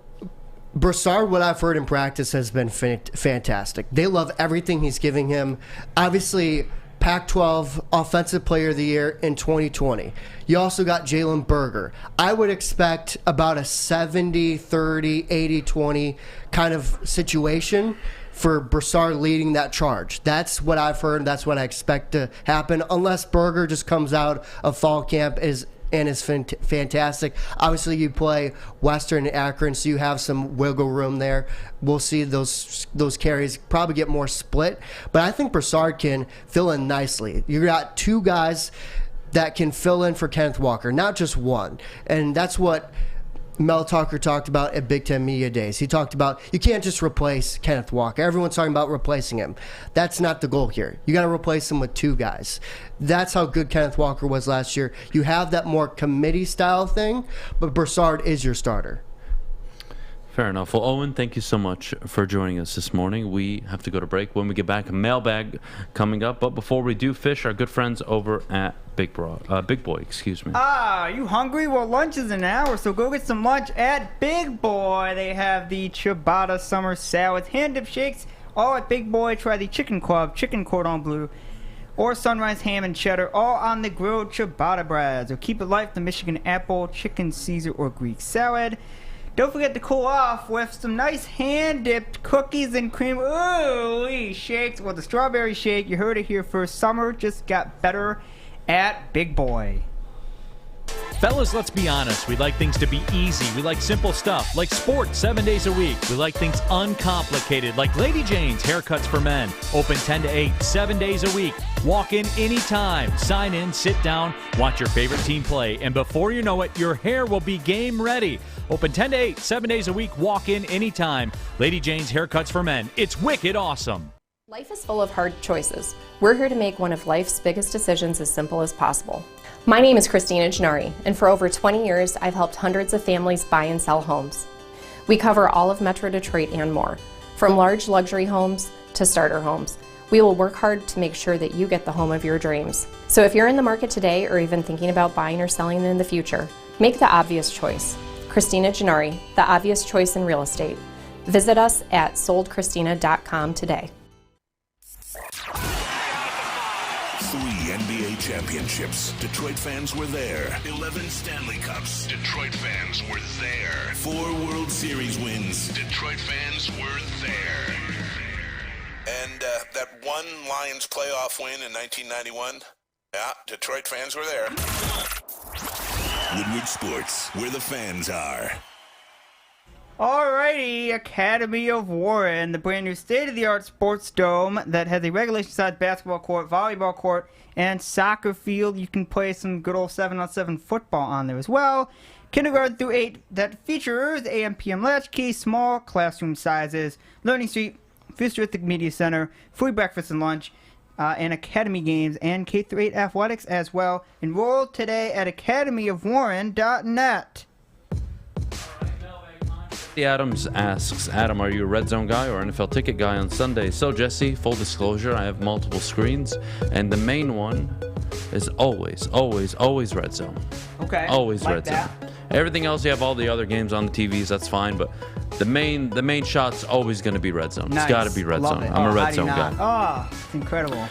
Broussard, what I've heard in practice, has been fantastic. They love everything he's giving him. Obviously, Pac-12 Offensive Player of the Year in 2020. You also got Jalen Berger. I would expect about a 70-30, 80-20 kind of situation for Broussard leading that charge. That's what I've heard. That's what I expect to happen, unless Berger just comes out of fall camp is fantastic. Obviously, you play Western and Akron, so you have some wiggle room there. We'll see those carries probably get more split, but I think Broussard can fill in nicely. You got two guys that can fill in for Kenneth Walker, not just one, and that's what Mel Tucker talked about at Big Ten Media Days. He talked about you can't just replace Kenneth Walker. Everyone's talking about replacing him. That's not the goal here. You got to replace him with two guys. That's how good Kenneth Walker was last year. You have that more committee style thing, but Broussard is your starter. Fair enough. Well, Owen, thank you so much for joining us this morning. We have to go to break. When we get back, a mailbag coming up. But before we do, Fish, our good friends over at Big Boy, excuse me. Ah, are you hungry? Well, lunch is an hour, so go get some lunch at Big Boy. They have the ciabatta summer salads, hand dip shakes, all at Big Boy. Try the chicken club, chicken cordon bleu, or sunrise ham and cheddar, all on the grilled ciabatta breads. Or keep it light, the Michigan apple, chicken Caesar, or Greek salad. Don't forget to cool off with some nice hand-dipped cookies and cream. Ooh, shakes. Well, the strawberry shake, you heard it here first. Summer just got better at Big Boy. Fellas, let's be honest. We like things to be easy. We like simple stuff, like sports 7 days a week. We like things uncomplicated, like Lady Jane's Haircuts for Men. Open 10 to 8, 7 days a week. Walk in anytime. Sign in, sit down, watch your favorite team play. And before you know it, your hair will be game ready. Open 10 to 8, 7 days a week. Walk in anytime. Lady Jane's Haircuts for Men. It's wicked awesome. Life is full of hard choices. We're here to make one of life's biggest decisions as simple as possible. My name is Christina Gennari, and for over 20 years, I've helped hundreds of families buy and sell homes. We cover all of Metro Detroit and more, from large luxury homes to starter homes. We will work hard to make sure that you get the home of your dreams. So if you're in the market today or even thinking about buying or selling in the future, make the obvious choice. Christina Gennari, the obvious choice in real estate. Visit us at soldchristina.com today. 3 NBA championships. Detroit fans were there. 11 Stanley Cups. Detroit fans were there. 4 World Series wins. Detroit fans were there. And that one Lions playoff win in 1991. Yeah, Detroit fans were there. Woodward Sports, where the fans are. Alrighty, Academy of Warren, the brand new state-of-the-art sports dome that has a regulation-sized basketball court, volleyball court, and soccer field. You can play some good old 7-on-7 football on there as well. Kindergarten through 8 that features AM/PM latchkey, small classroom sizes, learning suite, futuristic media center, free breakfast and lunch, and academy games, and K-8 athletics as well. Enroll today at academyofwarren.net. Adams asks, Adam, are you a Red Zone guy or NFL ticket guy on Sunday? So, Jesse, full disclosure, I have multiple screens, and the main one is always Red Zone. Okay. Always like Red that. Zone. Everything else, you have all the other games on the TVs, that's fine, but the main shot's always going to be Red Zone. Nice. It's got to be Red Love Zone. it. I'm a How Red do Zone you guy. not? Oh, it's incredible.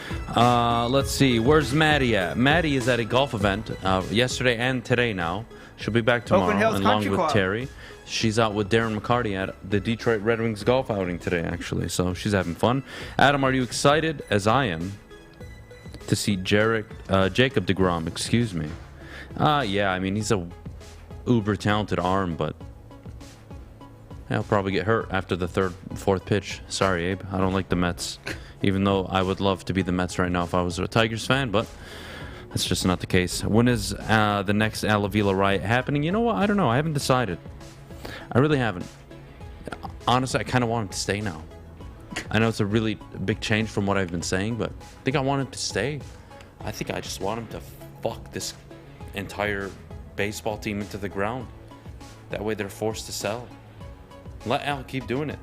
Let's see. Where's Maddie at? Maddie is at a golf event yesterday and today now. She'll be back tomorrow Oakland Hills along Country with Club. Terry. She's out with Darren McCarty at the Detroit Red Wings golf outing today, actually. So she's having fun. Adam, are you excited, as I am, to see Jacob deGrom? Excuse me. Yeah, I mean, he's a uber-talented arm, but he'll probably get hurt after the fourth pitch. Sorry, Abe. I don't like the Mets, even though I would love to be the Mets right now if I was a Tigers fan, but that's just not the case. When is the next Avila riot happening? You know what? I don't know. I haven't decided. I really haven't. Honestly, I kind of want him to stay now. I know it's a really big change from what I've been saying, but I think I want him to stay. I think I just want him to fuck this entire baseball team into the ground. That way they're forced to sell. Let Al keep doing it.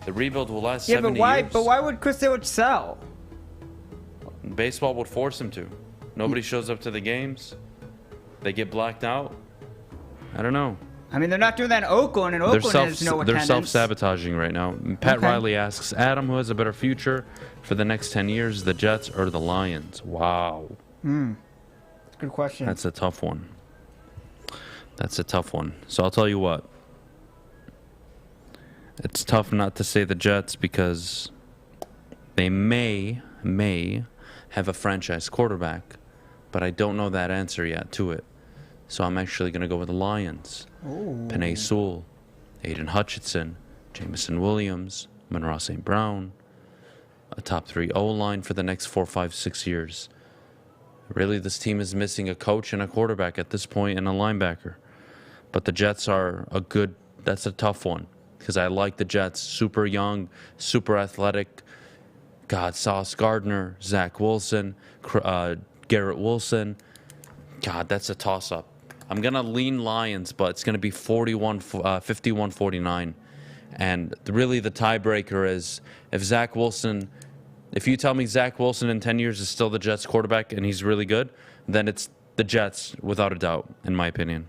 The rebuild will last 70 years. But why would Chris Illich sell? Baseball would force him to. Nobody shows up to the games. They get blacked out. I don't know. I mean, they're not doing that in Oakland, and Oakland has no They're attendance. self-sabotaging right now. Pat Okay. Riley asks, Adam, who has a better future for the next 10 years, the Jets or the Lions? Wow. Good question. That's a tough one. That's a tough one. So I'll tell you what. It's tough not to say the Jets because they may have a franchise quarterback, but I don't know that answer yet to it. So I'm actually going to go with the Lions. Ooh. Penei Sewell, Aiden Hutchinson, Jameson Williams, Monroe St. Brown, a top 3 O-line for the next 4, 5, 6 years. Really, this team is missing a coach and a quarterback at this point and a linebacker. But the Jets are that's a tough one because I like the Jets. Super young, super athletic. God, Sauce Gardner, Zach Wilson, Garrett Wilson. God, that's a toss-up. I'm going to lean Lions, but it's going to be 51-49. And really the tiebreaker is if you tell me Zach Wilson in 10 years is still the Jets quarterback and he's really good, then it's the Jets without a doubt, in my opinion.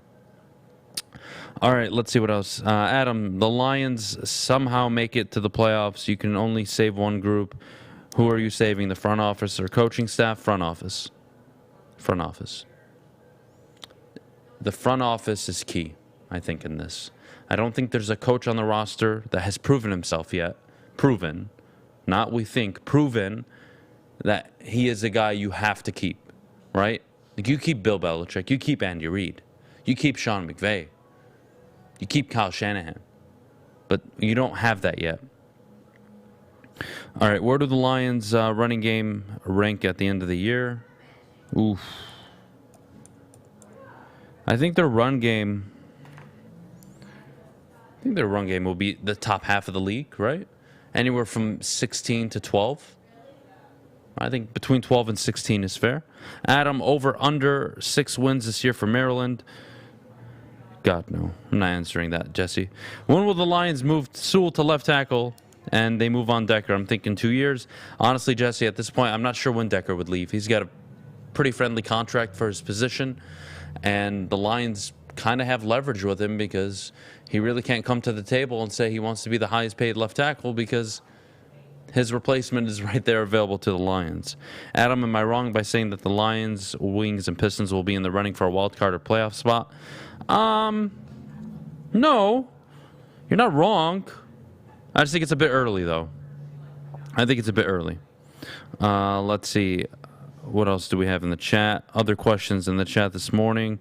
All right, let's see what else. Adam, the Lions somehow make it to the playoffs. You can only save one group. Who are you saving, the front office or coaching staff? Front office. Front office. The front office is key, I think, in this. I don't think there's a coach on the roster that has proven himself yet. Proven. Not we think. Proven that he is a guy you have to keep, right? Like you keep Bill Belichick. You keep Andy Reid. You keep Sean McVay. You keep Kyle Shanahan. But you don't have that yet. All right, where do the Lions' running game rank at the end of the year? Oof. I think their run game will be the top half of the league, right? Anywhere from 16 to 12. I think between 12 and 16 is fair. Adam, over under 6 wins this year for Maryland. God, no. I'm not answering that, Jesse. When will the Lions move Sewell to left tackle and they move on Decker? I'm thinking 2 years. Honestly, Jesse, at this point, I'm not sure when Decker would leave. He's got a pretty friendly contract for his position, and the Lions kind of have leverage with him because he really can't come to the table and say he wants to be the highest paid left tackle because his replacement is right there available to the Lions. Adam, am I wrong by saying that the Lions, Wings, and Pistons will be in the running for a wild card or playoff spot? No. You're not wrong. I just think it's a bit early, though. I think it's a bit early. Let's see. What else do we have in the chat? Other questions in the chat this morning.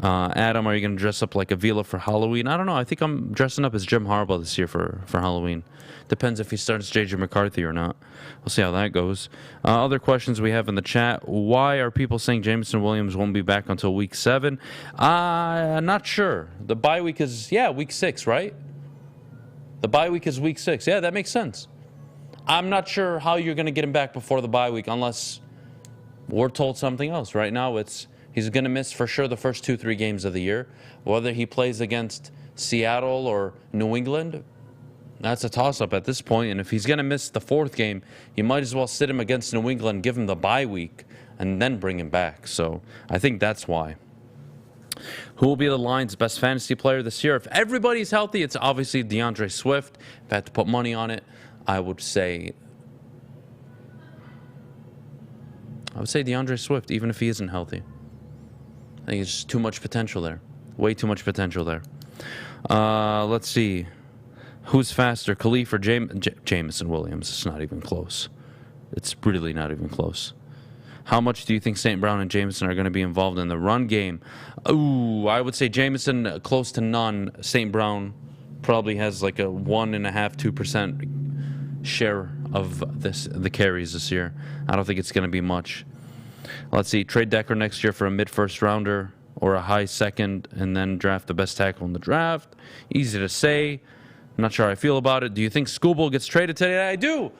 Adam, are you going to dress up like Avila for Halloween? I don't know. I think I'm dressing up as Jim Harbaugh this year for Halloween. Depends if he starts J.J. McCarthy or not. We'll see how that goes. Other questions we have in the chat. Why are people saying Jameson Williams won't be back until week 7? I'm not sure. The bye week is, week 6, right? The bye week is week 6. Yeah, that makes sense. I'm not sure how you're going to get him back before the bye week unless we're told something else. Right now, he's going to miss for sure the first 2-3 games of the year. Whether he plays against Seattle or New England, that's a toss-up at this point. And if he's going to miss the 4th game, you might as well sit him against New England, give him the bye week, and then bring him back. So I think that's why. Who will be the Lions' best fantasy player this year? If everybody's healthy, it's obviously DeAndre Swift. If I had to put money on it, I would say DeAndre Swift, even if he isn't healthy. I think it's just too much potential there. Way too much potential there. Let's see. Who's faster, Khalif or Jameson Williams? It's not even close. It's really not even close. How much do you think St. Brown and Jameson are going to be involved in the run game? Ooh, I would say Jameson close to none. St. Brown probably has like a 1.5–2% share of the carries this year. I don't think it's going to be much. Let's see. Trade Decker next year for a mid-first rounder or a high second and then draft the best tackle in the draft. Easy to say. I'm not sure how I feel about it. Do you think Skubal gets traded today? I do.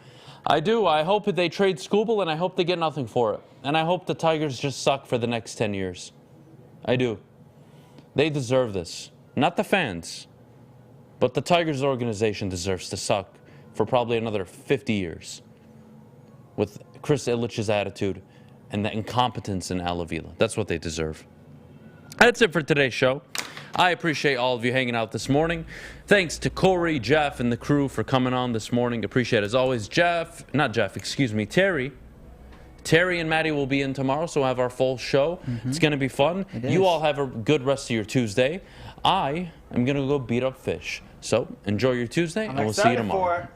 I hope they trade Skubal, and I hope they get nothing for it. And I hope the Tigers just suck for the next 10 years. I do. They deserve this. Not the fans, but the Tigers organization deserves to suck for probably another 50 years with Chris Ilitch's attitude and the incompetence in Avila. That's what they deserve. That's it for today's show. I appreciate all of you hanging out this morning. Thanks to Kory, Jeff, and the crew for coming on this morning. Appreciate it as always. Terry. Terry and Maddie will be in tomorrow, so we'll have our full show. It's going to be fun. You all have a good rest of your Tuesday. I am going to go beat up fish. So enjoy your Tuesday, and we'll see you tomorrow.